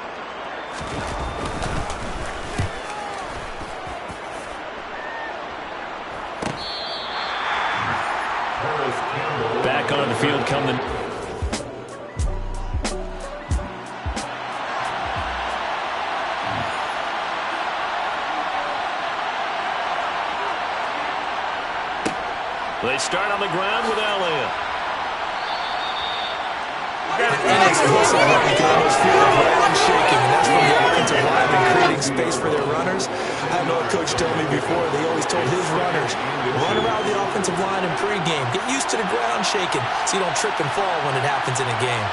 Back on the field come the... They start on the ground with Elliott. Inexplicable. You can almost feel the ground shaking, and that's from the offensive linemen creating space for their runners. I know a coach told me before, they always told his runners, run around the offensive line in pregame. Get used to the ground shaking so you don't trip and fall when it happens in a game.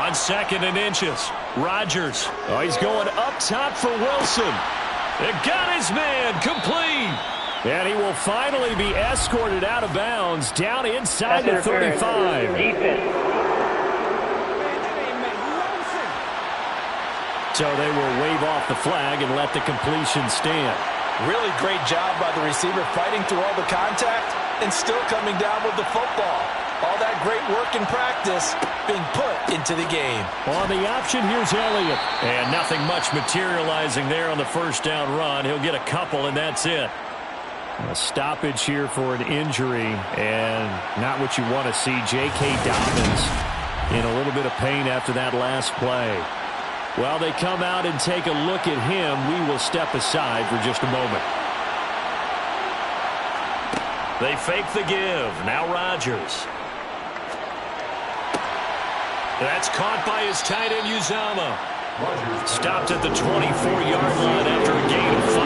On 2nd and inches, Rodgers. Oh, he's going up top for Wilson. It got his man complete. And he will finally be escorted out of bounds down inside the 35. So they will wave off the flag and let the completion stand. Really great job by the receiver fighting through all the contact and still coming down with the football. All that great work in practice being put into the game. On the option, here's Elliott. And nothing much materializing there on the 1st down run. He'll get a couple, and that's it. A stoppage here for an injury, and not what you want to see. J.K. Dobbins in a little bit of pain after that last play. While they come out and take a look at him, we will step aside for just a moment. They fake the give. Now Rodgers. That's caught by his tight end, Uzama. Stopped at the 24-yard line after a gain of 5.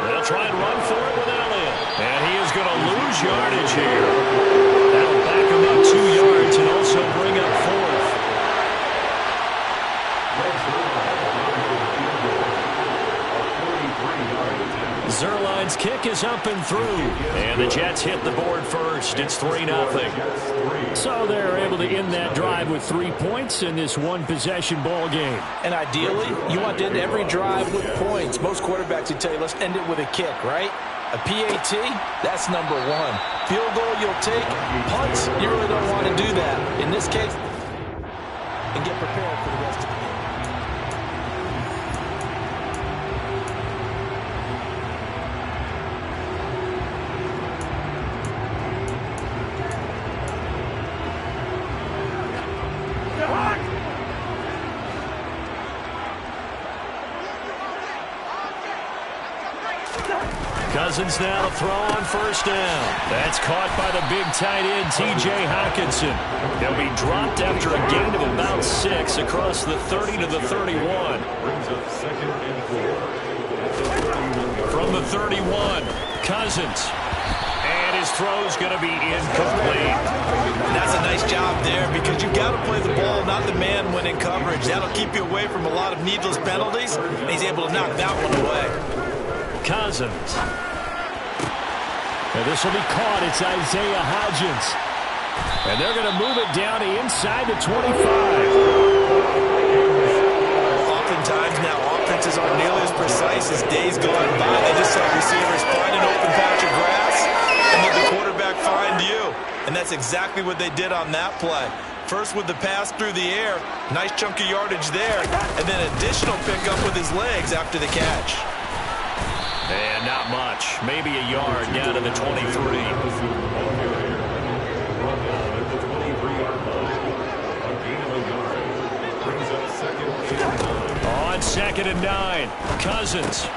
They'll try and run for it with Elliott. And he is going to lose yardage here. That'll back him up 2 yards and also bring up 4th. Zerline's kick is up and through. And the Jets hit the board first. It's 3-0. So they're able to end that drive with 3 points in this one-possession ball game. And ideally, you want to end every drive with points. Most quarterbacks would tell you, let's end it with a kick, right? A PAT, that's number 1. Field goal, you'll take. Punts, you really don't want to do that. In this case, and get prepared for the rest of the game. Cousins now to throw on first down. That's caught by the big tight end, T.J. Hockenson. He'll be dropped after a gain of about 6 across the 30 to the 31. From the 31, Cousins. And his throw's going to be incomplete. That's a nice job there because you've got to play the ball, not the man when in coverage. That'll keep you away from a lot of needless penalties. And he's able to knock that one away. Cousins. And this will be caught. It's Isaiah Hodgins. And they're going to move it down to inside the 25. Oftentimes now, offenses aren't nearly as precise as days gone by. They just saw receivers find an open patch of grass and let the quarterback find you. And that's exactly what they did on that play. First with the pass through the air, nice chunk of yardage there, and then additional pickup with his legs after the catch. And not much. Maybe a yard down to the 23. On 2nd and 9. Cousins.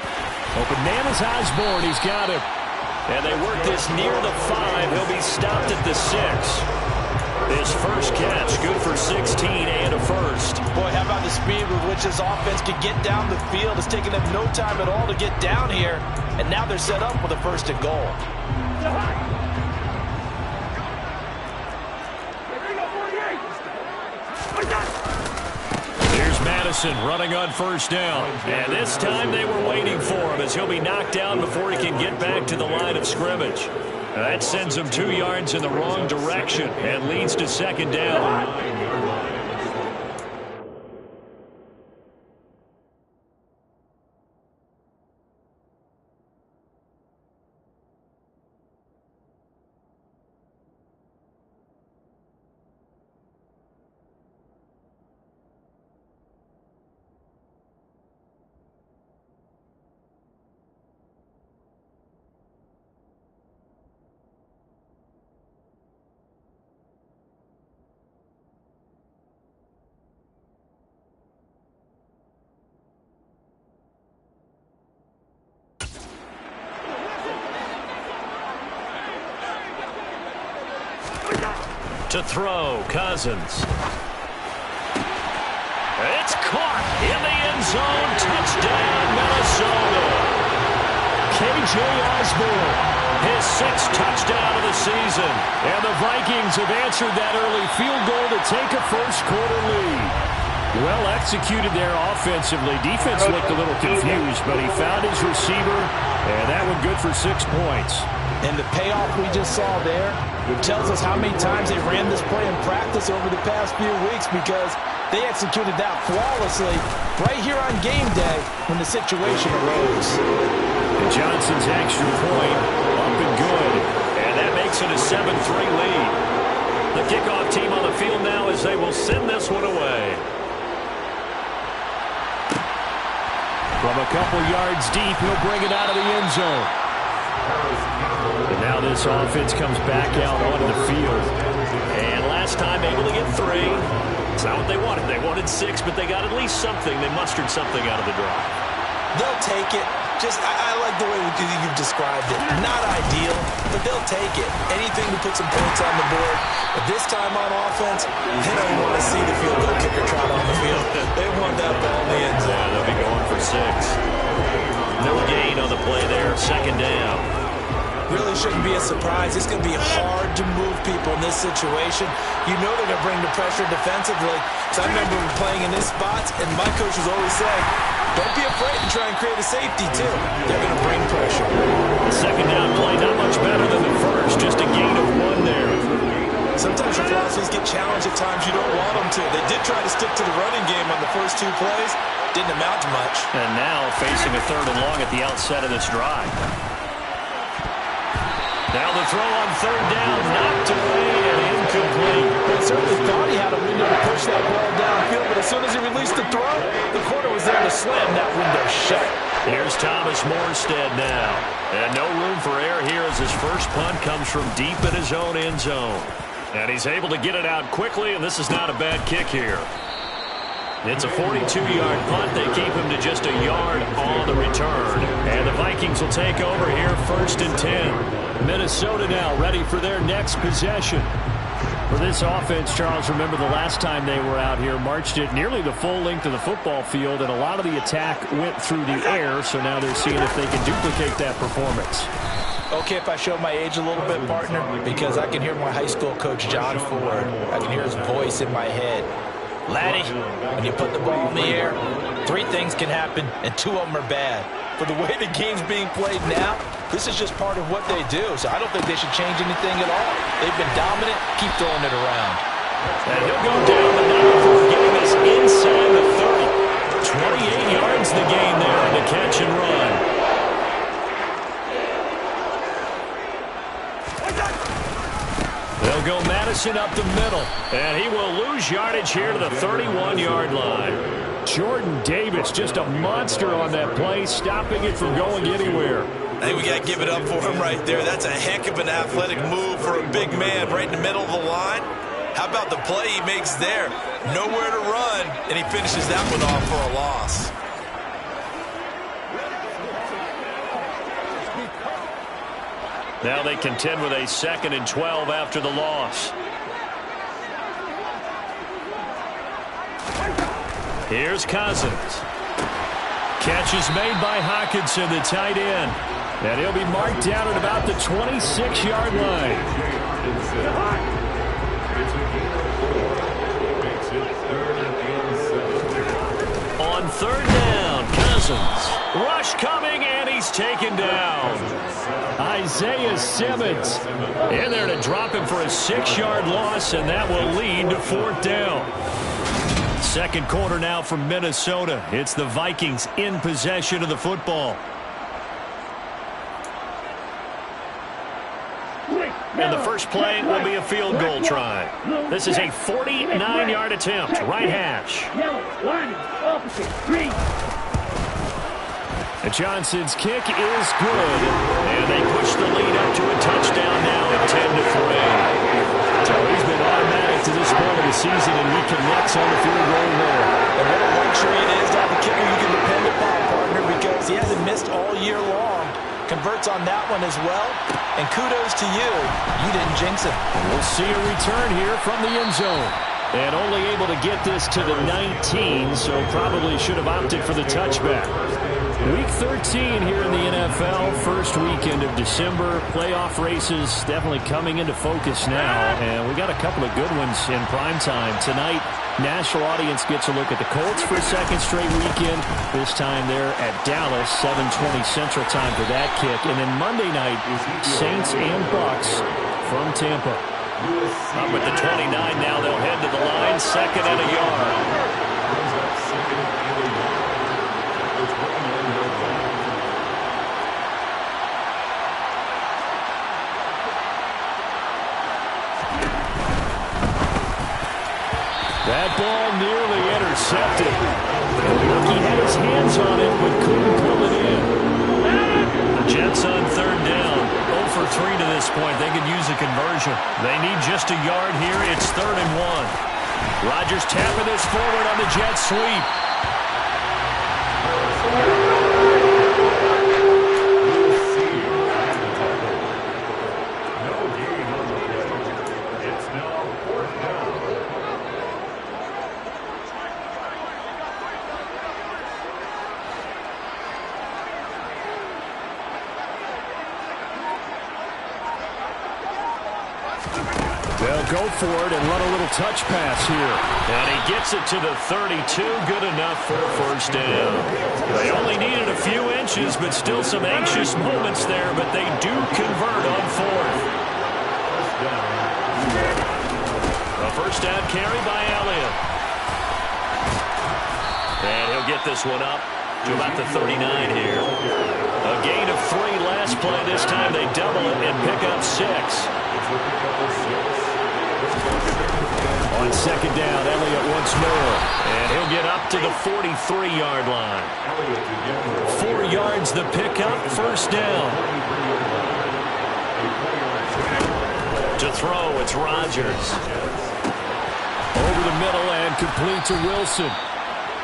Open man is Osborne. He's got him. And they work this near the 5. He'll be stopped at the 6. His first catch, good for 16 and a first. Boy, how about the speed with which this offense could get down the field? It's taken them no time at all to get down here. And now they're set up with a 1st and goal. Here's Madison running on first down. And this time they were waiting for him as he'll be knocked down before he can get back to the line of scrimmage. That sends him 2 yards in the wrong direction and leads to 2nd down. To throw, Cousins. It's caught in the end zone. Touchdown, Minnesota. K.J. Osborne. His 6th touchdown of the season. And the Vikings have answered that early field goal to take a first-quarter lead. Well executed there offensively. Defense looked a little confused, but he found his receiver, and that one good for 6 points. And the payoff we just saw there, it tells us how many times they ran this play in practice over the past few weeks because they executed that flawlessly right here on game day when the situation arose. And Johnson's extra point up and good. And that makes it a 7-3 lead. The kickoff team on the field now as they will send this one away. From a couple yards deep, he'll bring it out of the end zone. And now this offense comes back out onto the field. And last time able to get 3. It's not what they wanted. They wanted 6, but they got at least something. They mustered something out of the drive. They'll take it. I like the way you've described it. Not ideal, but they'll take it. Anything to put some points on the board. But this time on offense, they don't want to see the field goal kicker trot on the field. They want that ball in the end zone. Yeah, they'll be going for 6. No gain on the play there. 2nd down. Really shouldn't be a surprise. It's going to be hard to move people in this situation. You know they're going to bring the pressure defensively. So I remember playing in this spots, and my coach was always saying, don't be afraid to try and create a safety, too. They're going to bring pressure. The 2nd down play, not much better than the first. Just a gain of 1 there. Sometimes your philosophies get challenged at times you don't want them to. They did try to stick to the running game on the first 2 plays. Didn't amount to much. And now facing a 3rd and long at the outset of this drive. Now the throw on 3rd down, knocked away and incomplete. He certainly thought he had a window to push that ball downfield, but as soon as he released the throw, the corner was there to slam that window shut. Here's Thomas Morstead now. And no room for error here as his first punt comes from deep in his own end zone. And he's able to get it out quickly, and this is not a bad kick here. It's a 42-yard punt. They keep him to just a yard on the return. And the Vikings will take over here 1st and 10. Minnesota now ready for their next possession. For this offense, Charles, remember the last time they were out here, marched it nearly the full length of the football field, and a lot of the attack went through the air, so now they're seeing if they can duplicate that performance. Okay, if I show my age a little bit, partner, because I can hear my high school coach, John Ford. I can hear his voice in my head. Laddie, when you put the ball in the air, 3 things can happen, and 2 of them are bad. For the way the game's being played now, this is just part of what they do, so I don't think they should change anything at all. They've been dominant. Keep throwing it around. And he'll go down the number for getting us inside the 30. 28 yards the gain there on the catch and run. They'll go Madison up the middle, and he will lose yardage here to the 31-yard line. Jordan Davis, just a monster on that play, stopping it from going anywhere. I think we got to give it up for him right there. That's a heck of an athletic move for a big man right in the middle of the line. How about the play he makes there? Nowhere to run, and he finishes that one off for a loss. Now they contend with a 2nd and 12 after the loss. Here's Cousins. Catch is made by Hockenson, the tight end. And he'll be marked down at about the 26-yard line. On 3rd down, Cousins. Rush coming, and he's taken down. Isaiah Simmons in there to drop him for a 6-yard loss, and that will lead to 4th down. 2nd quarter now from Minnesota. It's the Vikings in possession of the football. And the first play will be a field goal try. This is a 49-yard attempt, right hash. And Johnson's kick is good. And they push the lead up to a touchdown now at 10-3. So he's been automatic to this point of the season, and he connects on the field goal there. And what a luxury it is to have a kicker you can depend upon, partner, because he hasn't missed all year long. Converts on that one as well. And kudos to you. You didn't jinx him. We'll see a return here from the end zone. And only able to get this to the 19, so probably should have opted for the touchback. Week 13 here in the NFL, first weekend of December. Playoff races definitely coming into focus now, and we got a couple of good ones in prime time. Tonight, national audience gets a look at the Colts for a 2nd straight weekend. This time they're at Dallas, 7:20 Central Time for that kick. And then Monday night, Saints and Bucks from Tampa. Up at the 29 now, they'll head to the line, 2nd and a yard. That ball nearly intercepted. He had his hands on it, but couldn't pull it in. The Jets on 3rd down, 0 for 3 to this point. They could use a conversion. They need just a yard here. It's 3rd and 1. Rodgers tapping this forward on the jet sweep. They'll go for it and run a little touch pass here. And he gets it to the 32. Good enough for a first down. They only needed a few inches, but still some anxious moments there. But they do convert on 4th. A first down carry by Elliott. And he'll get this one up to about the 39 here. A gain of 3 last play. This time they double it and pick up 6. On second down, Elliott once more. And he'll get up to the 43-yard line. 4 yards the pickup, first down. To throw, it's Rodgers. Over the middle and complete to Wilson.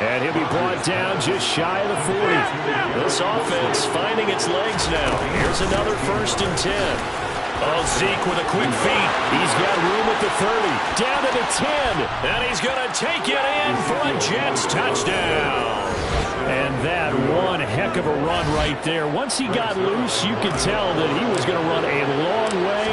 And he'll be brought down just shy of the 40. This offense finding its legs now. Here's another 1st and 10. Oh, Zeke with a quick feed. He's got room at the 30. Down to the 10. And he's going to take it in for a Jets touchdown. And that one heck of a run right there. Once he got loose, you could tell that he was going to run a long way.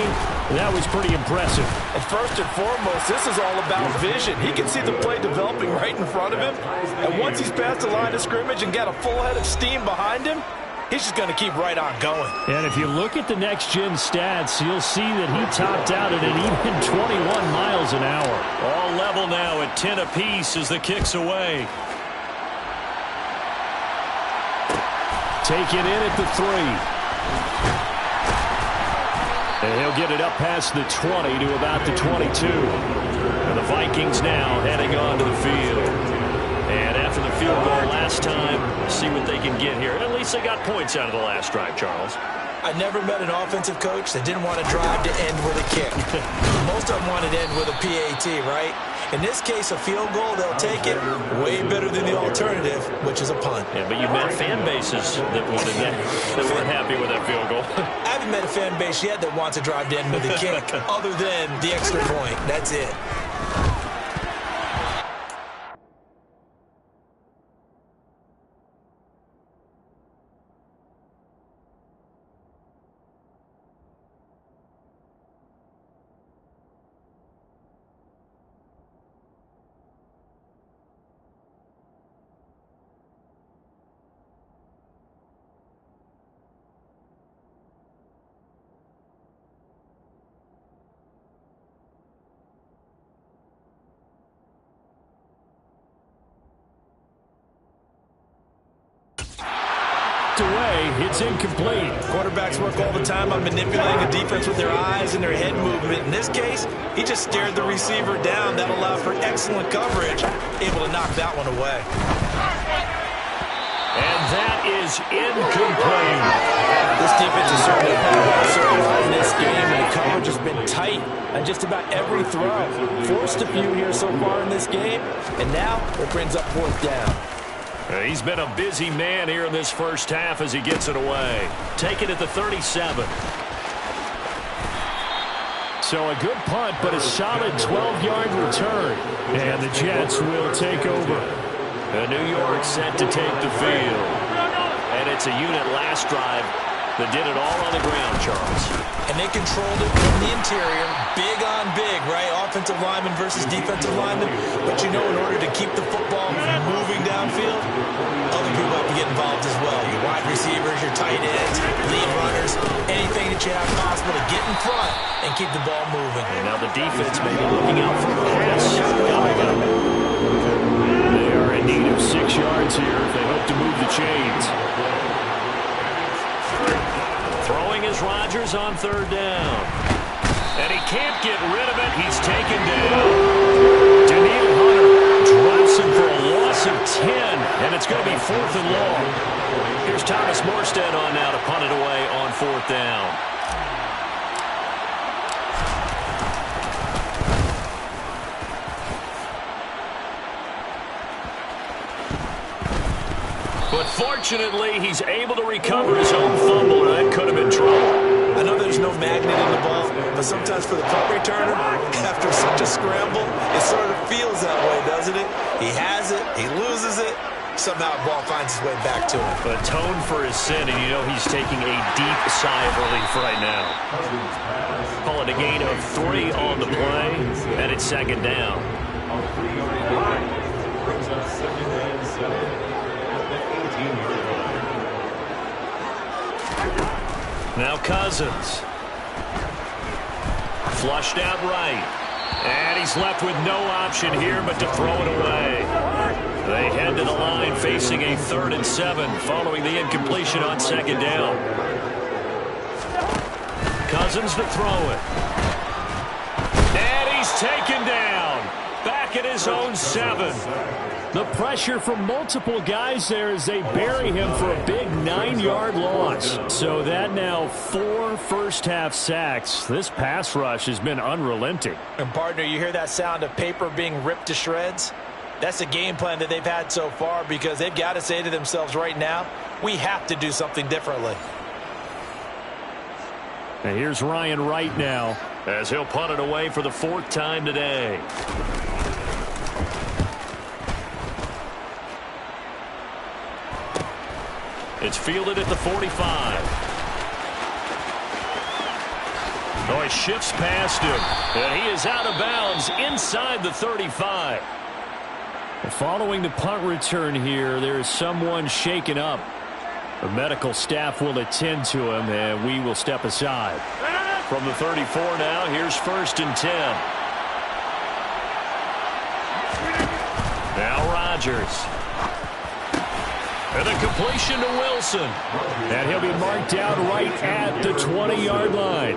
That was pretty impressive. And first and foremost, this is all about vision. He can see the play developing right in front of him. And once he's past the line of scrimmage and got a full head of steam behind him, he's just going to keep right on going. And if you look at the next-gen stats, you'll see that he topped out at an even 21 miles an hour. All level now at 10 apiece as the kick's away. Take it in at the 3. And he'll get it up past the 20 to about the 22. And the Vikings now heading onto the field. And after the field goal last time, see what they can get here. At least they got points out of the last drive, Charles. I never met an offensive coach that didn't want to drive to end with a kick. Most of them wanted to end with a PAT, right? In this case, a field goal, they'll take it way better than the alternative, which is a punt. Yeah, but you met fan bases that wanted that, that weren't happy with that field goal. I haven't met a fan base yet that wants to drive to end with a kick, other than the extra point. That's it. Away, it's incomplete. Quarterbacks work all the time on manipulating a defense with their eyes and their head movement. In this case, he just stared the receiver down. That allowed for excellent coverage, able to knock that one away. And that is incomplete. This defense is certainly so far in this game, and the coverage has been tight on just about every throw. Forced a few here so far in this game, and now it brings up 4th down. He's been a busy man here in this first half as he gets it away. Take it at the 37. So a good punt, but a solid 12-yard return. And the Jets will take over. New York set to take the field. And it's a unit last drive that did it all on the ground, Charles. And they controlled it from the interior. Big on big, right? Offensive lineman versus defensive lineman. But you know, in order to keep the football moving downfield, other people have to get involved as well. Your wide receivers, your tight ends, lead runners, anything that you have possible to get in front and keep the ball moving. And now the defense may be looking out for a pass coming up. They are in need of 6 yards here if they hope to move the chains. Throwing is Rodgers on 3rd down. And he can't get rid of it. He's taken down. Daniil Hunter drops him for a loss of 10. And it's going to be 4th and long. Here's Thomas Morstead on now to punt it away on 4th down. But fortunately, he's able to recover his own fumble, and that could have been trouble. I know there's no magnet in the ball, but sometimes for the punt returner, after such a scramble, it sort of feels that way, doesn't it? He has it, he loses it, somehow the ball finds its way back to him. Atoned for his sin, and you know he's taking a deep sigh of relief right now. Call it a gain of 3 on the play, and it's second down. On 3-yard line, brings up 2nd and 7 at the 18-yard line. Now Cousins. Flushed out right. And he's left with no option here but to throw it away. They head to the line facing a 3rd and 7 following the incompletion on second down. Cousins to throw it. And he's taken down. Back at his own 7. The pressure from multiple guys there as they bury him for a big 9-yard loss. So that now 4 first-half sacks. This pass rush has been unrelenting. And, partner, you hear that sound of paper being ripped to shreds? That's the game plan that they've had so far because they've got to say to themselves right now, we have to do something differently. And here's Ryan Wright now as he'll punt it away for the 4th time today. It's fielded at the 45. Oh, he shifts past him. And he is out of bounds inside the 35. Following the punt return here, there is someone shaken up. The medical staff will attend to him, and we will step aside. From the 34 now, here's 1st and 10. Now Rodgers. And a completion to Wilson. And he'll be marked out right at the 20-yard line.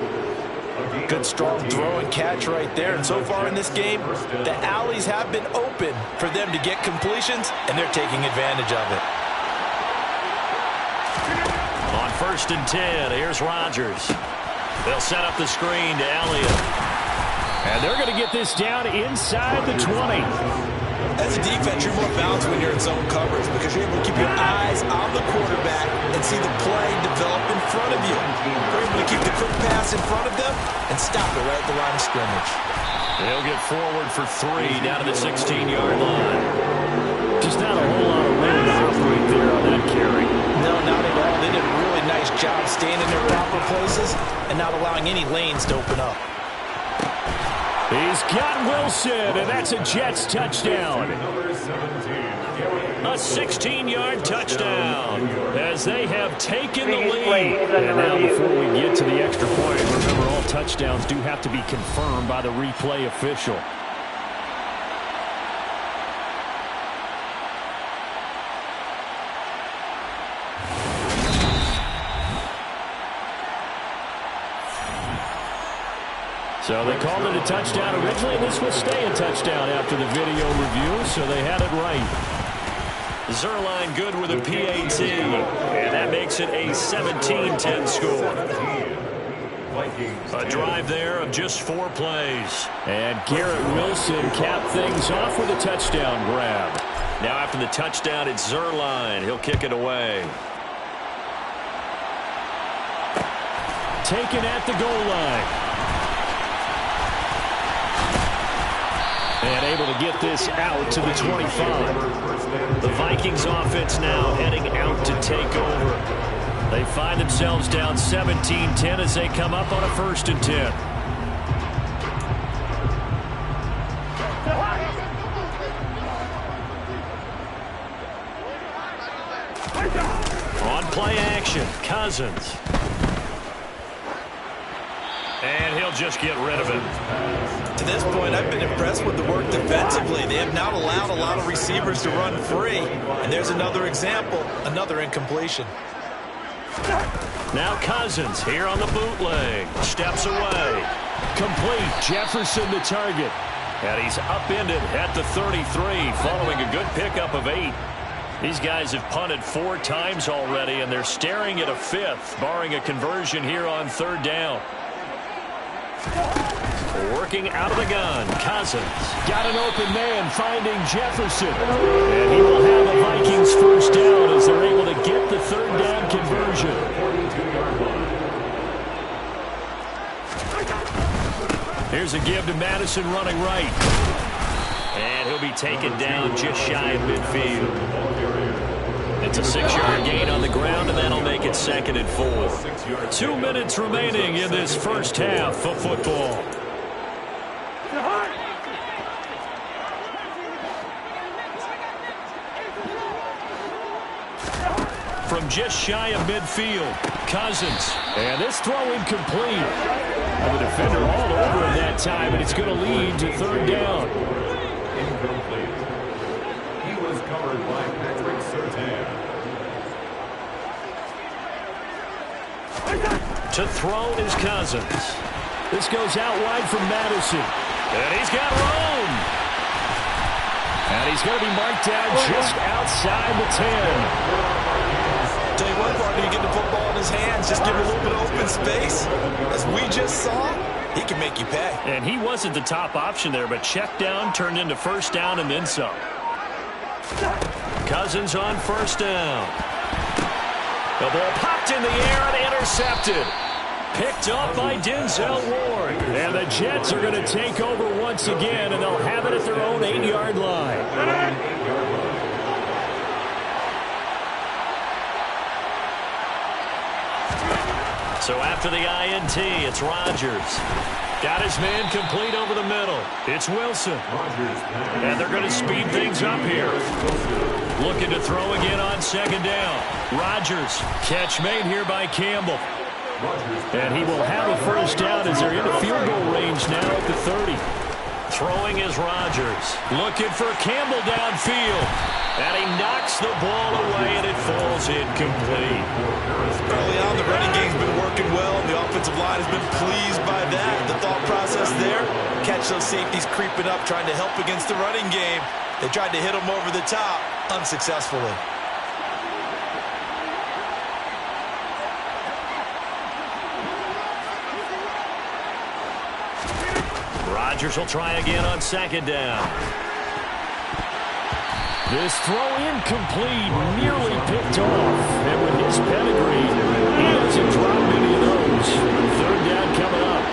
Good strong throw and catch right there. And so far in this game, the alleys have been open for them to get completions, and they're taking advantage of it. On 1st and 10, here's Rodgers. They'll set up the screen to Elliott. And they're going to get this down inside the 20. As a defense, you're more balanced when you're in zone coverage because you're able to keep your eyes on the quarterback and see the play develop in front of you. You're able to keep the quick pass in front of them and stop it right at the line of scrimmage. They'll get forward for 3 down to the 16-yard line. Just not a whole lot of room to operate there on that carry. No, not at all. They did a really nice job staying in their proper places and not allowing any lanes to open up. He's got Wilson, and that's a Jets touchdown. A 16-yard touchdown as they have taken the lead. And now before we get to the extra point, remember all touchdowns do have to be confirmed by the replay official. So they called it a touchdown originally, and this will stay a touchdown after the video review, so they had it right. Zerline good with a PAT, and that makes it a 17-10 score. A drive there of just 4 plays. And Garrett Wilson capped things off with a touchdown grab. Now after the touchdown, it's Zerline. He'll kick it away. Taken at the goal line. And able to get this out to the 25. The Vikings offense now heading out to take over. They find themselves down 17-10 as they come up on a 1st and 10. On play action, Cousins. And he'll just get rid of it. To this point, I've been impressed with the work defensively. They have not allowed a lot of receivers to run free. And there's another example, another incompletion. Now Cousins here on the bootleg. Steps away. Complete. Jefferson the target. And he's upended at the 33 following a good pickup of 8. These guys have punted 4 times already, and they're staring at a 5th, barring a conversion here on 3rd down. Working out of the gun, Cousins. Got an open man finding Jefferson. And he will have a Vikings Bengals first down as they're able to get the third down conversion. Here's a give to Madison running right. And he'll be taken down just shy of midfield. It's a 6-yard gain on the ground, and that'll make it 2nd and 4. 2 minutes remaining in this first half of football. From just shy of midfield, Cousins. And this throw incomplete. And the defender all over him that time, and it's going to lead to third down. Incomplete. He was covered by Patrick Surtain. To throw is Cousins. This goes out wide from Madison. And he's got room. And he's going to be marked down just outside the 10. Tell you what, partner, you get the football in his hands, just give him a little bit of open space. As we just saw, he can make you pay. And he wasn't the top option there, but check down turned into first down and then some. Cousins on first down. The ball popped in the air and intercepted. Picked up by Denzel Ward. And the Jets are going to take over once again, and they'll have it at their own 8-yard line. So after the INT, it's Rodgers. Got his man complete over the middle. It's Wilson. And they're going to speed things up here. Looking to throw again on second down. Rodgers. Catch made here by Campbell. And he will have a first down as they're into field goal range now at the 30. Throwing is Rodgers. Looking for Campbell downfield. And he knocks the ball away, and it falls incomplete. Early on, the running game's been working well, and the offensive line has been pleased by that. The thought process there, catch those safeties creeping up, trying to help against the running game. They tried to hit them over the top, unsuccessfully. Rodgers will try again on second down. This throw incomplete, nearly picked off. And with his pedigree, he doesn't drop many of those. Third down coming up.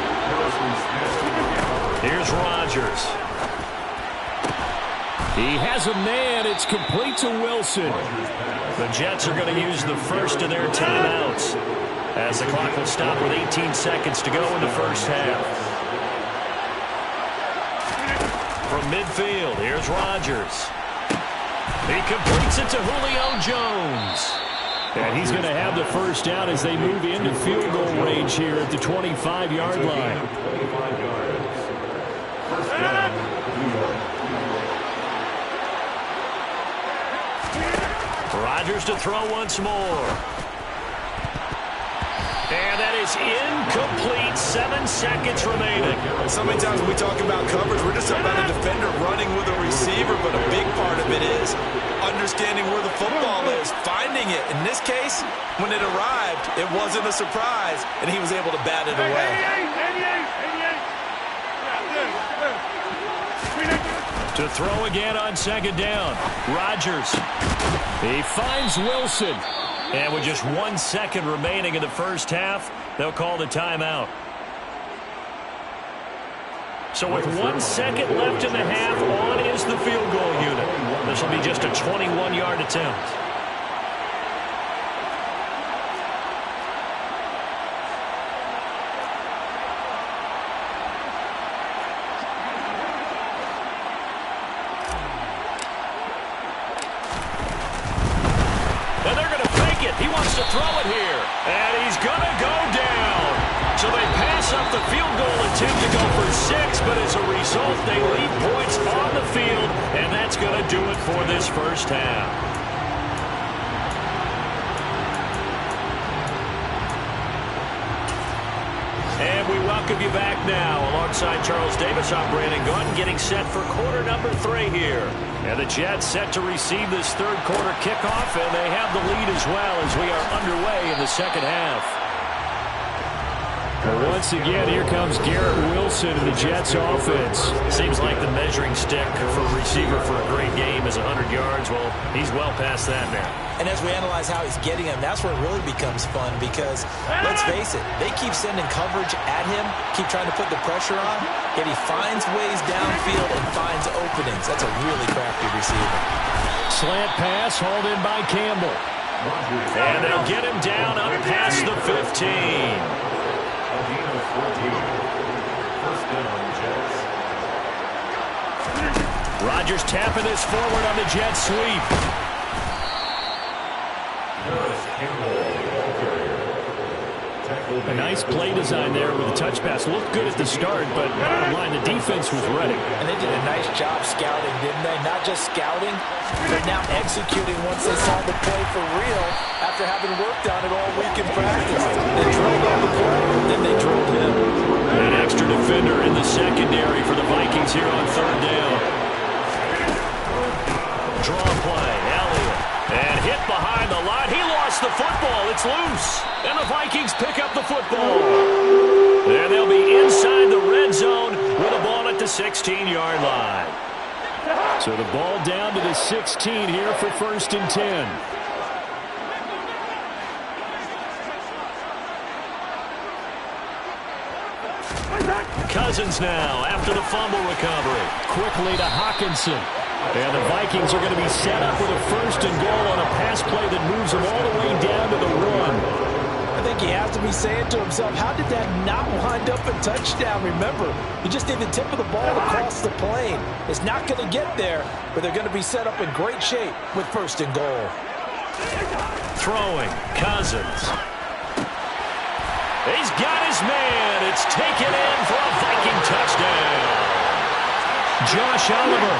Here's Rodgers. He has a man. It's complete to Wilson. The Jets are going to use the first of their timeouts as the clock will stop with 18 seconds to go in the first half. From midfield, here's Rodgers. He completes it to Julio Jones. And he's going to have the first down as they move into field goal range here at the 25-yard line. Rodgers to throw once more. And that is incomplete. 7 seconds remaining. So many times when we talk about coverage, we're just talking about a defender running with a receiver, but a big part of it is understanding where the football is, finding it. In this case, when it arrived, it wasn't a surprise, and he was able to bat it away. To throw again on second down. Rodgers. He finds Wilson. And with just 1 second remaining in the first half, they'll call the timeout. So with 1 second left in the half, on is the field goal unit. This will be just a 21-yard attempt. He wants to throw it here, and he's going to go down. So they pass up the field goal attempt to go for 6, but as a result, they leave points on the field, and that's going to do it for this first half. And we welcome you back now. Alongside Charles Davis, I'm Brandon Gordon, getting set for quarter number 3 here. And the Jets set to receive this third quarter kickoff, and they have the lead as well as we are underway in the second half. Well, once again, here comes Garrett Wilson in the Jets offense. Seems like the measuring stick for a receiver for a great game is 100 yards. Well, he's well past that now. And as we analyze how he's getting them, that's where it really becomes fun because, let's face it, they keep sending coverage at him, keep trying to put the pressure on, yet he finds ways downfield and finds openings. That's a really crafty receiver. Slant pass hauled in by Campbell. And they'll get him down up past the 15. Rodgers tapping this forward on the jet sweep. A nice play design there with the touch pass. Looked good at the start, but bottom line, the defense was ready. And they did a nice job scouting, didn't they? Not just scouting, they're now executing once they saw the play for real after having worked on it all week in practice. They drilled on the play, then they drilled him. An extra defender in the secondary for the Vikings here on third down. Draw play, Elliott. And hit behind the line. He lost the football. It's loose. And the Vikings pick up the football. And they'll be inside the red zone with a ball at the 16-yard line. So the ball down to the 16 here for 1st and 10. Cousins now after the fumble recovery. Quickly to Hawkinson. And the Vikings are going to be set up with a 1st and goal on a pass play that moves them all the way down to the run. I think he has to be saying to himself, how did that not wind up a touchdown? Remember, you just need the tip of the ball across the plane. It's not going to get there, but they're going to be set up in great shape with 1st and goal. Throwing, Cousins. He's got his man. It's taken in for a Viking touchdown. Josh Oliver,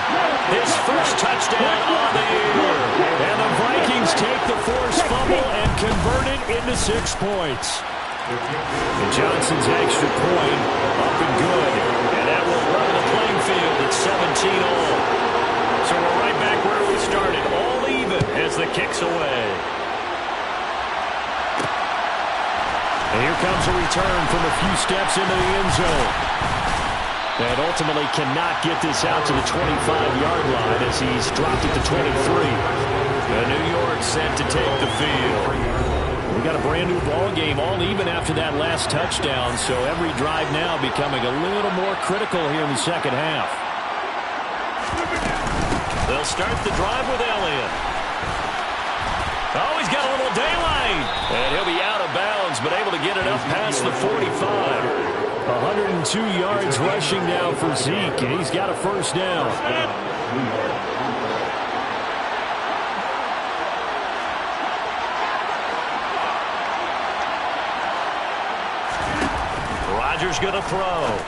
his first touchdown on the year. And the Vikings take the forced fumble and convert it into 6 points. And Johnson's extra point up and good. And that will level the playing field at 17 all. So we're right back where we started, all even as the kick's away. And here comes a return from a few steps into the end zone. And ultimately cannot get this out to the 25-yard line as he's dropped it to 23. And New York set to take the field. We got a brand new ball game, all even after that last touchdown. So every drive now becoming a little more critical here in the second half. They'll start the drive with Elliott. Oh, he's got a little daylight. And he'll be out of bounds, but able to get it up past the 45. 102 yards rushing now for Zeke, and he's got a 1st down. Rodgers going to throw.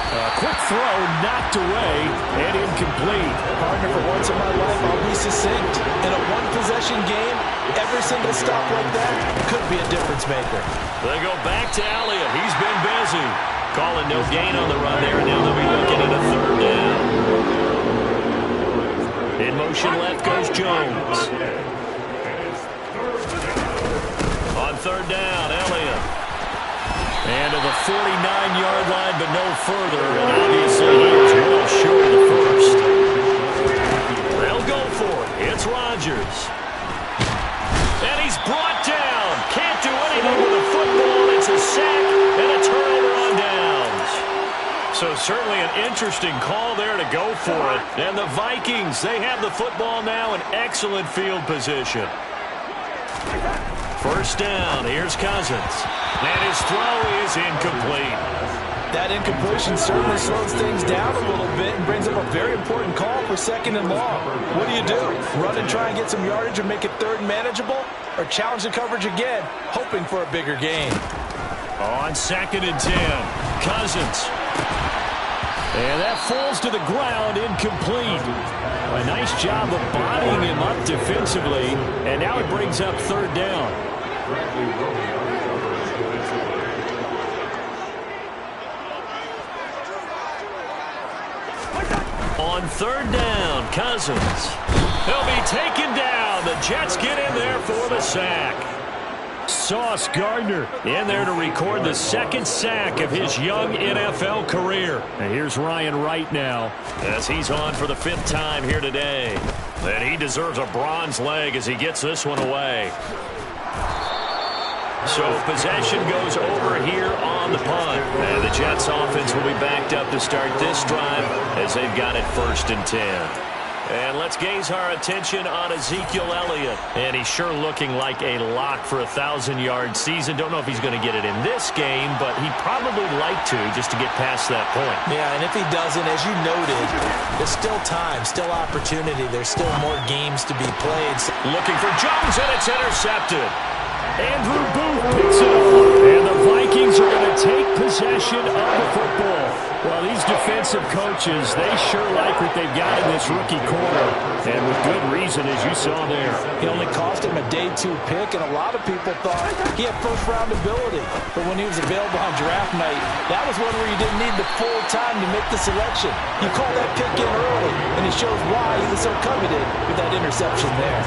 A quick throw knocked away and incomplete. Partner, for once in my life, I'll be succinct. In a one-possession game, every single stop like that could be a difference maker. They go back to Elliott. He's been busy. Calling no gain on the run there, and now they'll be looking at a 3rd down. In motion left goes Jones. On 3rd down, Elliott. And to the 49-yard line, but no further. And obviously he is well short of the 1st. They'll go for it. It's Rodgers. And he's brought down. Can't do anything with the football. It's a sack and a turnover on downs. So certainly an interesting call there to go for it. And the Vikings, they have the football now in excellent field position. 1st down. Here's Cousins. And his throw is incomplete. That incompletion certainly slows things down a little bit and brings up a very important call for 2nd and long. What do? Run and try and get some yardage and make it 3rd and manageable? Or challenge the coverage again, hoping for a bigger gain? On 2nd and 10, Cousins. And that falls to the ground, incomplete. A nice job of bodying him up defensively, and now it brings up 3rd down. On 3rd down, Cousins. He'll be taken down. The Jets get in there for the sack. Sauce Gardner in there to record the second sack of his young NFL career. And here's Ryan Wright now as he's on for the 5th time here today. And he deserves a bronze leg as he gets this one away. So possession goes over here on the punt. And the Jets offense will be backed up to start this drive as they've got it 1st and 10. And let's gaze our attention on Ezekiel Elliott. And he's sure looking like a lock for a 1,000-yard season. Don't know if he's going to get it in this game, but he'd probably like to just to get past that point. Yeah, and if he doesn't, as you noted, there's still time, still opportunity. There's still more games to be played. Looking for Jones, and it's intercepted. Andrew Booth picks it up. And the Vikings are going to take possession of the football. Well, these defensive coaches, they sure like what they've got in this rookie corner. And with good reason, as you saw there. It only cost him a day 2 pick, and a lot of people thought he had first-round ability. But when he was available on draft night, that was one where you didn't need the full time to make the selection. You called that pick in early, and it shows why he was so coveted with that interception there.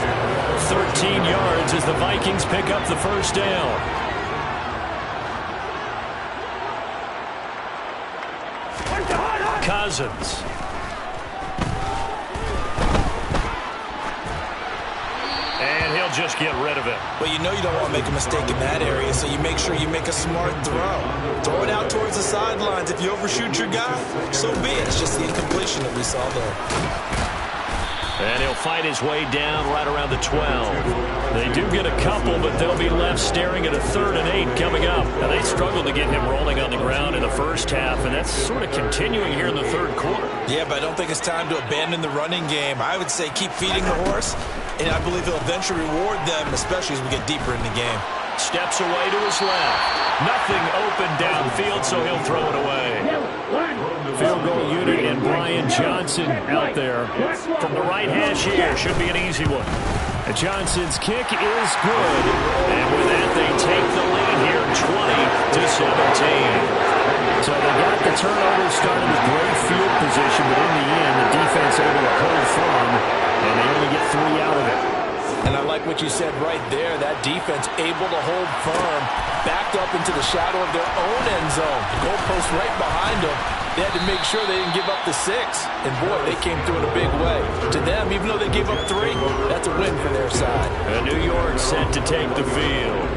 13 yards as the Vikings pick up the first down. Cousins. And he'll just get rid of it. Well, you know you don't want to make a mistake in that area, so you make sure you make a smart throw. Throw it out towards the sidelines. If you overshoot your guy, so be it. It's just the incompletion that we saw there. And he'll fight his way down right around the 12. They do get a couple, but they'll be left staring at a 3rd and 8 coming up. Now, they struggled to get him rolling on the ground in the first half, and that's sort of continuing here in the 3rd quarter. Yeah, but I don't think it's time to abandon the running game. I would say keep feeding the horse, and I believe he'll eventually reward them, especially as we get deeper in the game. Steps away to his left. Nothing open downfield, so he'll throw it away. Field goal unit and Brian Johnson out there from the right hash here. Should be an easy one. And Johnson's kick is good. And with that, they take the lead here 20-17. So they got the turnover, started with great field position, but in the end, the defense able to hold firm, and they only get 3 out of it. And I like what you said right there. That defense able to hold firm, backed up into the shadow of their own end zone. The goalpost right behind them. They had to make sure they didn't give up the 6. And, boy, they came through in a big way. To them, even though they gave up 3, that's a win for their side. And New York set to take the field.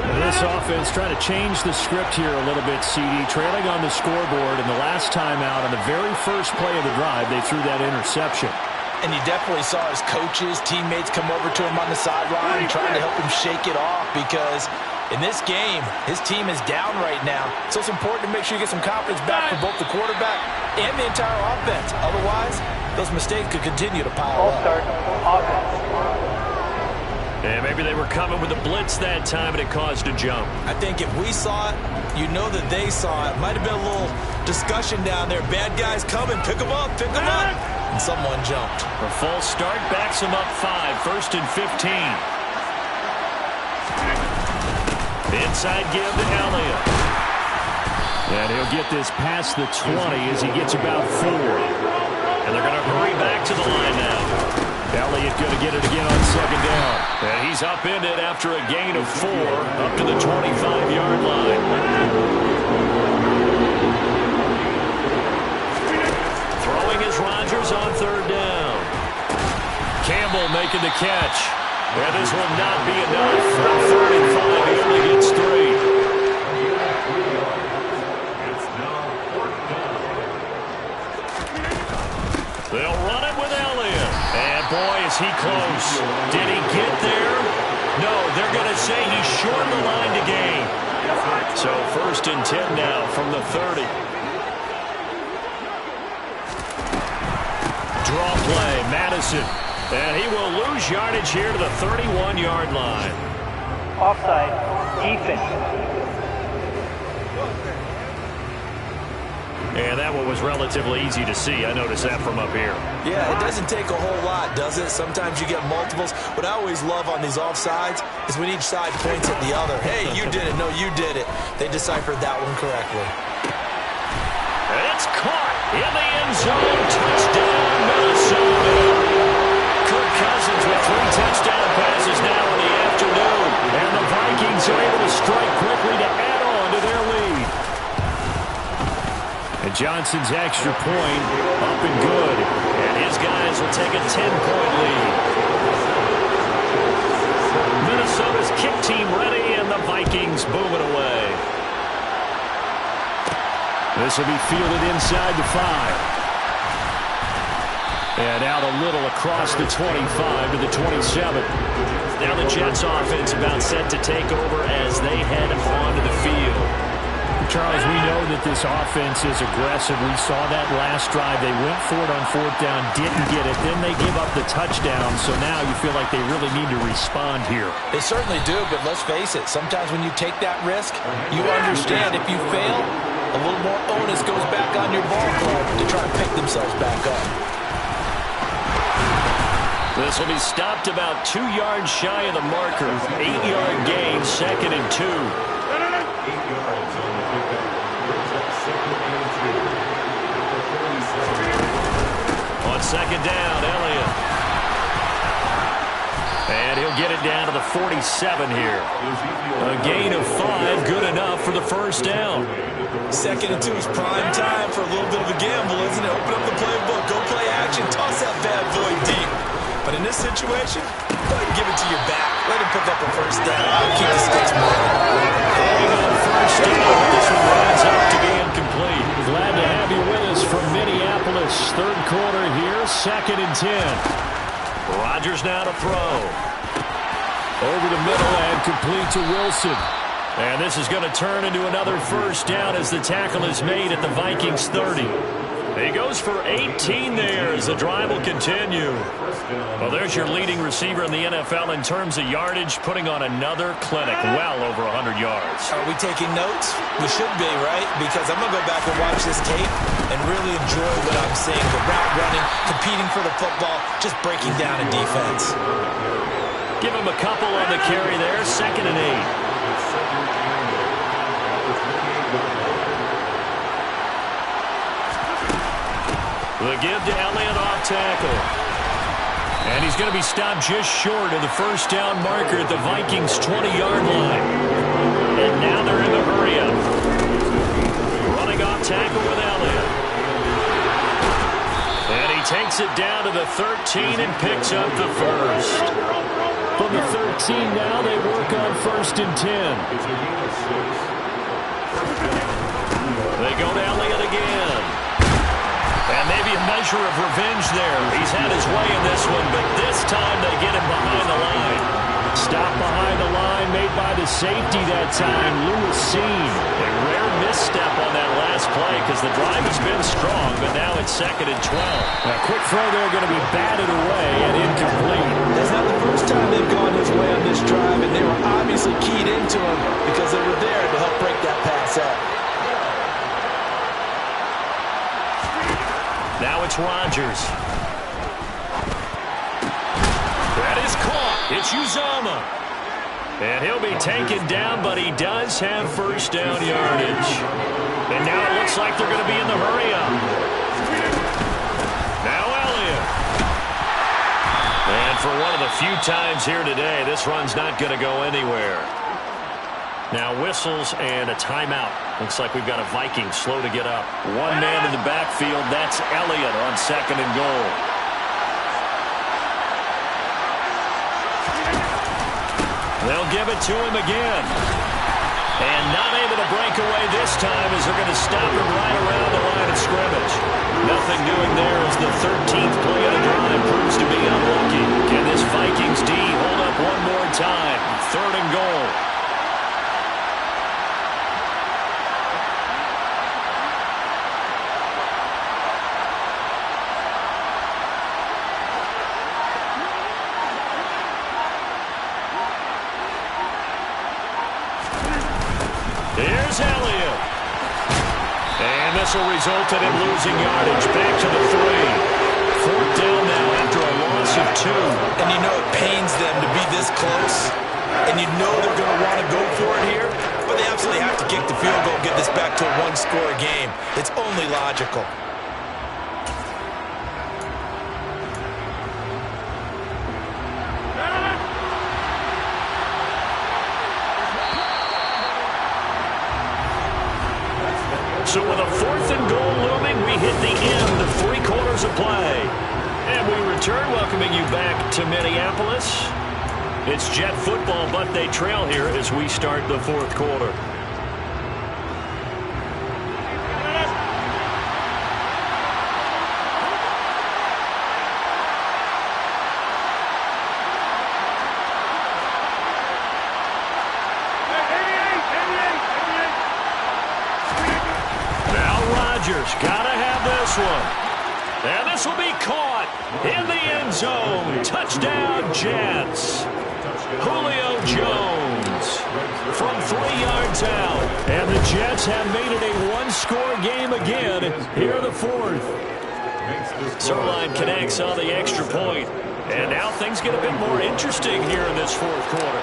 And this offense trying to change the script here a little bit, CD. Trailing on the scoreboard, and the last time out on the very first play of the drive, they threw that interception. And you definitely saw his coaches, teammates come over to him on the sideline trying to help him shake it off because in this game, his team is down right now. So it's important to make sure you get some confidence back for both the quarterback and the entire offense. Otherwise, those mistakes could continue to pile up. And maybe they were coming with a blitz that time and it caused a jump. I think if we saw it, you know that they saw it. Might have been a little discussion down there. Bad guys coming. Pick them up. Pick them up. And someone jumped. A false start backs him up 5. 1st and 15. Inside give to Elliott. And he'll get this past the 20 as he gets about 4. And they're going to hurry back to the line now. Elliott going to get it again on 2nd down. And he's upended after a gain of 4 up to the 25-yard line. Throwing is Rodgers on 3rd down. Campbell making the catch. And this will not be enough. On 3rd and 5, he only gets 3. They'll run it with Elliott. And boy, is he close. Did he get there? No, they're going to say he's short of the line to gain. So 1st and 10 now from the 30. Draw play, Madison. And he will lose yardage here to the 31-yard line. Offside, defense. And that one was relatively easy to see. I noticed that from up here. Yeah, it doesn't take a whole lot, does it? Sometimes you get multiples. What I always love on these offsides is when each side points at the other. Hey, you did it. No, you did it. They deciphered that one correctly. And it's caught in the end zone. Touchdown, Minnesota. Kirk Cousins with 3 touchdown passes now in the afternoon. And the Vikings are And Johnson's extra point up and good. And his guys will take a 10-point lead. Minnesota's kick team ready, and the Vikings boom it away. This will be fielded inside the 5. And out a little across the 25 to the 27. Now the Jets offense about set to take over as they head onto the field. Charles, we know that this offense is aggressive. We saw that last drive. They went for it on 4th down, didn't get it. Then they give up the touchdown. So now you feel like they really need to respond here. They certainly do, but let's face it. Sometimes when you take that risk, you understand if you fail, a little more onus goes back on your ball club to try to pick themselves back up. This will be stopped about 2 yards shy of the marker. 8-yard gain, 2nd and 2. 8 yards on the pickup. Brings up 2nd and 2. On 2nd down, Elliott. And he'll get it down to the 47 here. A gain of 5, good enough for the 1st down. 2nd and 2 is prime time for a little bit of a gamble, isn't it? Open up the playbook, go play action, toss that bad boy deep. But in this situation, go ahead and give it to your back. Let him pick up a 1st down. Keep the sticks moving. Going on 1st down. This one runs out to be incomplete. Glad to have you with us from Minneapolis. 3rd quarter here, 2nd and 10. Rodgers now to throw. Over the middle and complete to Wilson. And this is going to turn into another 1st down as the tackle is made at the Vikings 30. He goes for 18 there as the drive will continue. Well, there's your leading receiver in the NFL in terms of yardage, putting on another clinic, well over 100 yards. Are we taking notes? We should be, right? Because I'm going to go back and watch this tape and really enjoy what I'm seeing. The route running, competing for the football, just breaking down a defense. Give him a couple on the carry there, 2nd and 8. The give to Elliott off tackle. And he's going to be stopped just short of the 1st down marker at the Vikings' 20-yard line. And now they're in the hurry-up. Running off tackle with Elliott. And he takes it down to the 13 and picks up the 1st. From the 13 now, they work on 1st and 10. They go to Elliott again. And maybe a measure of revenge there. He's had his way in this one, but this time they get him behind the line. Stop behind the line made by the safety that time, Lewis Seen. A rare misstep on that last play because the drive has been strong, but now it's 2nd and 12. A quick throw there going to be batted away and incomplete. That's not the first time they've gone his way on this drive, and they were obviously keyed into him because they were there to help break that pass up. Now it's Rodgers. That is caught. It's Uzomah. And he'll be taken down, but he does have 1st down yardage. And now it looks like they're going to be in the hurry-up. Now Elliott. And for one of the few times here today, this run's not going to go anywhere. Now whistles and a timeout. Looks like we've got a Viking slow to get up. One man in the backfield. That's Elliott on 2nd and goal. They'll give it to him again. And not able to break away this time as they're going to stop him right around the line of scrimmage. Nothing doing there as the 13th play of the drive proves to be unlucky. Can this Vikings D hold up one more time? 3rd and goal. Here's Elliott. And this will result in him losing yardage back to the 3. 4th down now after a loss of 2. And you know it pains them to be this close. And you know they're going to want to go for it here. But they absolutely have to kick the field goal and get this back to a 1-score game. It's only logical. So with a 4th and goal Here's a play. And we return, welcoming you back to Minneapolis. It's Jet football, but they trail here as we start the fourth quarter. Gotta have this one. And this will be caught in the end zone. Touchdown, Jets. Julio Jones from 3 yards out. And the Jets have made it a one-score game again here in the fourth. Zerline connects on the extra point. And now things get a bit more interesting here in this fourth quarter.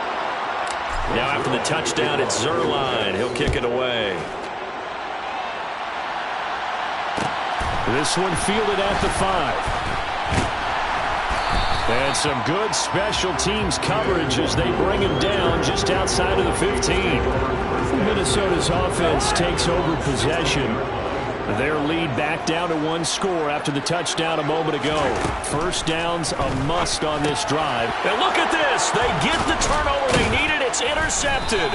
Now after the touchdown, it's Zerline. He'll kick it away. This one fielded at the 5. And some good special teams coverage as they bring him down just outside of the 15. Minnesota's offense takes over possession. Their lead back down to 1 score after the touchdown a moment ago. First down's a must on this drive. And look at this. They get the turnover they needed. It's intercepted.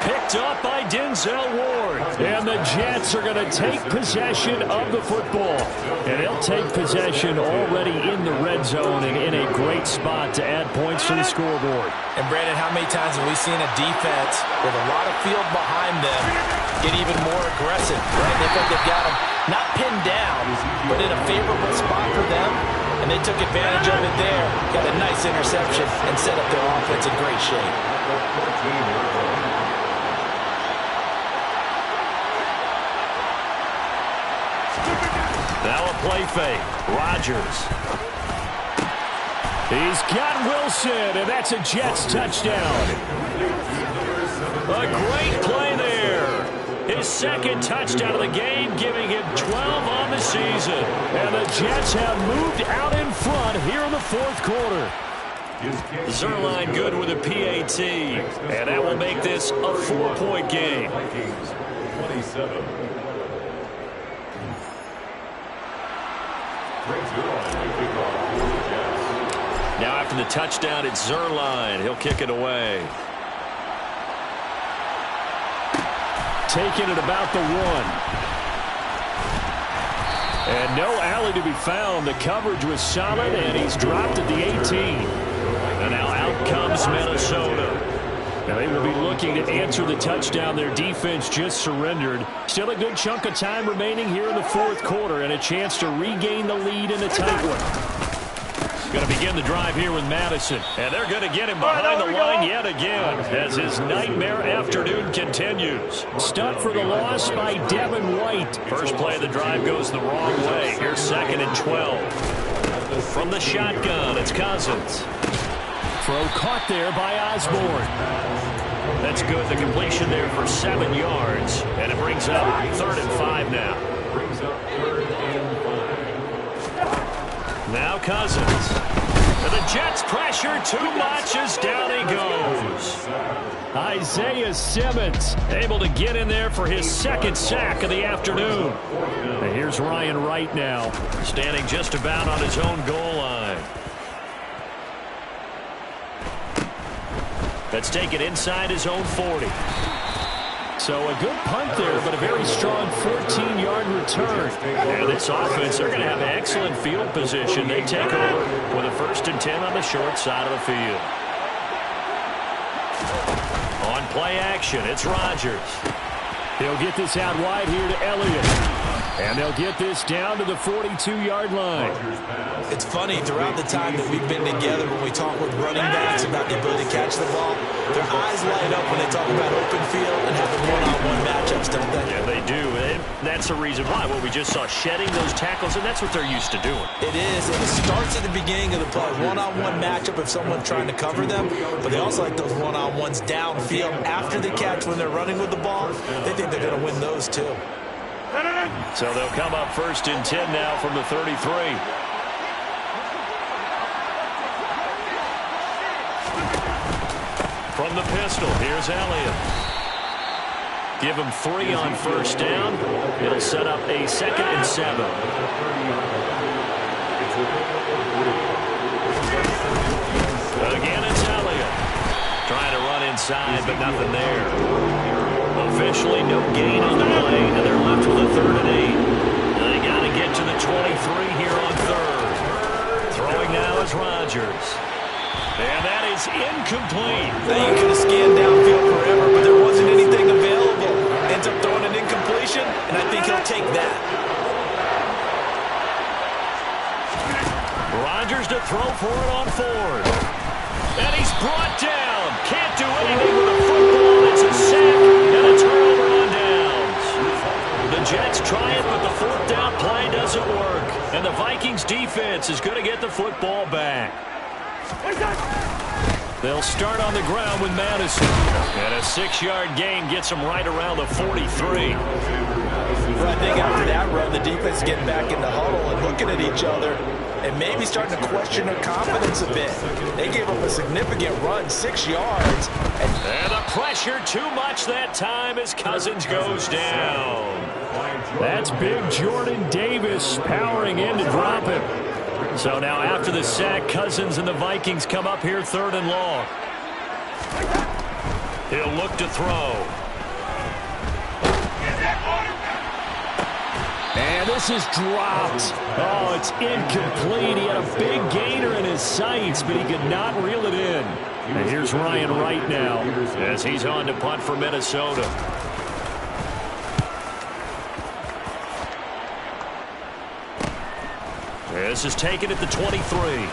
Picked up by Denzel Ward. And the Jets are going to take possession of the football. And they'll take possession already in the red zone and in a great spot to add points to the scoreboard. And Brandon, how many times have we seen a defense with a lot of field behind them get even more aggressive, right? They think they've got them not pinned down, but in a favorable spot for them. And they took advantage of it there. Got a nice interception and set up their offense in great shape. Now a play fake. Rodgers. He's got Wilson, and that's a Jets touchdown. A great play there. His second touchdown of the game, giving him 12 on the season. And the Jets have moved out in front here in the fourth quarter. Zerline good with a PAT. And that will make this a 4-point game. 27. Now after the touchdown, it's Zerline. He'll kick it away. Taking it about the 1. And no alley to be found. The coverage was solid, and he's dropped at the 18. And now out comes Minnesota. Now they will be looking to answer the touchdown their defense just surrendered. Still a good chunk of time remaining here in the fourth quarter and a chance to regain the lead in a tight one. Going to begin the drive here with Madison. And they're going to get him behind the line yet again as his nightmare afternoon continues. Stunt for the loss by Devin White. First play of the drive goes the wrong way. Here's 2nd and 12. From the shotgun, it's Cousins. Throw caught there by Osborne. That's good. The completion there for 7 yards. And it brings up 3rd and 5 now. Now Cousins. And the Jets pressure too much as down he goes. Isaiah Simmons able to get in there for his 2nd sack of the afternoon. And here's Ryan Wright now. Standing just about on his own goal line. Let's take it inside his own 40. So a good punt there, but a very strong 14-yard return. And this offense, they're going to have excellent field position. They take over with a 1st and 10 on the short side of the field. On play action, it's Rodgers. He'll get this out wide here to Elliott. And they'll get this down to the 42-yard line. It's funny, throughout the time that we've been together, when we talk with running backs about the ability to catch the ball, their eyes light up when they talk about open field and having one-on-one matchups, don't they? Yeah, they do. And that's the reason why. Well, we just saw shedding those tackles, and that's what they're used to doing. It is, and it starts at the beginning of the play. One-on-one matchup if someone's trying to cover them, but they also like those one-on-ones downfield after the catch when they're running with the ball. They think they're going to win those, too. So they'll come up 1st and 10 now from the 33. From the pistol, here's Elliott. Give him 3 on 1st down. It'll set up a 2nd and 7. Again, it's Elliott. Trying to run inside, but nothing there. Officially, no gain on the play, and they're left with a 3rd and 8. They got to get to the 23 here on 3rd. Throwing now is Rodgers. And that is incomplete. Now you could have scanned downfield forever, but there wasn't anything available. Ends up throwing an incompletion, and I think he'll take that. Rodgers to throw for it on 4th. And he's brought down. Can't do anything with a football. It's a sack and a turnover on downs. The Jets try it, but the 4th down play doesn't work. And the Vikings defense is going to get the football back. They'll start on the ground with Madison. And a 6-yard gain gets them right around the 43. Well, I think after that run, the defense is getting back in the huddle and looking at each other and maybe starting to question their confidence a bit. They gave up a significant run, 6 yards. And the pressure too much that time as Cousins goes down. That's big Jordan Davis powering in to drop him. So now after the sack, Cousins and the Vikings come up here 3rd and long. He'll look to throw. And this is dropped. Oh, it's incomplete. He had a big gainer in his sights, but he could not reel it in. And here's Ryan Wright now as he's on to punt for Minnesota. This is taken at the 23.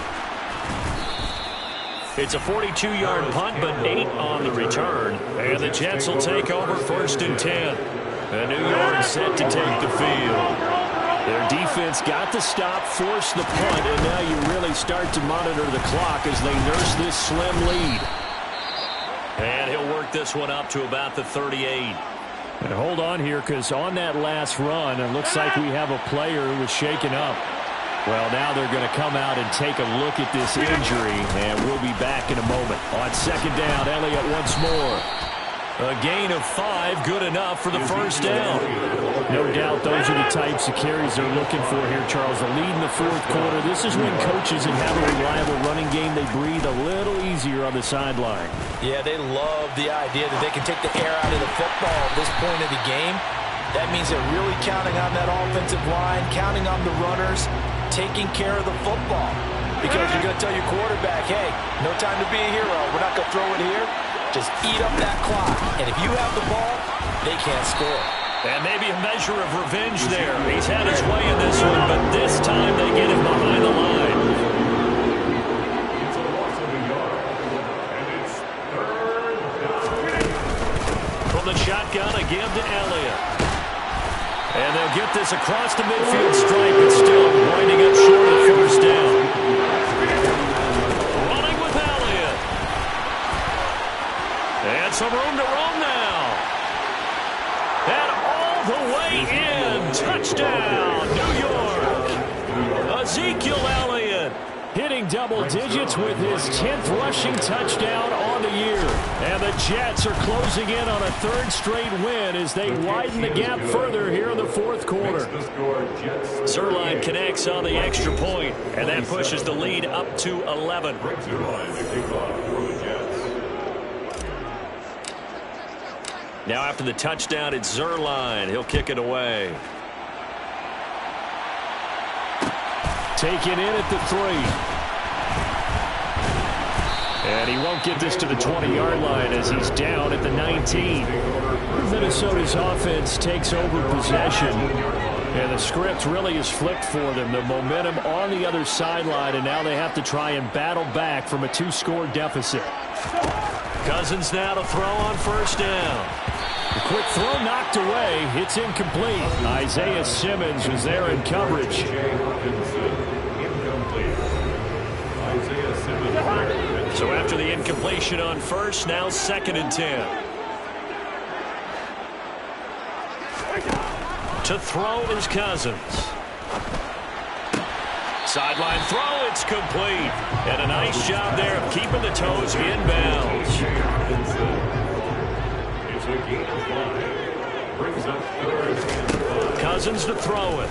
It's a 42-yard punt, but 8 on the return. And the Jets will take over 1st and 10. And New York set to take the field. Their defense got the stop, forced the punt, and now you really start to monitor the clock as they nurse this slim lead. And he'll work this one up to about the 38. And hold on here, because on that last run, it looks like we have a player who was shaken up. Well, now they're going to come out and take a look at this injury, and we'll be back in a moment. On 2nd down, Elliott once more. A gain of 5, good enough for the 1st down. No doubt those are the types of carries they're looking for here, Charles. The lead in the 4th quarter. This is when coaches that have a reliable running game, they breathe a little easier on the sideline. Yeah, they love the idea that they can take the air out of the football at this point of the game. That means they're really counting on that offensive line, counting on the runners, taking care of the football. Because you're going to tell your quarterback, hey, no time to be a hero. We're not going to throw it here. Just eat up that clock. And if you have the ball, they can't score. And maybe a measure of revenge there. He's had his way in this one, but this time they get him behind the line. It's a loss of a yard. And it's 3rd down. From the shotgun, a give to Elliott. And they'll get this across the midfield stripe, but still winding up short of 1st down. Running with Elliott. And some room to roam now. And all the way in. Touchdown, New York. Ezekiel Elliott hitting double digits with his 10th rushing touchdown on the year. And the Jets are closing in on a 3rd straight win as they widen the gap further here in the 4th quarter. Zerline connects on the extra point, and that pushes the lead up to 11. Now after the touchdown, it's Zerline. He'll kick it away. Taken in at the 3. And he won't get this to the 20-yard line as he's down at the 19. Minnesota's offense takes over possession. And the script really is flipped for them. The momentum on the other sideline, and now they have to try and battle back from a 2-score deficit. Cousins now to throw on 1st down. The quick throw knocked away. It's incomplete. Isaiah Simmons was there in coverage. So after the incompletion on 1st, now 2nd and 10. To throw is Cousins. Sideline throw, it's complete. And a nice job there of keeping the toes inbounds. It's a gain of 5. Brings up 3rd and 5. Cousins to throw it.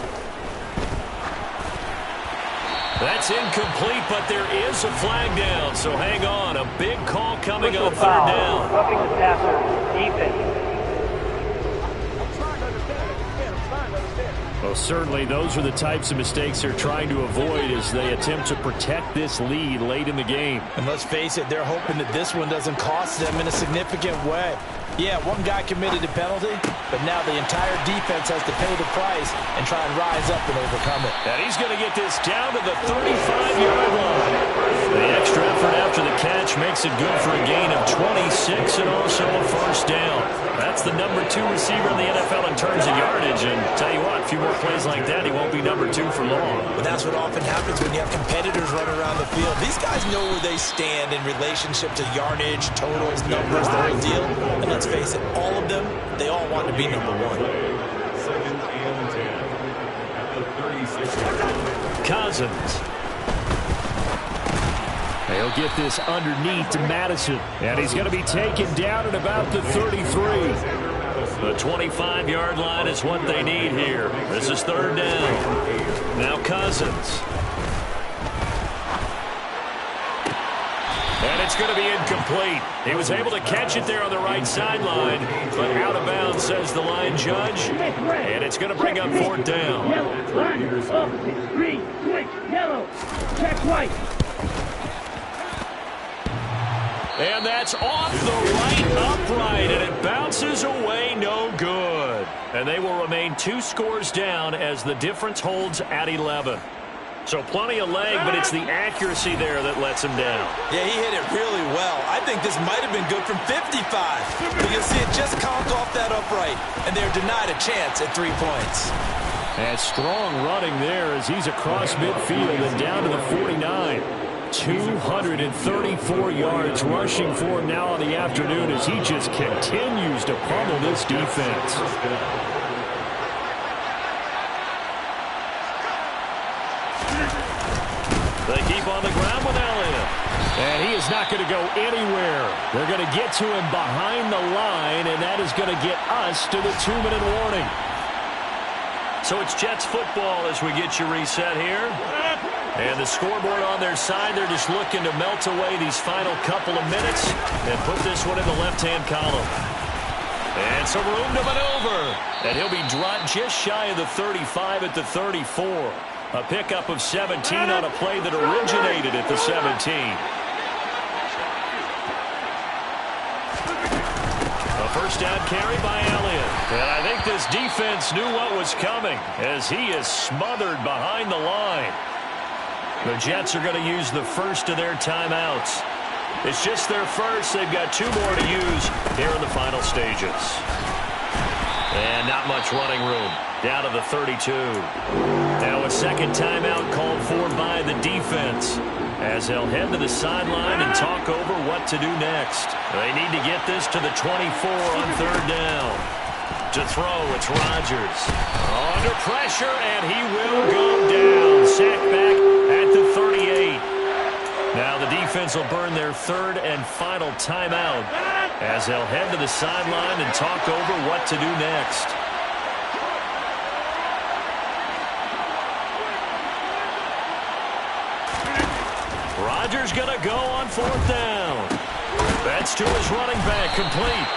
That's incomplete, but there is a flag down, so hang on. A big call coming on third Foul. down. Roughing the passer. Defense. Well, certainly those are the types of mistakes they're trying to avoid as they attempt to protect this lead late in the game. And let's face it, they're hoping that this one doesn't cost them in a significant way. Yeah, one guy committed a penalty, but now the entire defense has to pay the price and try and rise up and overcome it. And he's going to get this down to the 35-yard line. The extra effort after the catch makes it good for a gain of 26 and also a first down. That's the number 2 receiver in the NFL in terms of yardage. And tell you what, a few more plays like that, he won't be number 2 for long. But that's what often happens when you have competitors running around the field. These guys know where they stand in relationship to yardage, totals, numbers, the whole deal. And let's face it, all of them, they all want to be number 1. Second and 10 at the 36. Cousins. They'll get this underneath to Madison, and he's going to be taken down at about the 33. The 25-yard line is what they need here. This is third down. Now Cousins. And it's going to be incomplete. He was able to catch it there on the right sideline, but out of bounds, says the line judge. And it's going to bring up fourth down. Yellow, line, up, green, switch, yellow, check white. And that's off the right upright, and it bounces away, no good. And they will remain 2 scores down as the difference holds at 11. So plenty of leg, but it's the accuracy there that lets him down. Yeah, he hit it really well. I think this might have been good from 55. But you'll see it just conked off that upright, and they're denied a chance at 3 points. And strong running there as he's across midfield and down to the 49. 234 yards rushing for him now on the afternoon as he just continues to pummel this defense. They keep on the ground with Elliott. And he is not going to go anywhere. They're going to get to him behind the line, and that is going to get us to the 2-minute warning. So it's Jets football as we get you reset here. And the scoreboard on their side, they're just looking to melt away these final couple of minutes and put this one in the left-hand column. And some room to maneuver. And he'll be dropped just shy of the 35 at the 34. A pickup of 17 on a play that originated at the 17. A first down carry by Elliott. And I think this defense knew what was coming as he is smothered behind the line. The Jets are going to use the first of their timeouts. It's just their first. They've got 2 more to use here in the final stages. And not much running room. Down to the 32. Now a second timeout called for by the defense as they'll head to the sideline and talk over what to do next. They need to get this to the 24 on third down. To throw, it's Rodgers. Under pressure, and he will go down. Sacked back at the 38. Now the defense will burn their third and final timeout as they'll head to the sideline and talk over what to do next. Rodgers going to go on fourth down. That's to his running back, complete.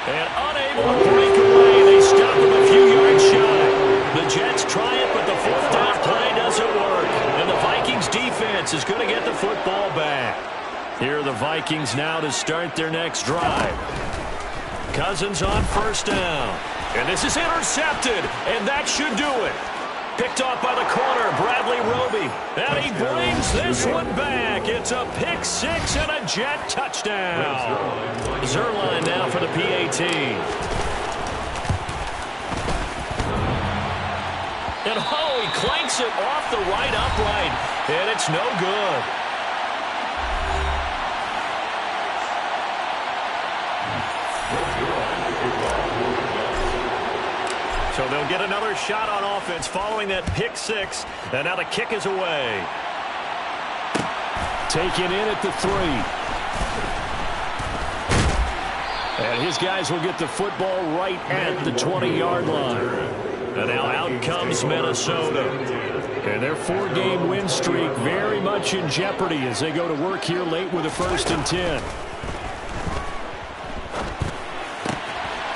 And unable to break away, they stop him a few yards shy. The Jets try it, but the fourth down play doesn't work. And the Vikings defense is going to get the football back. Here are the Vikings now to start their next drive. Cousins on first down. And this is intercepted, and that should do it. Picked off by the corner, Bradley Roby. And he brings this one back. It's a pick 6 and a Jet touchdown. Zerline now for the PAT. And he clanks it off the right upright. And it's no good. So they'll get another shot on offense following that pick 6. And now the kick is away. Taken in at the 3. And his guys will get the football right at the 20-yard line. And now out comes Minnesota. And their 4-game win streak very much in jeopardy as they go to work here late with a 1st and 10.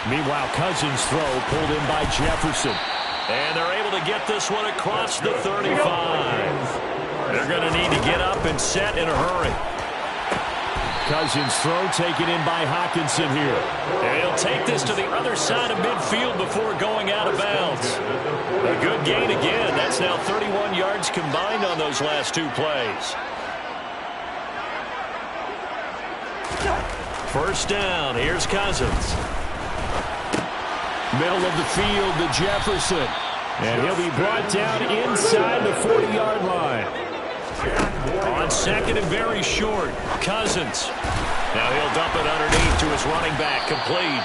Meanwhile, Cousins' throw pulled in by Jefferson. And they're able to get this one across the 35. They're going to need to get up and set in a hurry. Cousins' throw taken in by Hockenson here. And he'll take this to the other side of midfield before going out of bounds. A good gain again. That's now 31 yards combined on those last 2 plays. First down. Here's Cousins. Middle of the field to Jefferson. And he'll be brought down inside the 40-yard line. On 2nd and very short, Cousins. Now he'll dump it underneath to his running back, complete.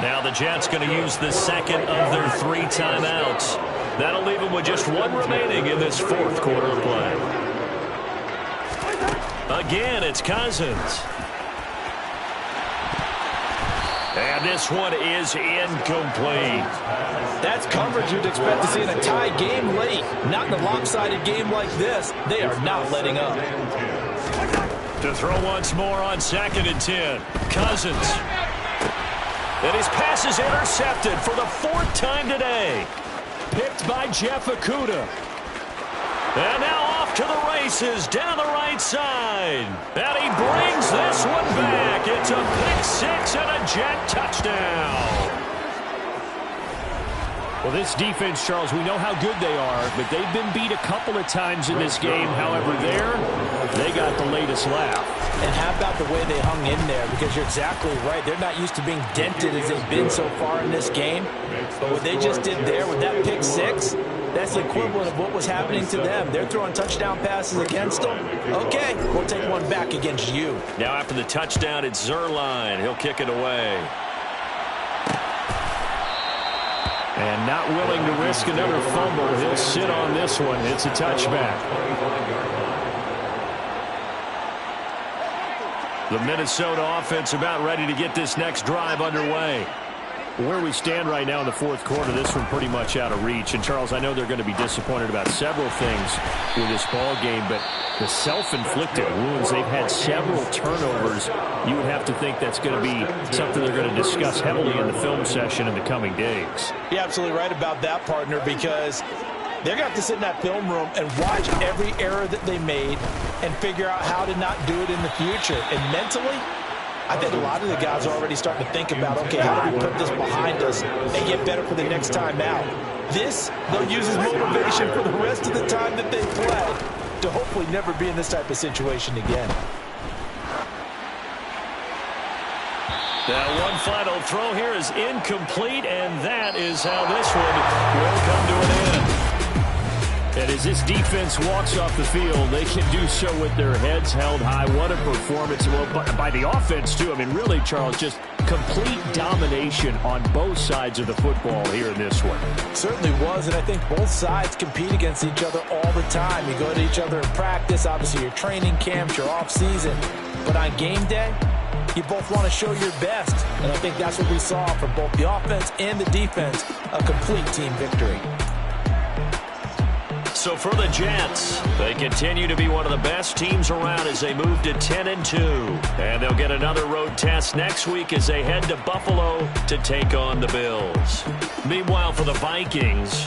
Now the Jets going to use the 2nd of their 3 timeouts. That'll leave them with just 1 remaining in this 4th quarter of play. Again, it's Cousins. And this one is incomplete. That's coverage you'd expect to see in a tie game late. Not in a lopsided game like this. They are not letting up. To throw once more on 2nd and 10. Cousins. And his pass is intercepted for the 4th time today. Picked by Jeff Okudah. And now off to the races down the right side. And he brings this one back. It's a pick 6 and a Jet touchdown. Well, this defense, Charles, we know how good they are, but they've been beat a couple of times in this game. However, they got the latest laugh. And how about the way they hung in there? Because you're exactly right. They're not used to being dented as they've been so far in this game. But what they just did there with that pick 6, that's the equivalent of what was happening to them. They're throwing touchdown passes against them. Okay, we'll take one back against you. Now after the touchdown, it's Zerline. He'll kick it away. And not willing to risk another fumble. He'll sit on this one. It's a touchback. The Minnesota offense about ready to get this next drive underway. Where we stand right now in the 4th quarter, this one pretty much out of reach. And, Charles, I know they're going to be disappointed about several things with this ball game, but the self-inflicted wounds, they've had several turnovers. You would have to think that's going to be something they're going to discuss heavily in the film session in the coming days. You're absolutely right about that, partner, because they're going to have to sit in that film room and watch every error that they made and figure out how to not do it in the future. And mentally, I think a lot of the guys are already starting to think about, okay, how do we put this behind us and get better for the next time out? This, they'll use as motivation for the rest of the time that they play to hopefully never be in this type of situation again. Now one final throw here is incomplete, and that is how this one will come to an end. And as this defense walks off the field, they can do so with their heads held high. What a performance by the offense, too. I mean, really, Charles, just complete domination on both sides of the football here in this one. Certainly was, and I think both sides compete against each other all the time. You go to each other in practice, obviously your training camps, your off-season. But on game day, you both want to show your best. And I think that's what we saw from both the offense and the defense, a complete team victory. So for the Jets, they continue to be one of the best teams around as they move to 10-2. And they'll get another road test next week as they head to Buffalo to take on the Bills. Meanwhile, for the Vikings,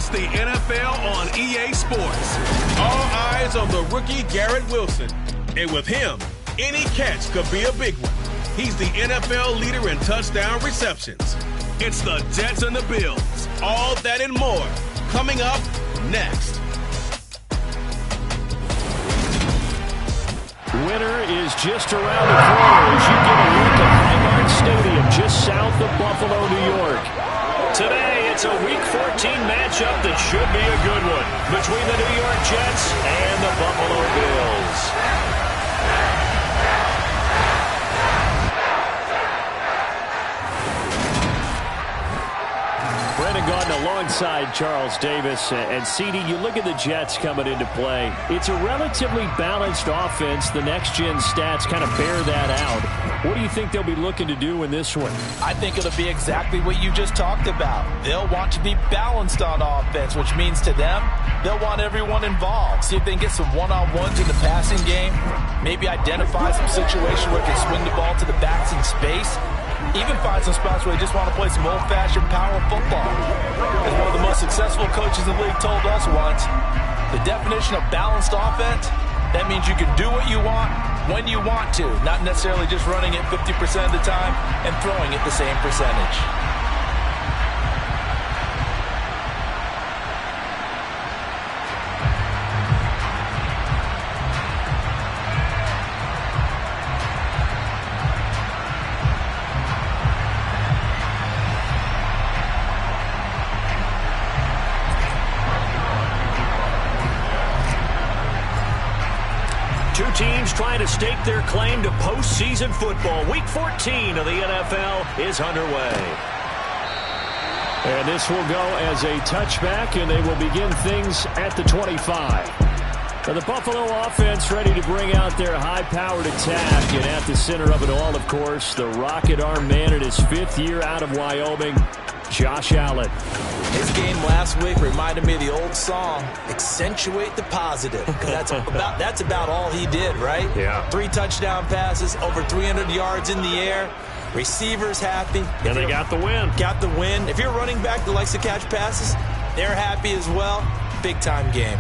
It's the NFL on EA Sports. All eyes on the rookie Garrett Wilson. And with him, any catch could be a big one. He's the NFL leader in touchdown receptions. It's the Jets and the Bills. All that and more coming up next. Winter is just around the corner as you get a look at Highmark Stadium just south of Buffalo, New York. Today, it's a Week 14 matchup that should be a good one between the New York Jets and the Buffalo Bills. Brendan Gaudin alongside Charles Davis. And CD, you look at the Jets coming into play. It's a relatively balanced offense. The next-gen stats kind of bear that out. What do you think they'll be looking to do in this one? I think it'll be exactly what you just talked about. They'll want to be balanced on offense, which means to them, they'll want everyone involved. See if they can get some one-on-ones in the passing game. Maybe identify some situation where they can swing the ball to the backs in space. Even find some spots where they just want to play some old-fashioned power football. As one of the most successful coaches in the league told us once, the definition of balanced offense, that means you can do what you want when you want to, not necessarily just running it 50% of the time and throwing it the same percentage. Two teams trying to stake their claim to postseason football. Week 14 of the NFL is underway. And this will go as a touchback, and they will begin things at the 25. Now the Buffalo offense ready to bring out their high-powered attack. And at the center of it all, of course, the rocket arm man in his 5th year out of Wyoming, Josh Allen. His game last week reminded me of the old song, Accentuate the Positive. Because that's about all he did, right? Yeah. 3 touchdown passes, over 300 yards in the air. Receivers happy. And they got the win. Got the win. If you're a running back that likes to catch passes, they're happy as well. Big-time game.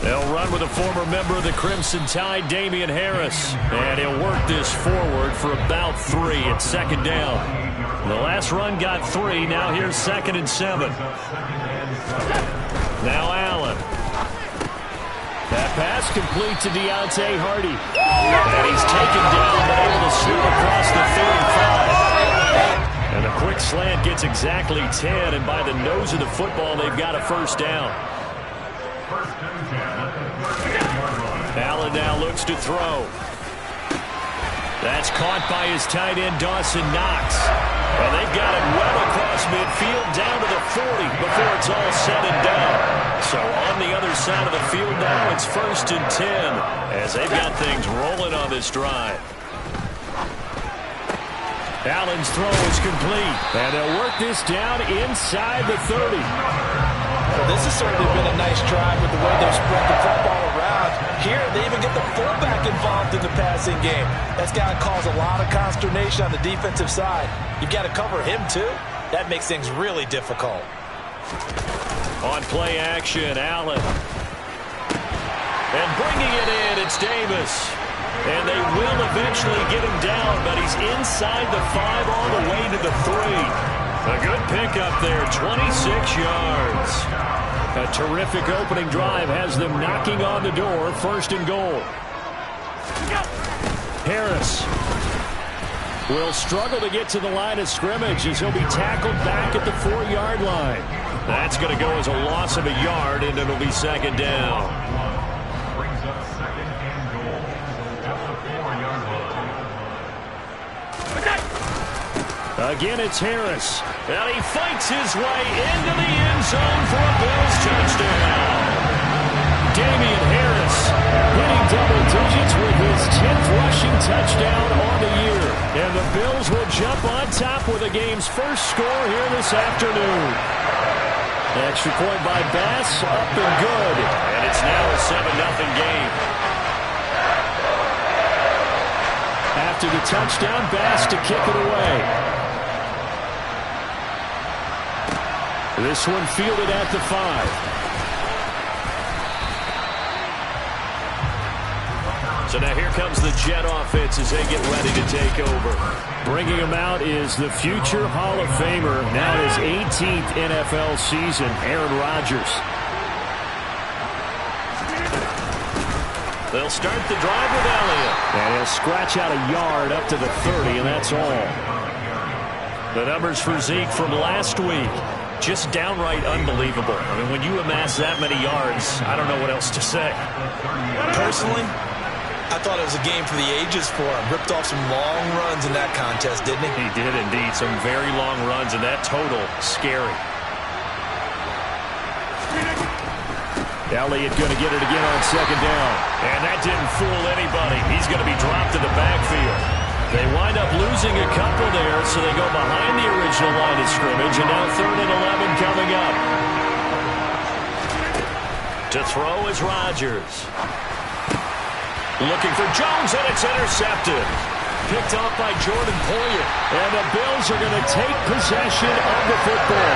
They'll run with a former member of the Crimson Tide, Damian Harris. And he'll work this forward for about 3 at second down. The last run got 3. Now here's 2nd and 7. Now Allen. That pass complete to Deontay Hardy. And he's taken down, but able to slip across the 35. And a quick slant gets exactly 10. And by the nose of the football, they've got a first down. Allen now looks to throw. That's caught by his tight end, Dawson Knox. And they've got it well across midfield down to the 40 before it's all said and done. So on the other side of the field now, it's 1st and 10 as they've got things rolling on this drive. Allen's throw is complete. And they'll work this down inside the 30. Well, this has certainly been a nice drive with the way they've spread the football around. Here, they even get the fullback involved in the passing game. That's got to cause a lot of consternation on the defensive side. You've got to cover him, too. That makes things really difficult. On play action, Allen. And bringing it in, it's Davis. And they will eventually get him down, but he's inside the 5 all the way to the 3. A good pickup there, 26 yards. A terrific opening drive has them knocking on the door, 1st and goal. Harris. will struggle to get to the line of scrimmage as he'll be tackled back at the 4-yard line. That's going to go as a loss of a yard, and it'll be second down. Brings up second and goal at the 4-yard line. Again, it's Harris. And he fights his way into the end zone for a Bills touchdown. Damian Harris hitting double digits with his 10th rushing touchdown on the year. And the Bills will jump on top with the game's first score here this afternoon. Extra point by Bass, up and good. And it's now a 7-0 game. After the touchdown, Bass to kick it away. This one fielded at the 5. So now here comes the Jet offense as they get ready to take over. Bringing him out is the future Hall of Famer, now his 18th NFL season, Aaron Rodgers. They'll start the drive with Elliott. And he'll scratch out a yard up to the 30, and that's all. The numbers for Zeke from last week, just downright unbelievable. I mean, when you amass that many yards, I don't know what else to say. Personally, I thought it was a game for the ages for him. Ripped off some long runs in that contest, didn't he? He did indeed. Some very long runs, and that total, scary. Elliott going to get it again on second down. And that didn't fool anybody. He's going to be dropped to the backfield. They wind up losing a couple there, so they go behind the original line of scrimmage, and now 3rd and 11 coming up. To throw is Rodgers. Looking for Jones, and it's intercepted. Picked off by Jordan Poyer. And the Bills are going to take possession of the football.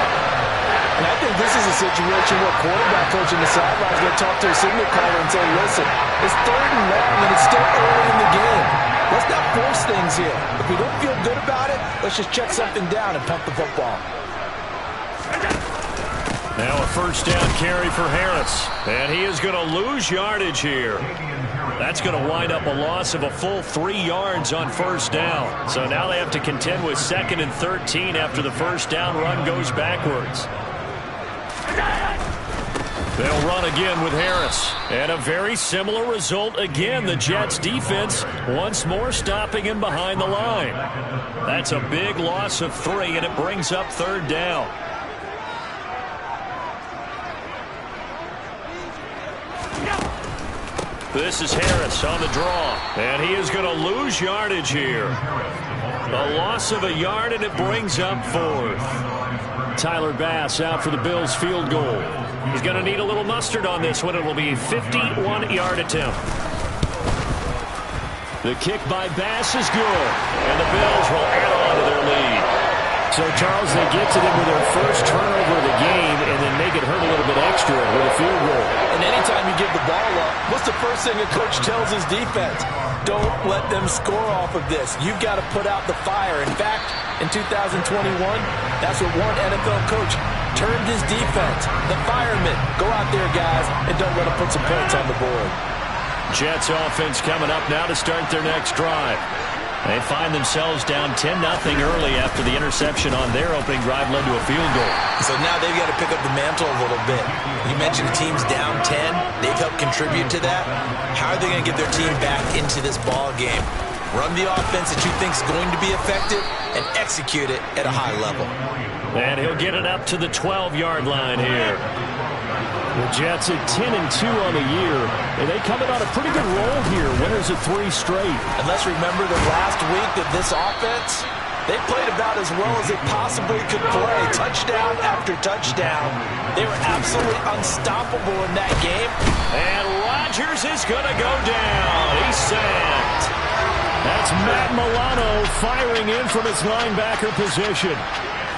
And I think this is a situation where quarterback coach in the sideline is going to talk to a signal caller and say, listen, it's 3rd and long, and it's still early in the game. Let's not force things here. If we don't feel good about it, let's just check something down and punt the football. Now a first down carry for Harris. And he is going to lose yardage here. That's going to wind up a loss of a full 3 yards on first down. So now they have to contend with 2nd and 13 after the first down run goes backwards. They'll run again with Harris. And a very similar result again. The Jets defense once more stopping him behind the line. That's a big loss of 3, and it brings up 3rd down. This is Harris on the draw. And he is going to lose yardage here. A loss of a yard, and it brings up 4th. Tyler Bass out for the Bills field goal. He's going to need a little mustard on this one. It will be a 51-yard attempt. The kick by Bass is good. And the Bills will add on to their lead. So, Charles, they get to them with their first turnover of the game and then make it hurt a little bit extra with a field goal. And anytime you give the ball up, what's the first thing a coach tells his defense? Don't let them score off of this. You've got to put out the fire. In fact, in 2021, that's what one NFL coach termed his defense. The firemen. Go out there, guys, and don't let them put some points on the board. Jets offense coming up now to start their next drive. They find themselves down 10-0 early after the interception on their opening drive led to a field goal. So now they've got to pick up the mantle a little bit. You mentioned the team's down 10. They've helped contribute to that. How are they going to get their team back into this ball game? Run the offense that you think is going to be effective and execute it at a high level. And he'll get it up to the 12-yard line here. The Jets at 10-2 on the year, and they coming on a pretty good roll here. Winners of 3 straight. And let's remember that last week that this offense, they played about as well as they possibly could play. Touchdown after touchdown. They were absolutely unstoppable in that game. And Rodgers is going to go down. He's sacked. That's Matt Milano firing in from his linebacker position.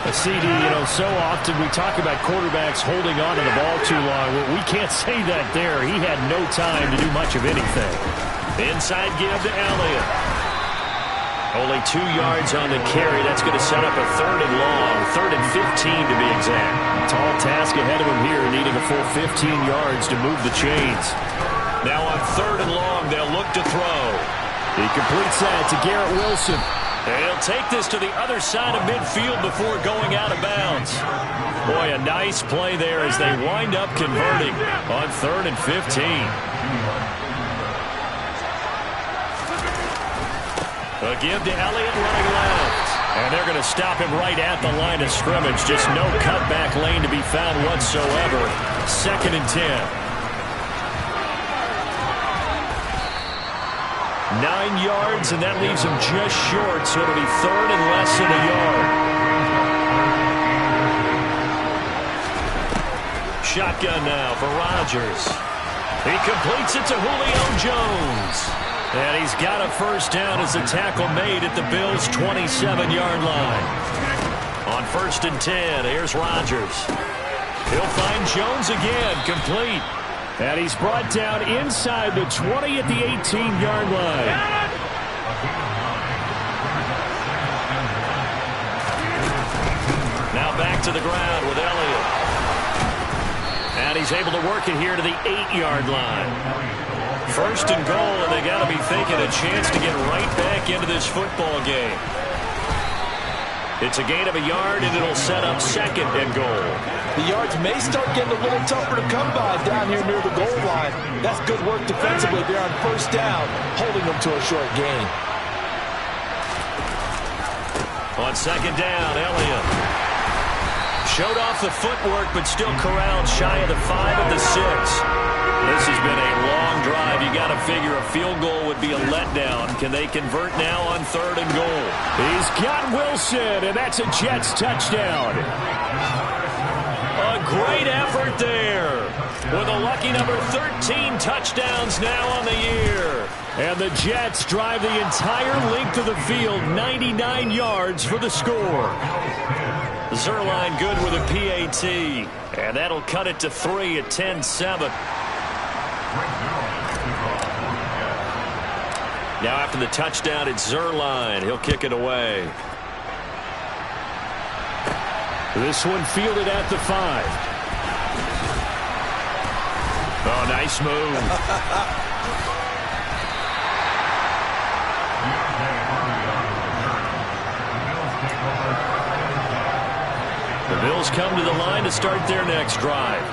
A CD, so often we talk about quarterbacks holding on to the ball too long. Well, we can't say that there. He had no time to do much of anything. Inside give to Elliott. Only 2 yards on the carry. That's going to set up a 3rd and long, 3rd and 15 to be exact. Tall task ahead of him here, needing a full 15 yards to move the chains. Now on 3rd and long, they'll look to throw. He completes that to Garrett Wilson. And he'll take this to the other side of midfield before going out of bounds. Boy, a nice play there as they wind up converting on 3rd and 15. A give to Elliott running left. And they're going to stop him right at the line of scrimmage. Just no cutback lane to be found whatsoever. 2nd and 10. 9 yards, and that leaves him just short, so it'll be 3rd and less than a yard. Shotgun now for Rodgers. He completes it to Julio Jones. And he's got a first down as the tackle made at the Bills' 27-yard line. On 1st and 10, here's Rodgers. He'll find Jones again, complete. And he's brought down inside the 20 at the 18-yard line. Now back to the ground with Elliott. And he's able to work it here to the 8-yard line. 1st and goal, and they got to be thinking a chance to get right back into this football game. It's a gain of a yard, and it'll set up 2nd and goal. The yards may start getting a little tougher to come by down here near the goal line. That's good work defensively there on 1st down, holding them to a short gain. On 2nd down, Elliott. Showed off the footwork, but still corralled shy of the 5 at the 6. This has been a long drive. You got to figure a field goal would be a letdown. Can they convert now on 3rd and goal? He's got Wilson, and that's a Jets touchdown. A great effort there. With a lucky number 13 touchdowns now on the year. And the Jets drive the entire length of the field, 99 yards for the score. Zerline good with a PAT. And that'll cut it to 3 at 10-7. Now after the touchdown, it's Zerline. He'll kick it away. This one fielded at the 5. Oh, nice move. The Bills come to the line to start their next drive.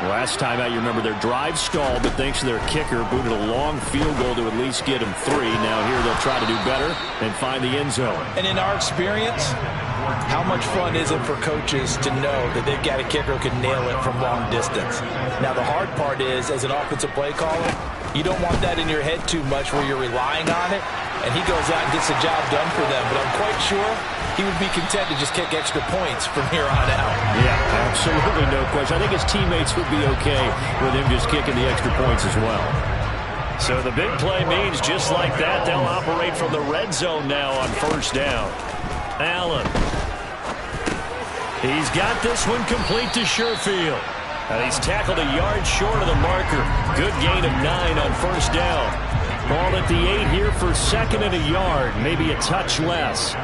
Last time out, you remember their drive stalled, but thanks to their kicker, booted a long field goal to at least get them 3. Now here they'll try to do better and find the end zone. And in our experience, how much fun is it for coaches to know that they've got a kicker who can nail it from long distance? Now the hard part is, as an offensive play caller, you don't want that in your head too much where you're relying on it, and he goes out and gets the job done for them. But I'm quite sure he would be content to just kick extra points from here on out. Yeah, absolutely no question. I think his teammates would be okay with him just kicking the extra points as well. So the big play means just like that, they'll operate from the red zone now on 1st down. Allen. He's got this one complete to Sherfield. And he's tackled a yard short of the marker. Good gain of 9 on 1st down. Ball at the 8 here for 2nd and a yard. Maybe a touch less.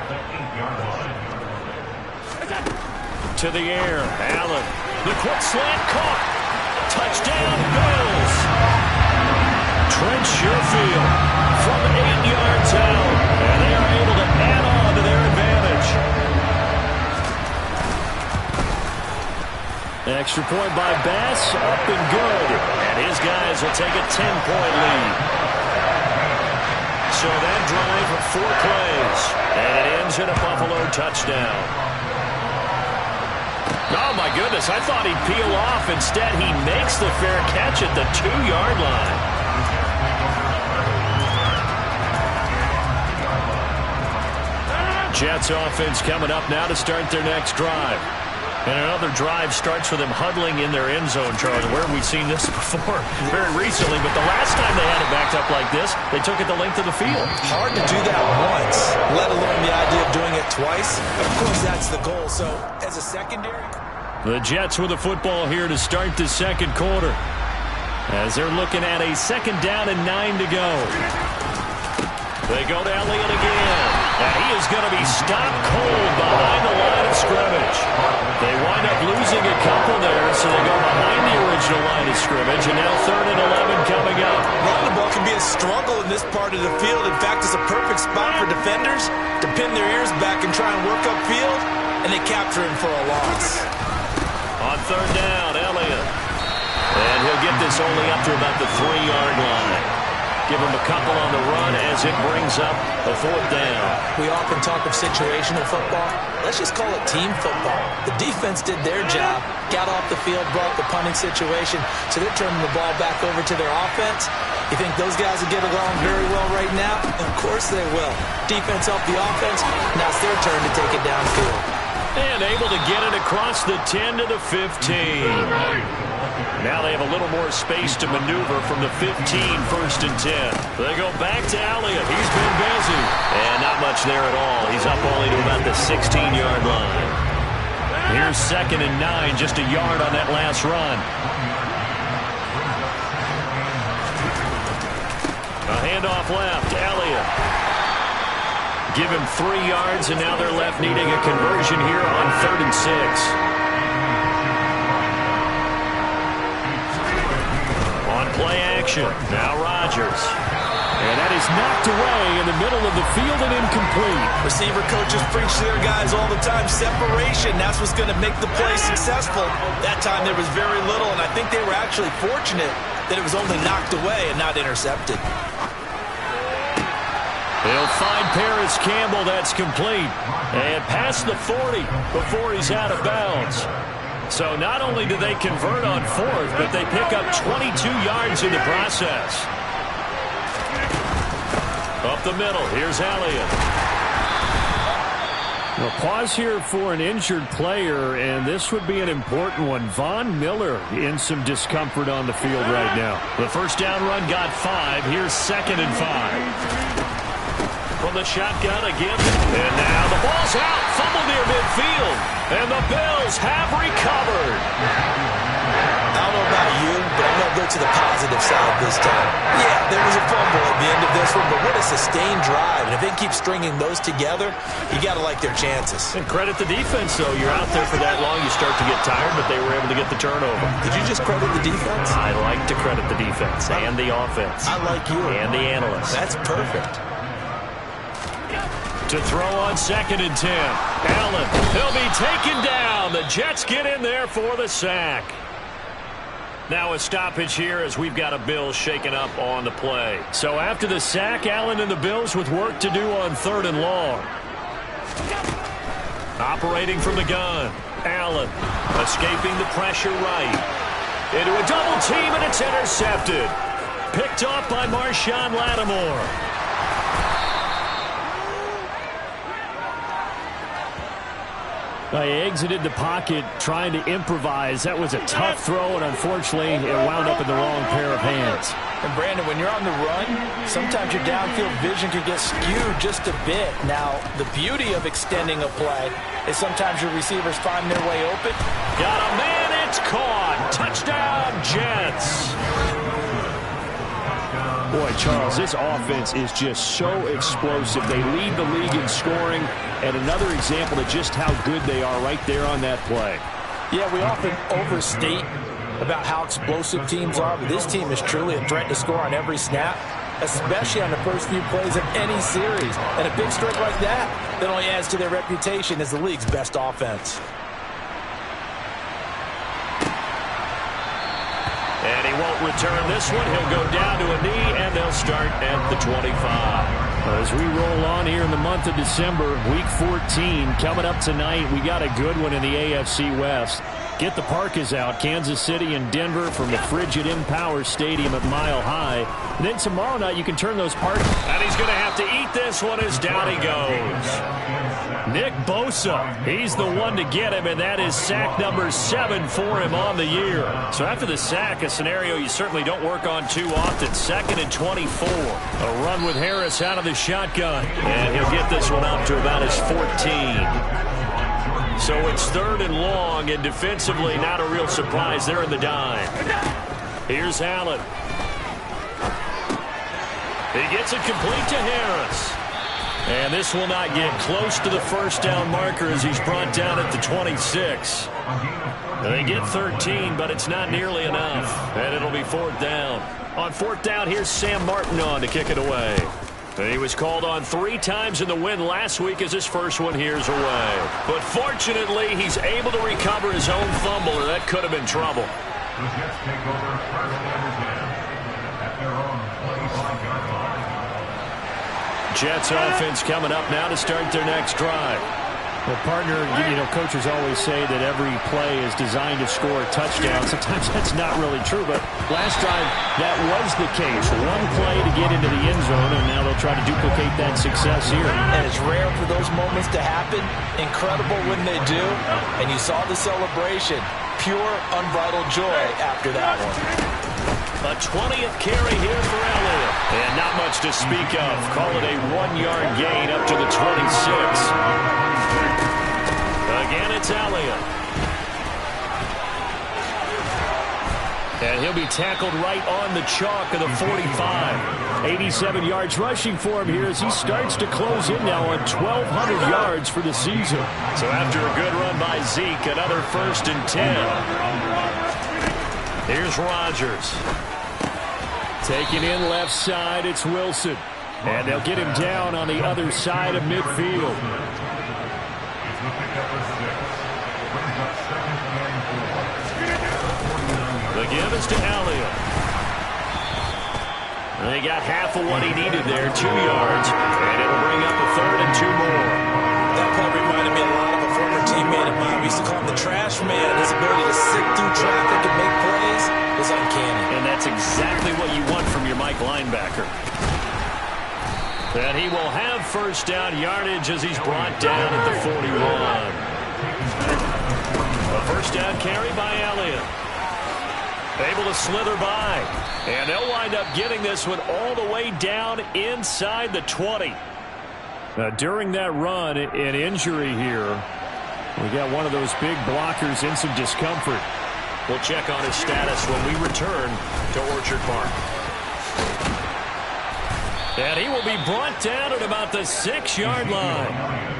To the air. Allen. The quick slant caught. Touchdown, Bills. Trent Sherfield from 8 yards out. And they are able to add on to their advantage. Extra point by Bass. Up and good. And his guys will take a 10-point lead. So that drive of 4 plays. And it ends in a Buffalo touchdown. Oh, my goodness. I thought he'd peel off. Instead, he makes the fair catch at the 2-yard line. Jets offense coming up now to start their next drive. And another drive starts with them huddling in their end zone, Charles. Where have we seen this before? Very recently, but the last time they had it backed up like this, they took it the length of the field. Hard to do that once, let alone the idea of doing it twice. Of course, that's the goal. So, as a secondary... The Jets with the football here to start the 2nd quarter. As they're looking at a 2nd down and 9 to go. They go to Elliott again. And he is going to be stopped cold behind the line of scrimmage. They wind up losing a couple there, so they go behind the original line of scrimmage, and now 3rd and 11 coming up. Running the ball can be a struggle in this part of the field. In fact, it's a perfect spot for defenders to pin their ears back and try and work upfield, and they capture him for a loss. On 3rd down, Elliott. And he'll get this only up to about the 3-yard line. Give him a couple on the run as it brings up a 4th down. We often talk of situational football. Let's just call it team football. The defense did their job, got off the field, brought the punting situation, so they're turning the ball back over to their offense. You think those guys will get along very well right now? Of course they will. Defense helped the offense. Now it's their turn to take it downfield. And able to get it across the 10 to the 15. Now they have a little more space to maneuver from the 15, 1st and 10. They go back to Elliott. He's been busy. And not much there at all. He's up only to about the 16-yard line. Here's 2nd and 9, just a yard on that last run. A handoff left, Elliott. Give him 3 yards, and now they're left needing a conversion here on 3rd and 6. Play action. Now Rodgers. And that is knocked away in the middle of the field and incomplete. Receiver coaches preach to their guys all the time. Separation. That's what's going to make the play successful. That time there was very little, and I think they were actually fortunate that it was only knocked away and not intercepted. They'll find Paris Campbell. That's complete. And past the 40 before he's out of bounds. So not only do they convert on 4th, but they pick up 22 yards in the process. Up the middle, here's Elliott. Well, pause here for an injured player, and this would be an important one. Von Miller in some discomfort on the field right now. The 1st down run got 5. Here's 2nd and 5. From the shotgun again. And now the ball's out. Fumble near midfield. And the Bills have recovered. I don't know about you, but I'm going to go to the positive side this time. Yeah, there was a fumble at the end of this one, but what a sustained drive. And if they keep stringing those together, you got to like their chances. And credit the defense, though. You're out there for that long, you start to get tired, but they were able to get the turnover. Did you just credit the defense? I like to credit the defense and the offense. I like you. And the analysts. That's perfect. To throw on 2nd and 10. Allen, he'll be taken down. The Jets get in there for the sack. Now a stoppage here as we've got a Bills shaken up on the play. So after the sack, Allen and the Bills with work to do on 3rd and long. Operating from the gun. Allen escaping the pressure right. Into a double team, and it's intercepted. Picked off by Marshawn Lattimore. He exited the pocket trying to improvise. That was a tough throw, and unfortunately, it wound up in the wrong pair of hands. And Brandon, when you're on the run, sometimes your downfield vision can get skewed just a bit. Now, the beauty of extending a play is sometimes your receivers find their way open. Got a man, it's caught. Touchdown, Jets. Boy, Charles, this offense is just so explosive. They lead the league in scoring, and another example of just how good they are right there on that play. Yeah, we often overstate about how explosive teams are, but this team is truly a threat to score on every snap, especially on the first few plays of any series. And a big streak like that only adds to their reputation as the league's best offense. And he won't return this one. He'll go down to a knee, and they'll start at the 25. As we roll on here in the month of December, Week 14, coming up tonight, we got a good one in the AFC West. Get the Parkas out, Kansas City and Denver from the frigid Empower Stadium at Mile High. And then tomorrow night, you can turn those Parkas. And he's going to have to eat this one as down he goes. Nick Bosa, he's the one to get him, and that is sack number 7 for him on the year. So after the sack, a scenario you certainly don't work on too often. 2nd and 24. A run with Harris out of the shotgun. And he'll get this one up to about his 14. So it's 3rd and long, and defensively not a real surprise. They're in the dime. Here's Allen. He gets it complete to Harris. And this will not get close to the first down marker as he's brought down at the 26. They get 13, but it's not nearly enough. And it'll be fourth down. On fourth down, here's Sam Martin on to kick it away. He was called on 3 times in the win last week as his first one here's away. But fortunately, he's able to recover his own fumble, or that could have been trouble. The Jets take over first and 10 at their own 25-yard line. Jets offense coming up now to start their next drive. Well, partner, coaches always say that every play is designed to score a touchdown. Sometimes that's not really true, but last drive, that was the case. One play to get into the end zone, and now they'll try to duplicate that success here. And it's rare for those moments to happen. Incredible when they do. And you saw the celebration. Pure, unbridled joy after that one. A 20th carry here for Elliott. And not much to speak of. Call it a 1-yard gain up to the 26. Again, it's Elliott. And he'll be tackled right on the chalk of the 45. 87 yards rushing for him here as he starts to close in now on 1,200 yards for the season. So after a good run by Zeke, another 1st and 10. Here's Rodgers. Taking in left side, it's Wilson. And they'll get him down on the other side of midfield. The give is to Elliott. They got half of what he needed there, 2 yards, and it'll bring up a 3rd and 2 more. That play reminded me a lot of a former teammate of mine. We used to call him the trash man. His ability to sift through traffic and make plays is uncanny. And that's exactly what you want from your Mike linebacker. And he will have first down yardage as he's brought down at the 41. A first down carry by Elliott. Able to slither by. And they'll wind up getting this one all the way down inside the 20. During that run, an injury here. We got one of those big blockers in some discomfort. We'll check on his status when we return to Orchard Park. And he will be brought down at about the 6-yard line.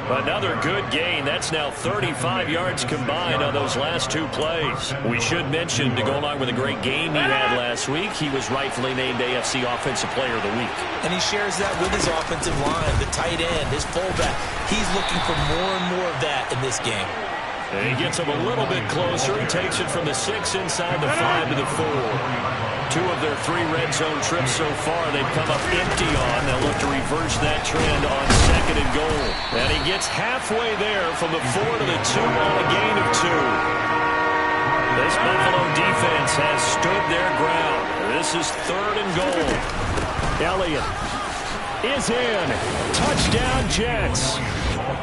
Another good gain. That's now 35 yards combined on those last 2 plays. We should mention, to go along with a great game he had last week, he was rightfully named AFC Offensive Player of the Week. And he shares that with his offensive line, the tight end, his fullback. He's looking for more and more of that in this game. And he gets him a little bit closer. He takes it from the 6 inside the 5 to the 4. 2 of their 3 red zone trips so far they've come up empty on. They'll look to reverse that trend on 2nd and goal. And he gets halfway there from the 4 to the 2 on a gain of 2. This Buffalo defense has stood their ground. This is 3rd and goal. Elliott is in. Touchdown, Jets.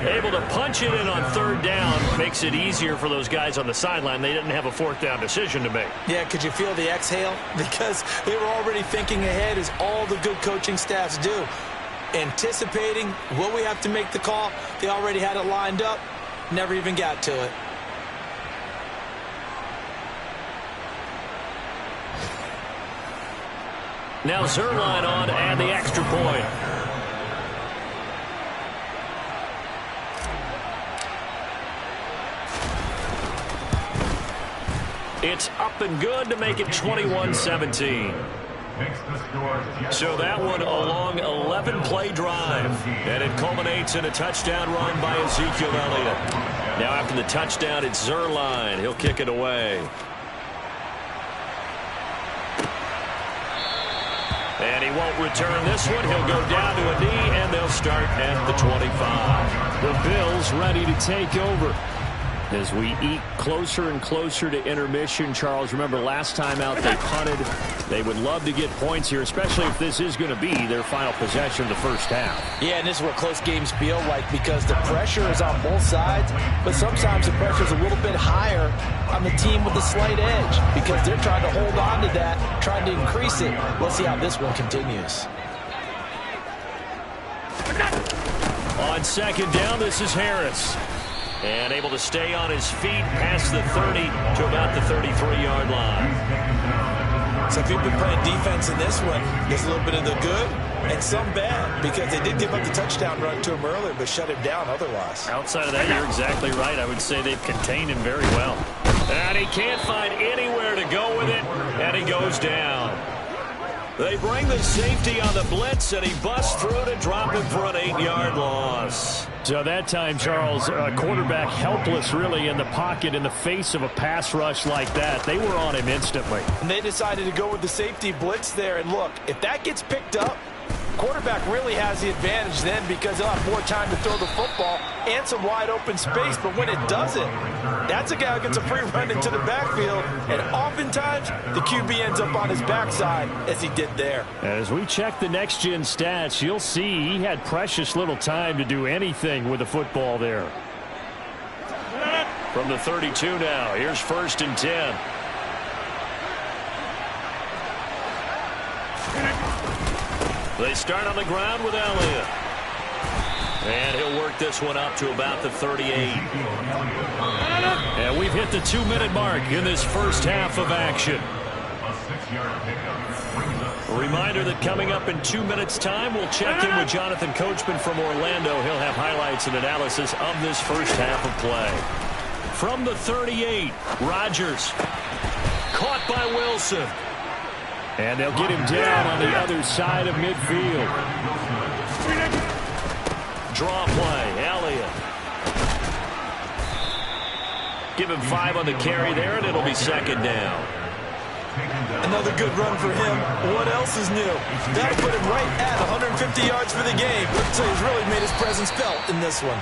Able to punch it in on 3rd down makes it easier for those guys on the sideline. They didn't have a 4th down decision to make. Yeah, could you feel the exhale? Because they were already thinking ahead, as all the good coaching staffs do. Anticipating, will we have to make the call? They already had it lined up. Never even got to it. Now Zerline on and the extra point. It's up and good to make it 21-17. So that one a long 11-play drive. And it culminates in a touchdown run by Ezekiel Elliott. Now after the touchdown, it's Zerline. He'll kick it away. And he won't return this one. He'll go down to a knee, and they'll start at the 25. The Bills ready to take over. As we eat closer and closer to intermission, Charles, remember last time out they punted. They would love to get points here, especially if this is going to be their final possession of the first half. Yeah, and this is what close games feel like, because the pressure is on both sides, but sometimes the pressure is a little bit higher on the team with the slight edge because they're trying to hold on to that, trying to increase it. Let's see how this one continues. On 2nd down, this is Harris. And able to stay on his feet past the 30 to about the 33-yard line. So if you've been playing defense in this one, there's a little bit of the good and some bad, because they did give up the touchdown run to him earlier, but shut him down otherwise. Outside of that, you're exactly right. I would say they've contained him very well. And he can't find anywhere to go with it, and he goes down. They bring the safety on the blitz, and he busts through to drop him for an 8-yard loss. So that time, Charles, quarterback helpless really in the pocket in the face of a pass rush like that. They were on him instantly. And they decided to go with the safety blitz there. And look, if that gets picked up, quarterback really has the advantage then, because he'll have more time to throw the football and some wide open space. But when it doesn't, that's a guy who gets a free run into the backfield, and oftentimes the QB ends up on his backside, as he did there. As we check the next-gen stats, you'll see he had precious little time to do anything with the football there. From the 32 now, here's 1st and 10. They start on the ground with Elliott. And he'll work this one up to about the 38. And we've hit the 2-minute mark in this first half of action. A reminder that coming up in 2 minutes' time, we'll check in with Jonathan Coachman from Orlando. He'll have highlights and analysis of this first half of play. From the 38, Rodgers. Caught by Wilson. And they'll get him down on the other side of midfield. Draw play, Elliott. Give him 5 on the carry there, and it'll be 2nd down. Another good run for him. What else is new? That'll put him right at 150 yards for the game. So he's really made his presence felt in this one.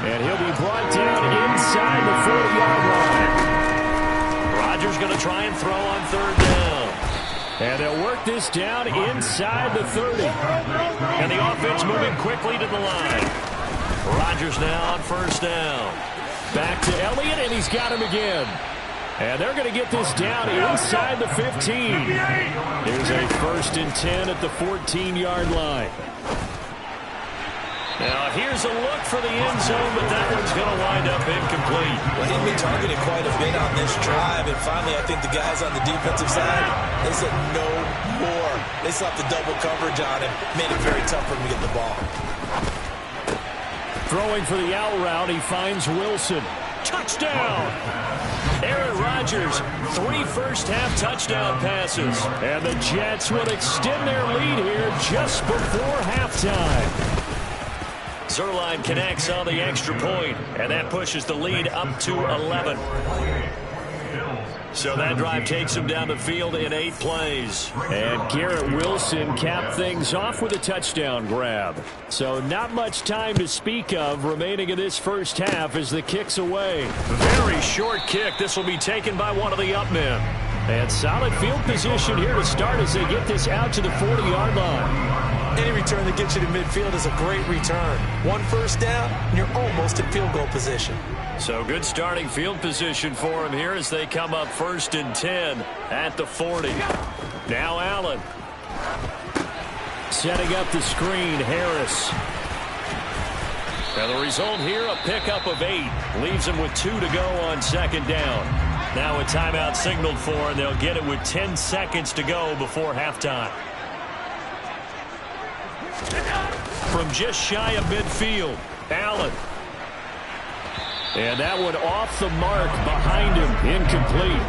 And he'll be brought down inside the 40-yard line. Rodgers going to try and throw on 3rd down. And they'll work this down inside the 30. And the offense moving quickly to the line. Rodgers now on 1st down. Back to Elliott, and he's got him again. And they're going to get this down inside the 15. Here's a 1st and 10 at the 14-yard line. Now here's a look for the end zone, but that one's going to wind up incomplete. Well, he'd been targeted quite a bit on this drive, and finally I think the guys on the defensive side, they said no more. They slapped the double coverage on him, made it very tough for him to get the ball. Throwing for the out route, he finds Wilson. Touchdown! Aaron Rodgers, 3 first-half touchdown passes. And the Jets will extend their lead here just before halftime. Zerline connects on the extra point, and that pushes the lead up to 11. So that drive takes him down the field in 8 plays. And Garrett Wilson capped things off with a touchdown grab. So not much time to speak of remaining in this first half as the kick's away. Very short kick. This will be taken by one of the up men. And solid field position here to start as they get this out to the 40-yard line. Any return that gets you to midfield is a great return. 1 first down, and you're almost in field goal position. So good starting field position for him here as they come up 1st and 10 at the 40. Now Allen. Setting up the screen, Harris. And the result here, a pickup of 8. Leaves him with 2 to go on 2nd down. Now a timeout signaled for, and they'll get it with 10 seconds to go before halftime. From just shy of midfield, Allen. And that one off the mark behind him, incomplete.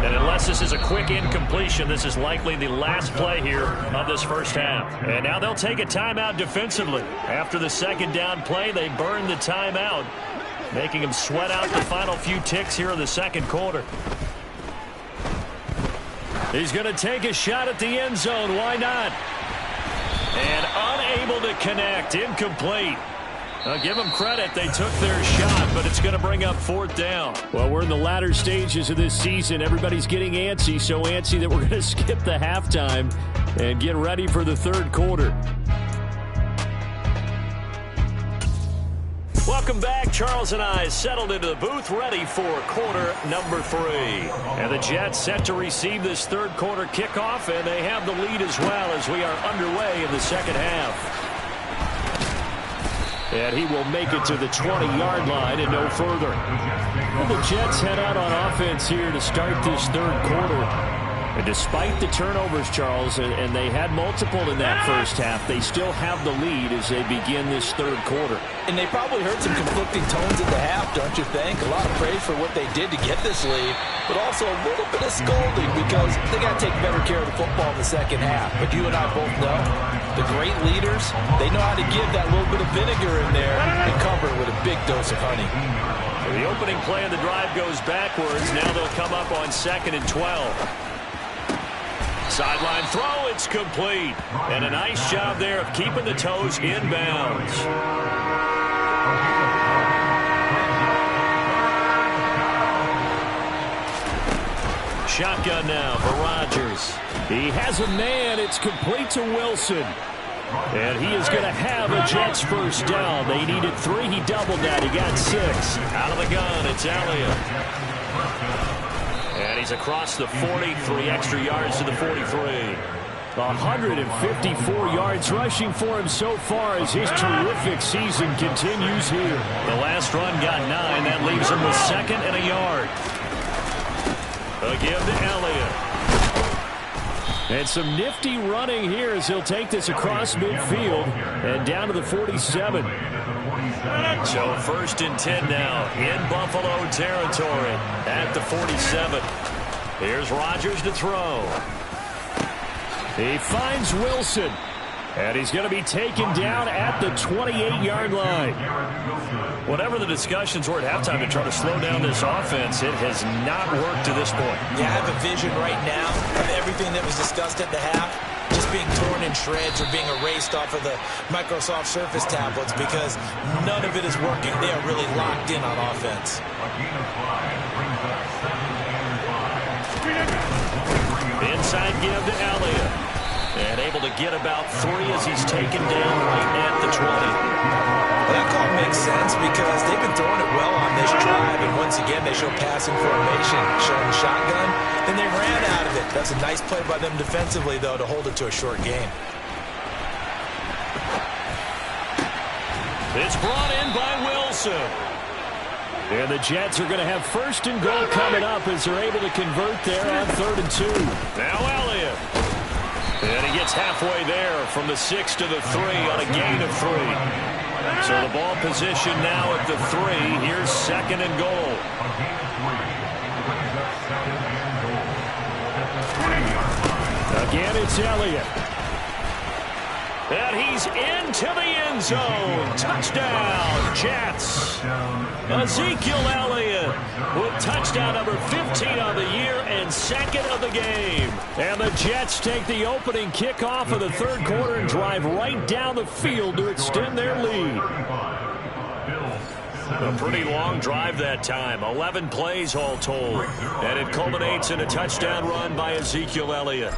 And unless this is a quick incompletion, this is likely the last play here of this first half. And now they'll take a timeout defensively. After the 2nd down play, they burn the timeout, making him sweat out the final few ticks here in the 2nd quarter. He's going to take a shot at the end zone. Why not? And unable to connect. Incomplete. I'll give them credit. They took their shot, but it's going to bring up 4th down. Well, we're in the latter stages of this season. Everybody's getting antsy, so antsy that we're going to skip the halftime and get ready for the 3rd quarter. Welcome back. Charles and I settled into the booth, ready for quarter number 3. And the Jets set to receive this 3rd quarter kickoff, and they have the lead as well as we are underway in the 2nd half. And he will make it to the 20-yard line and no further. Well, the Jets head out on offense here to start this 3rd quarter. And despite the turnovers, Charles, and they had multiple in that first half, they still have the lead as they begin this third quarter. And they probably heard some conflicting tones at the half, don't you think? A lot of praise for what they did to get this lead, but also a little bit of scolding because they got to take better care of the football in the second half. But you and I both know the great leaders, they know how to give that little bit of vinegar in there and cover it with a big dose of honey. So the opening play of the drive goes backwards. Now they'll come up on 2nd and 12. Sideline throw, it's complete. And a nice job there of keeping the toes inbounds. Shotgun now for Rodgers. He has a man. It's complete to Wilson. And he is going to have a Jets first down. They needed 3. He doubled that. He got 6. Out of the gun, it's Elliott. And he's across the 40, 3 extra yards to the 43. 154 yards rushing for him so far as his terrific season continues here. The last run got 9. That leaves him with 2nd and a yard. A give to Elliott. And some nifty running here as he'll take this across midfield and down to the 47. So 1st and 10 now in Buffalo territory at the 47. Here's Rodgers to throw. He finds Wilson. And he's going to be taken down at the 28-yard line. Whatever the discussions were at halftime to try to slow down this offense, it has not worked to this point. Yeah, I have a vision right now of everything that was discussed at the half just being torn in shreds or being erased off of the Microsoft Surface tablets because none of it is working. They are really locked in on offense. Inside give to Elliott. And able to get about 3 as he's taken down right at the 20. Well, that call makes sense because they've been throwing it well on this drive, and once again they show passing formation, showing shotgun. Then they ran out of it. That's a nice play by them defensively, though, to hold it to a short game. It's brought in by Wilson. And the Jets are going to have 1st and goal coming up as they're able to convert there on 3rd and 2. Now Elliott. And he gets halfway there from the 6 to the 3 on a gain of 3. So the ball position now at the 3. Here's 2nd and goal. Again, it's Elliott. And he's into the end zone. Touchdown, Jets. Ezekiel Elliott with touchdown number 15 on the year and 2nd of the game. And the Jets take the opening kickoff of the third quarter and drive right down the field to extend their lead. A pretty long drive that time. 11 plays all told. And it culminates in a touchdown run by Ezekiel Elliott.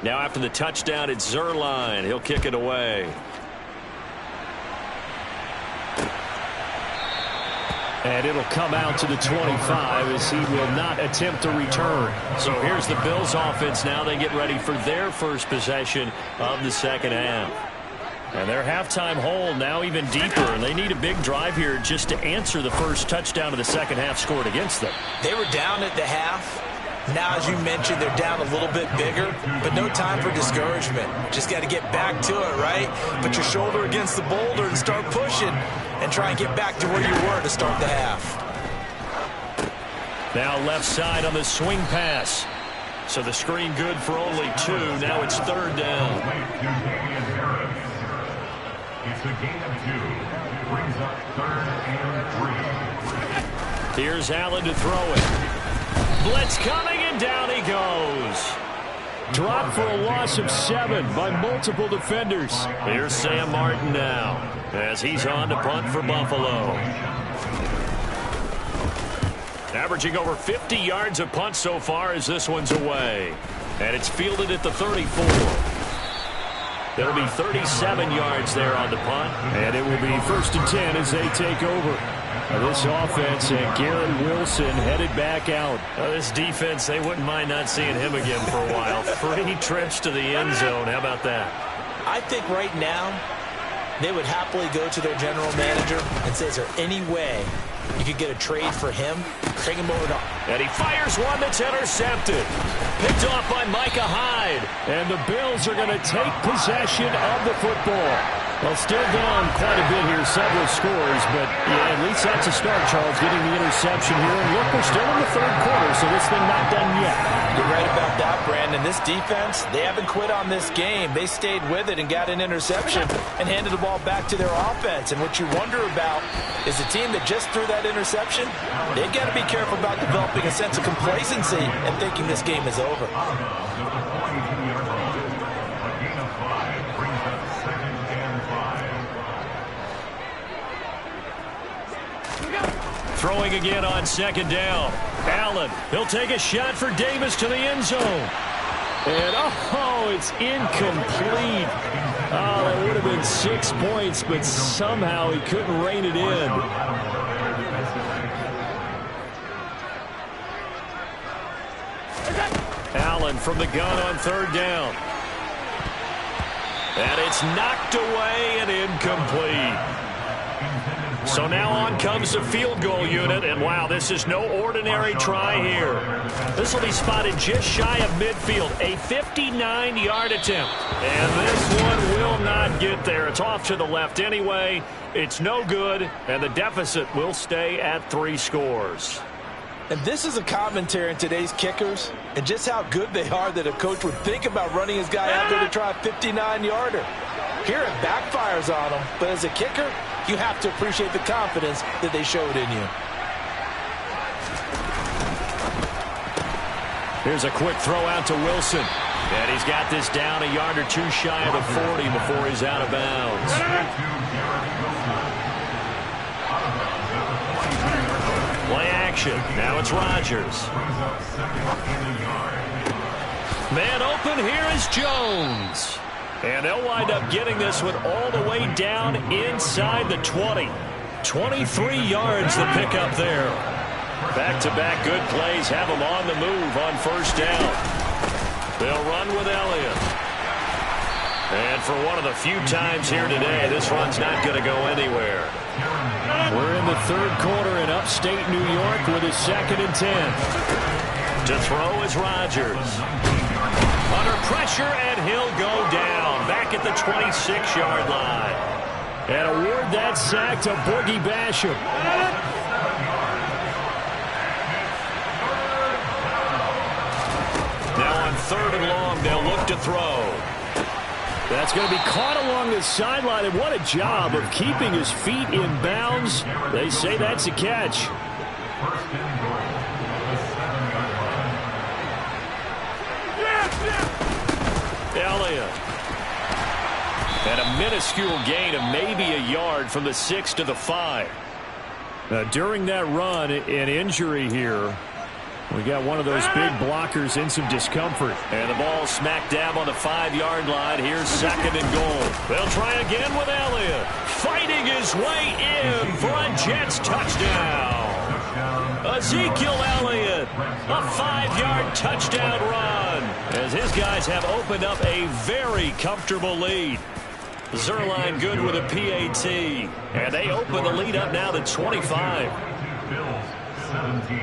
Now after the touchdown, it's Zerline. He'll kick it away. And it'll come out to the 25 as he will not attempt to return. So here's the Bills offense now. They get ready for their first possession of the second half. And their halftime hole now even deeper. And they need a big drive here just to answer the first touchdown of the second half scored against them. They were down at the half. Now, as you mentioned, they're down a little bit bigger, but no time for discouragement. Just got to get back to it, right? Put your shoulder against the boulder and start pushing and try and get back to where you were to start the half. Now left side on the swing pass. So the screen good for only 2. Now it's 3rd down. It's a gain of 2. Brings up 3rd and 3. Here's Allen to throw it. Blitz coming, and down he goes. Dropped for a loss of 7 by multiple defenders. Here's Sam Martin now as he's on to punt for Buffalo. Averaging over 50 yards a punt so far as this one's away. And it's fielded at the 34. There'll be 37 yards there on the punt. And it will be 1st and 10 as they take over. This offense and Garrett Wilson headed back out. This defense, they wouldn't mind not seeing him again for a while. 3 trips to the end zone. How about that? I think right now they would happily go to their general manager and say, is there any way you could get a trade for him? Bring him over to... And he fires one that's intercepted. Picked off by Micah Hyde. And the Bills are going to take possession of the football. Well, still down quite a bit here, several scores, but yeah, at least that's a start, Charles, getting the interception here. And look, we're still in the third quarter, so this thing not done yet. You're right about that, Brandon. This defense, they haven't quit on this game. They stayed with it and got an interception and handed the ball back to their offense. And what you wonder about is the team that just threw that interception, they've got to be careful about developing a sense of complacency and thinking this game is over. Throwing again on second down. Allen, he'll take a shot for Davis to the end zone. And, oh, it's incomplete. Oh, that would have been 6 points, but somehow he couldn't rein it in. Allen from the gun on third down. And it's knocked away and incomplete. So now on comes the field goal unit, and wow, this is no ordinary try here. This will be spotted just shy of midfield, a 59-yard attempt. And this one will not get there. It's off to the left anyway. It's no good, and the deficit will stay at 3 scores. And this is a commentary on today's kickers and just how good they are that a coach would think about running his guy out there to try a 59-yarder. Here it backfires on him, but as a kicker, you have to appreciate the confidence that they showed in you. Here's a quick throw out to Wilson. And he's got this down a yard or two shy of the 40 before he's out of bounds. Play action. Now it's Rodgers. Man open, here is Jones. And they'll wind up getting this one all the way down inside the 20. 23 yards the pickup there. Back-to-back good plays have them on the move on first down. They'll run with Elliott. And for one of the few times here today, this run's not going to go anywhere. We're in the third quarter in upstate New York with a 2nd and 10. To throw is Rodgers. Under pressure, and he'll go down back at the 26-yard line. And award that sack to Boogie Basham. Now on 3rd and long, they'll look to throw. That's going to be caught along the sideline, and what a job of keeping his feet in bounds. They say that's a catch. Elliott. And a minuscule gain of maybe a yard from the 6 to the 5. During that run, an injury here. We got one of those big blockers in some discomfort. And the ball smack dab on the 5-yard line. Here's 2nd and goal. They'll try again with Elliott. Fighting his way in for a Jets touchdown. Ezekiel Elliott, a 5-yard touchdown run, as his guys have opened up a very comfortable lead. Zerline good with a PAT, and they open the lead up now to 25. Bills 17.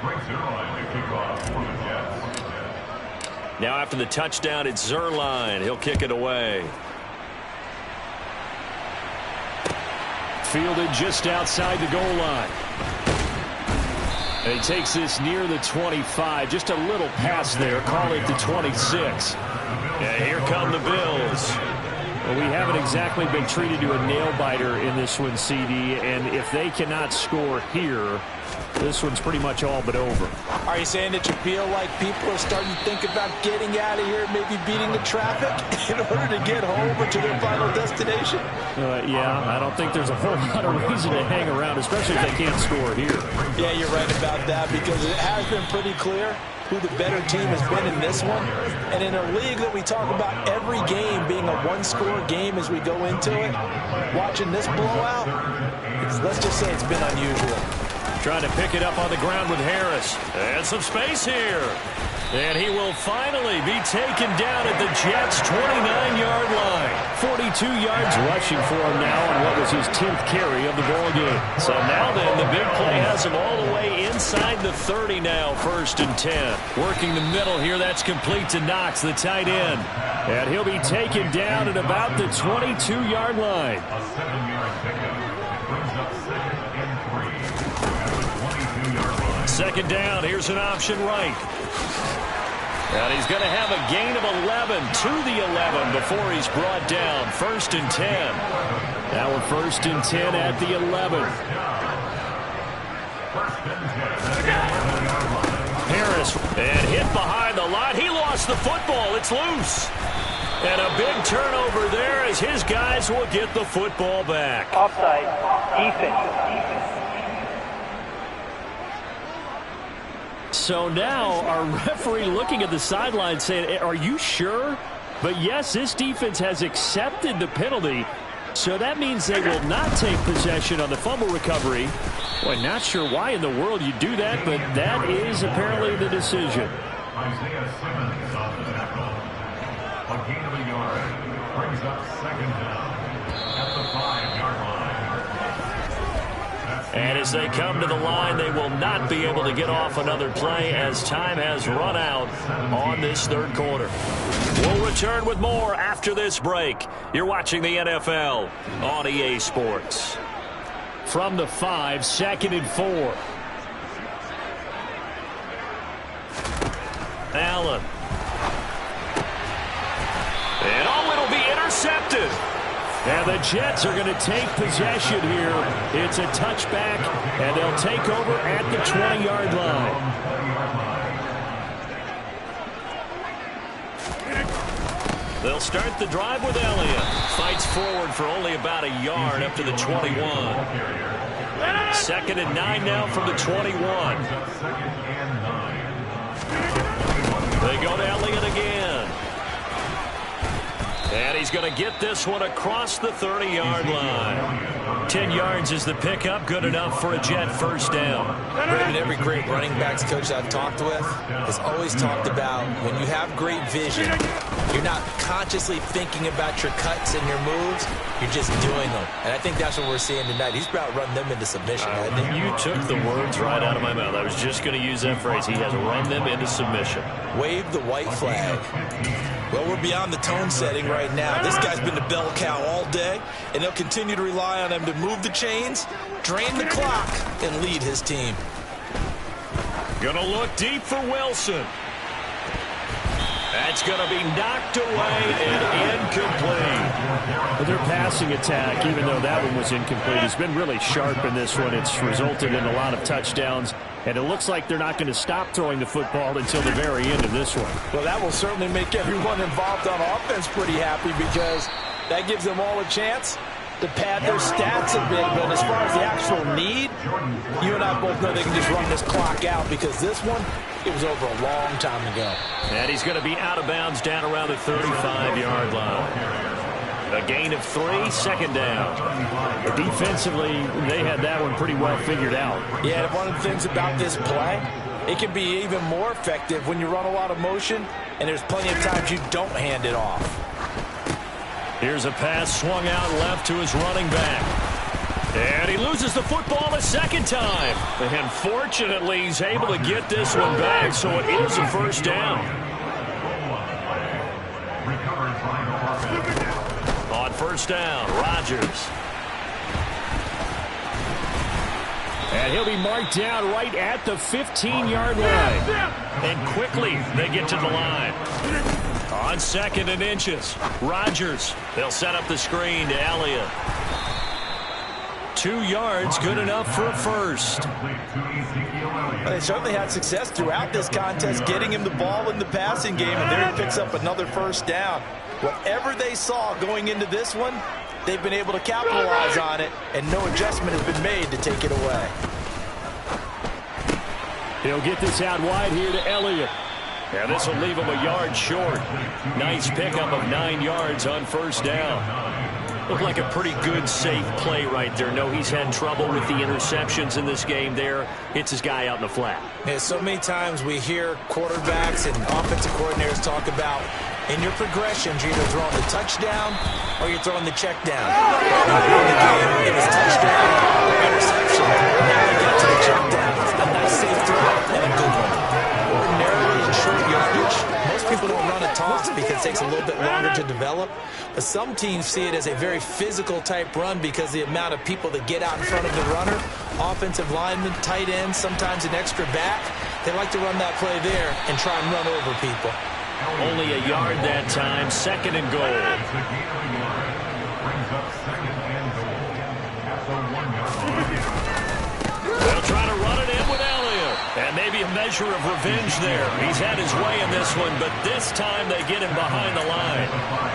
Frank Zerline to kick off for the Jets. Now after the touchdown, it's Zerline. He'll kick it away. Fielded just outside the goal line. And he takes this near the 25. Just a little pass there. Call it the 26. Yeah, here come the Bills. Well, we haven't exactly been treated to a nail-biter in this one, CD. And if they cannot score here, this one's pretty much all but over. Are you saying that you feel like people are starting to think about getting out of here, maybe beating the traffic in order to get home or to their final destination? Yeah, I don't think there's a whole lot of reason to hang around, especially if they can't score here. Yeah, you're right about that, because it has been pretty clear who the better team has been in this one. And in a league that we talk about every game being a one-score game as we go into it, watching this blowout, let's just say it's been unusual. Trying to pick it up on the ground with Harris. And some space here. And he will finally be taken down at the Jets' 29-yard line. 42 yards rushing for him now on what was his 10th carry of the ball game. So now then, the big play has him all the way inside the 30 now, 1st and 10. Working the middle here, that's complete to Knox, the tight end. And he'll be taken down at about the 22-yard line. A 7-yard pickup. Brings up 2nd and 3 at the 22-yard line. 2nd down, here's an option right. And he's going to have a gain of 11 to the 11 before he's brought down. 1st and 10. Now we're 1st and 10 at the 11. Harris, and hit behind the line. He lost the football. It's loose. And a big turnover there as his guys will get the football back. Offside. Defense. So now our referee looking at the sideline saying, are you sure? But yes, this defense has accepted the penalty. So that means they will not take possession on the fumble recovery. Boy, not sure why in the world you do that, but that is apparently the decision. Isaiah Simmons off the tackle. A gain of a yard. Brings up 2nd down at the 5-yard line. And as they come to the line, they will not be able to get off another play as time has run out on this 3rd quarter. We'll return with more after this break. You're watching the NFL on EA Sports. From the 5, 2nd and 4. Allen. And it'll be intercepted. And the Jets are going to take possession here. It's a touchback, and they'll take over at the 20-yard line. They'll start the drive with Elliott. Fights forward for only about a yard up to the 21. 2nd and 9 now from the 21. They go to Elliott again. And he's going to get this one across the 30-yard line. 10 yards is the pickup. Good enough for a Jet 1st down. Raymond, every great running backs coach I've talked with has always talked about when you have great vision, you're not consciously thinking about your cuts and your moves. You're just doing them. And I think that's what we're seeing tonight. He's about run them into submission. You took the words right out of my mouth. I was just going to use that phrase. He has run them into submission. Wave the white flag. Well, we're beyond the tone setting right now. This guy's been the bell cow all day, and they'll continue to rely on him to move the chains, drain the clock, and lead his team. Gonna look deep for Wilson. That's going to be knocked away and incomplete. But their passing attack, even though that one was incomplete, has been really sharp in this one. It's resulted in a lot of touchdowns, and it looks like they're not going to stop throwing the football until the very end of this one. Well, that will certainly make everyone involved on offense pretty happy because that gives them all a chance to pad their stats a bit. But as far as the actual need, you and I both know they can just run this clock out because this one, it was over a long time ago. And he's going to be out of bounds down around the 35-yard line. A gain of 3, 2nd down. Defensively, they had that one pretty well figured out. Yeah, and one of the things about this play, it can be even more effective when you run a lot of motion, and there's plenty of times you don't hand it off. Here's a pass swung out left to his running back. And he loses the football a second time. And fortunately, he's able to get this one back, so it is a 1st down. On 1st down, Rodgers. And he'll be marked down right at the 15-yard line. And quickly, they get to the line. On 2nd and inches, Rodgers. They'll set up the screen to Elliott. 2 yards, good enough for a 1st. They certainly had success throughout this contest, getting him the ball in the passing game, and there he picks up another 1st down. Whatever they saw going into this one, they've been able to capitalize on it, and no adjustment has been made to take it away. He'll get this out wide here to Elliott. And this will leave him a yard short. Nice pickup of 9 yards on first down. Looked like a pretty good, safe play right there. No, he's had trouble with the interceptions in this game there. Hits his guy out in the flat. Yeah, so many times we hear quarterbacks and offensive coordinators talk about in your progressions, you're either throwing the touchdown or you're throwing the check down. In the game, it was touchdown or interception. Now they get to the check down. A nice safe throw and a good one. Ordinarily in short yardage, most people don't run a toss because it takes a little bit longer to develop. But some teams see it as a very physical type run because the amount of people that get out in front of the runner, offensive linemen, tight ends, sometimes an extra back, they like to run that play there and try and run over people. Only a yard that time, 2nd and goal. They'll try to run it in with Elliott. And maybe a measure of revenge there. He's had his way in this one, but this time they get him behind the line.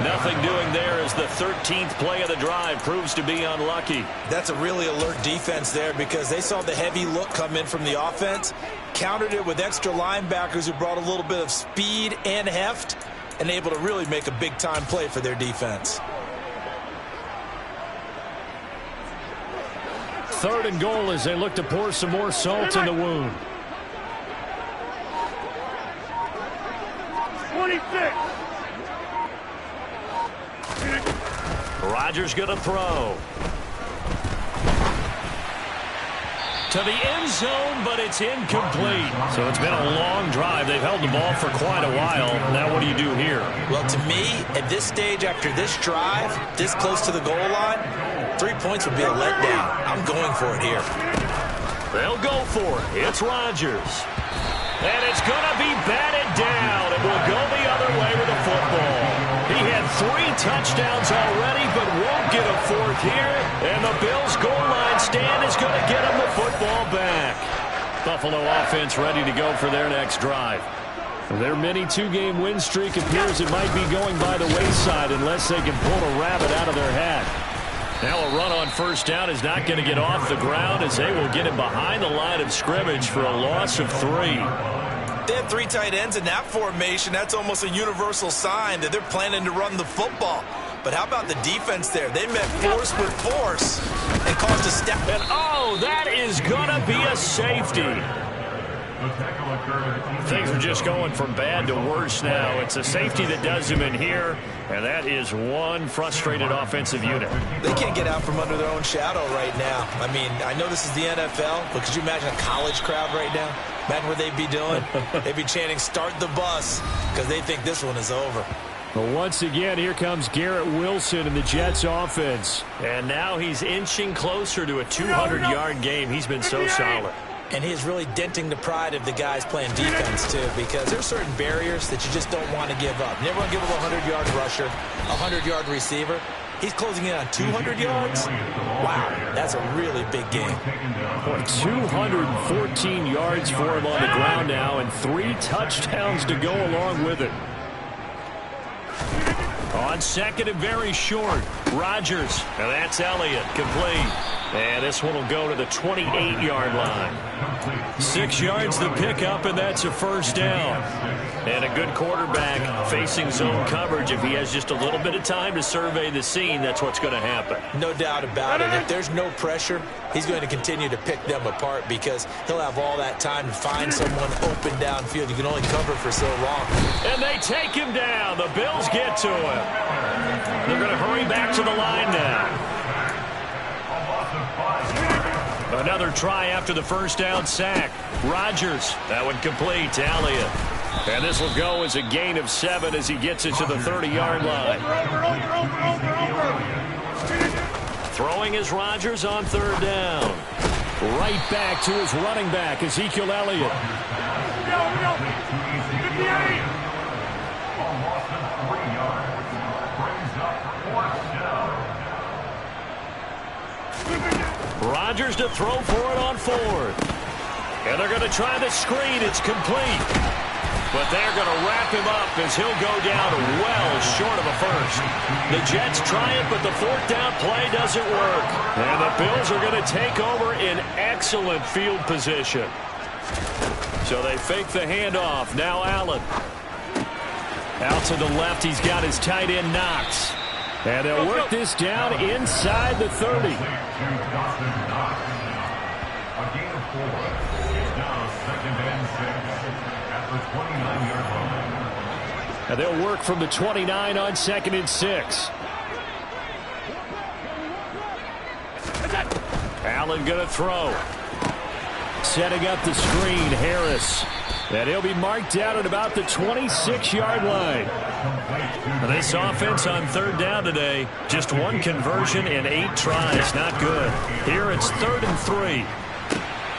Nothing doing there as the 13th play of the drive proves to be unlucky. That's a really alert defense there because they saw the heavy look come in from the offense, countered it with extra linebackers who brought a little bit of speed and heft, and able to really make a big-time play for their defense. 3rd and goal as they look to pour some more salt in the wound. 26. Rodgers going to throw. To the end zone, but it's incomplete. So it's been a long drive. They've held the ball for quite a while. Now what do you do here? Well, to me, at this stage after this drive, this close to the goal line, 3 points would be a letdown. I'm going for it here. They'll go for it. It's Rodgers. And it's going to be batted down. It will go the other way with the football. He had 3 touchdowns already, but won't get a 4th here. And the Bills' goal line stand is going to get him the football back. Buffalo offense ready to go for their next drive. Their mini 2-game win streak appears it might be going by the wayside unless they can pull a rabbit out of their hat. Now a run on first down is not going to get off the ground as they will get him behind the line of scrimmage for a loss of 3. They have 3 tight ends in that formation. That's almost a universal sign that they're planning to run the football. But how about the defense there? They met force with force and caused a step. And oh, that is going to be a safety. Things are just going from bad to worse now. It's a safety that does him in here, and that is one frustrated offensive unit. They can't get out from under their own shadow right now. I mean, I know this is the NFL, but could you imagine a college crowd right now? Imagine what they'd be doing. They'd be chanting, "Start the bus," because they think this one is over. Well, once again, here comes Garrett Wilson in the Jets offense. And now he's inching closer to a 200-yard game. He's been so solid. And he is really denting the pride of the guys playing defense, too, because there's certain barriers that you just don't want to give up. Never want to give up a 100-yard rusher, a 100-yard receiver. He's closing in on 200 yards. Wow, that's a really big game. Boy, 214 yards for him on the ground now, and 3 touchdowns to go along with it. On 2nd and very short, Rodgers, and that's Elliott, complete. And this one will go to the 28-yard line. 6 yards to pick up, and that's a first down. And a good quarterback facing zone coverage. If he has just a little bit of time to survey the scene, that's what's going to happen. No doubt about it. If there's no pressure, he's going to continue to pick them apart because he'll have all that time to find someone open downfield. You can only cover for so long. And they take him down. The Bills get to him. They're going to hurry back to the line now. Another try after the first down sack. Rodgers, that one complete to Elliott. And this will go as a gain of 7 as he gets it to the 30-yard line. Throwing is Rodgers on 3rd down. Right back to his running back, Ezekiel Elliott. Rodgers to throw for it on 4th. And they're going to try the screen. It's complete. But they're going to wrap him up as he'll go down well short of a first. The Jets try it, but the 4th down play doesn't work. And the Bills are going to take over in excellent field position. So they fake the handoff. Now Allen. Out to the left, he's got his tight end Knox. And they'll work this down inside the 30. A gain of 4. It's now 2nd and 6 at the 29-yard line. And they'll work from the 29 on 2nd and 6. Allen going to throw. Setting up the screen, Harris. And he'll be marked out at about the 26-yard line. This offense on 3rd down today, just 1 conversion and 8 tries. Not good. Here it's 3rd and 3.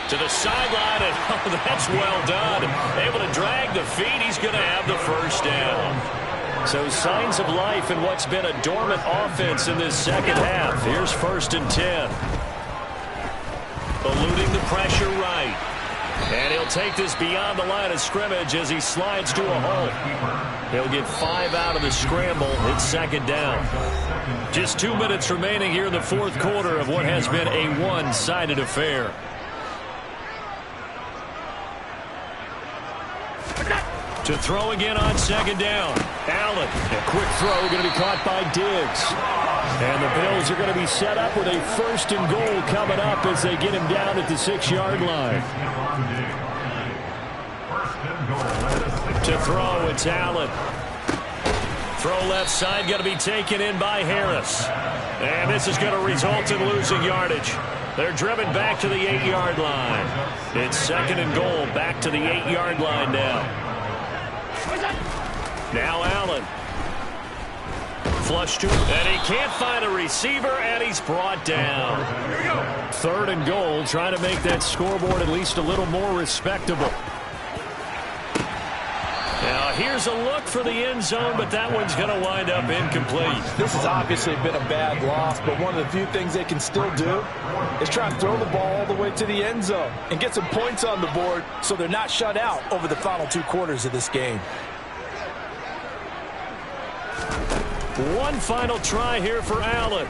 To the sideline, and oh, that's well done. Able to drag the feet. He's going to have the first down. So signs of life in what's been a dormant offense in this second half. Here's 1st and 10. Eluding the pressure right. And he'll take this beyond the line of scrimmage as he slides to a hole. He'll get 5 out of the scramble. It's 2nd down. Just 2 minutes remaining here in the 4th quarter of what has been a one-sided affair. To throw again on 2nd down. Allen. A quick throw going to be caught by Diggs. And the Bills are going to be set up with a 1st and goal coming up as they get him down at the 6-yard line. To throw, it's Allen. Throw left side, going to be taken in by Harris. And this is going to result in losing yardage. They're driven back to the 8-yard line. It's 2nd and goal, back to the 8-yard line now. Now Allen. Flush to him, and he can't find a receiver, and he's brought down. 3rd and goal, trying to make that scoreboard at least a little more respectable. Now here's a look for the end zone, but that one's going to wind up incomplete. This has obviously been a bad loss, but one of the few things they can still do is try to throw the ball all the way to the end zone and get some points on the board so they're not shut out over the final 2 quarters of this game. One final try here for Allen.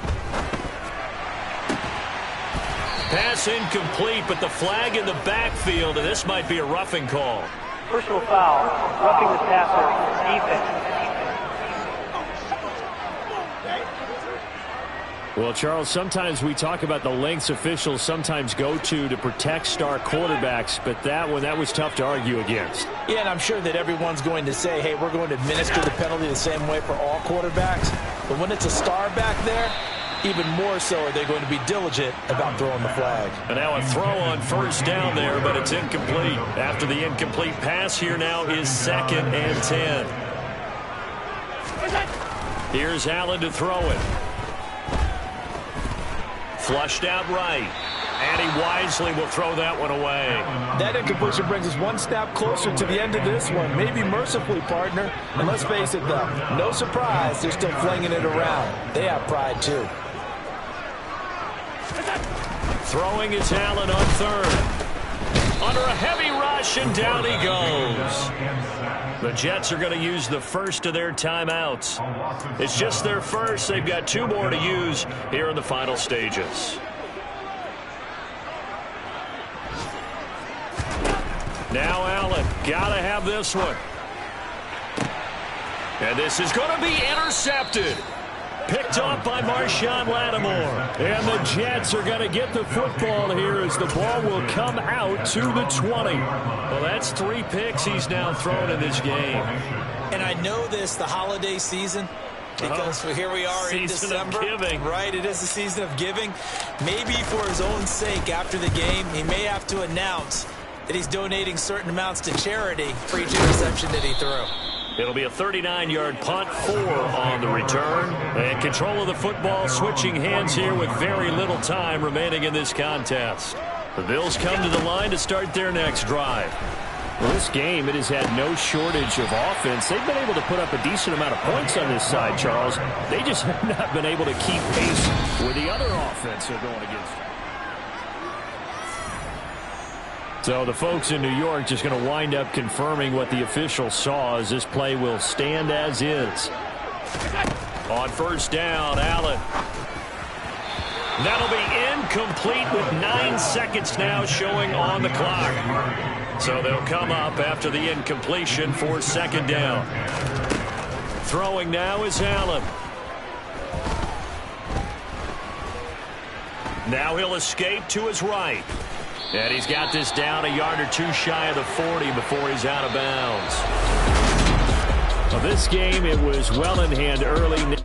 Pass incomplete, but the flag in the backfield, and this might be a roughing call. Personal foul, roughing the passer, defense. Well, Charles, sometimes we talk about the lengths officials sometimes go to protect star quarterbacks, but that was tough to argue against. Yeah, and I'm sure that everyone's going to say, hey, we're going to administer the penalty the same way for all quarterbacks. But when it's a star back there, even more so are they going to be diligent about throwing the flag. And now a throw on 1st down there, but it's incomplete. After the incomplete pass, here now is 2nd and 10. Here's Allen to throw it. Flushed out right. And he wisely will throw that one away. That incompletion brings us one step closer to the end of this one. Maybe mercifully, partner. And let's face it, though, no surprise, they're still flinging it around. They have pride, too. Throwing is Allen on 3rd. Under a heavy rush, and down he goes. The Jets are going to use the first of their timeouts. It's just their first. They've got 2 more to use here in the final stages. Now Allen, gotta have this one. And this is going to be intercepted. Picked off by Marshawn Lattimore. And the Jets are going to get the football here as the ball will come out to the 20. Well, that's 3 picks he's now thrown in this game. And I know this, the holiday season, because here we are in December. Season of giving. Right, it is the season of giving. Maybe for his own sake after the game, he may have to announce that he's donating certain amounts to charity for each interception that he threw. It'll be a 39-yard punt, 4 on the return. And control of the football switching hands here with very little time remaining in this contest. The Bills come to the line to start their next drive. Well, this game, it has had no shortage of offense. They've been able to put up a decent amount of points on this side, Charles. They just have not been able to keep pace with the other offense they're going against. So the folks in New York just going to wind up confirming what the officials saw as this play will stand as is. On 1st down, Allen. That'll be incomplete with 9 seconds now showing on the clock. So they'll come up after the incompletion for second down. Throwing now is Allen. Now he'll escape to his right. And he's got this down a yard or two shy of the 40 before he's out of bounds. Well, this game, it was well in hand early.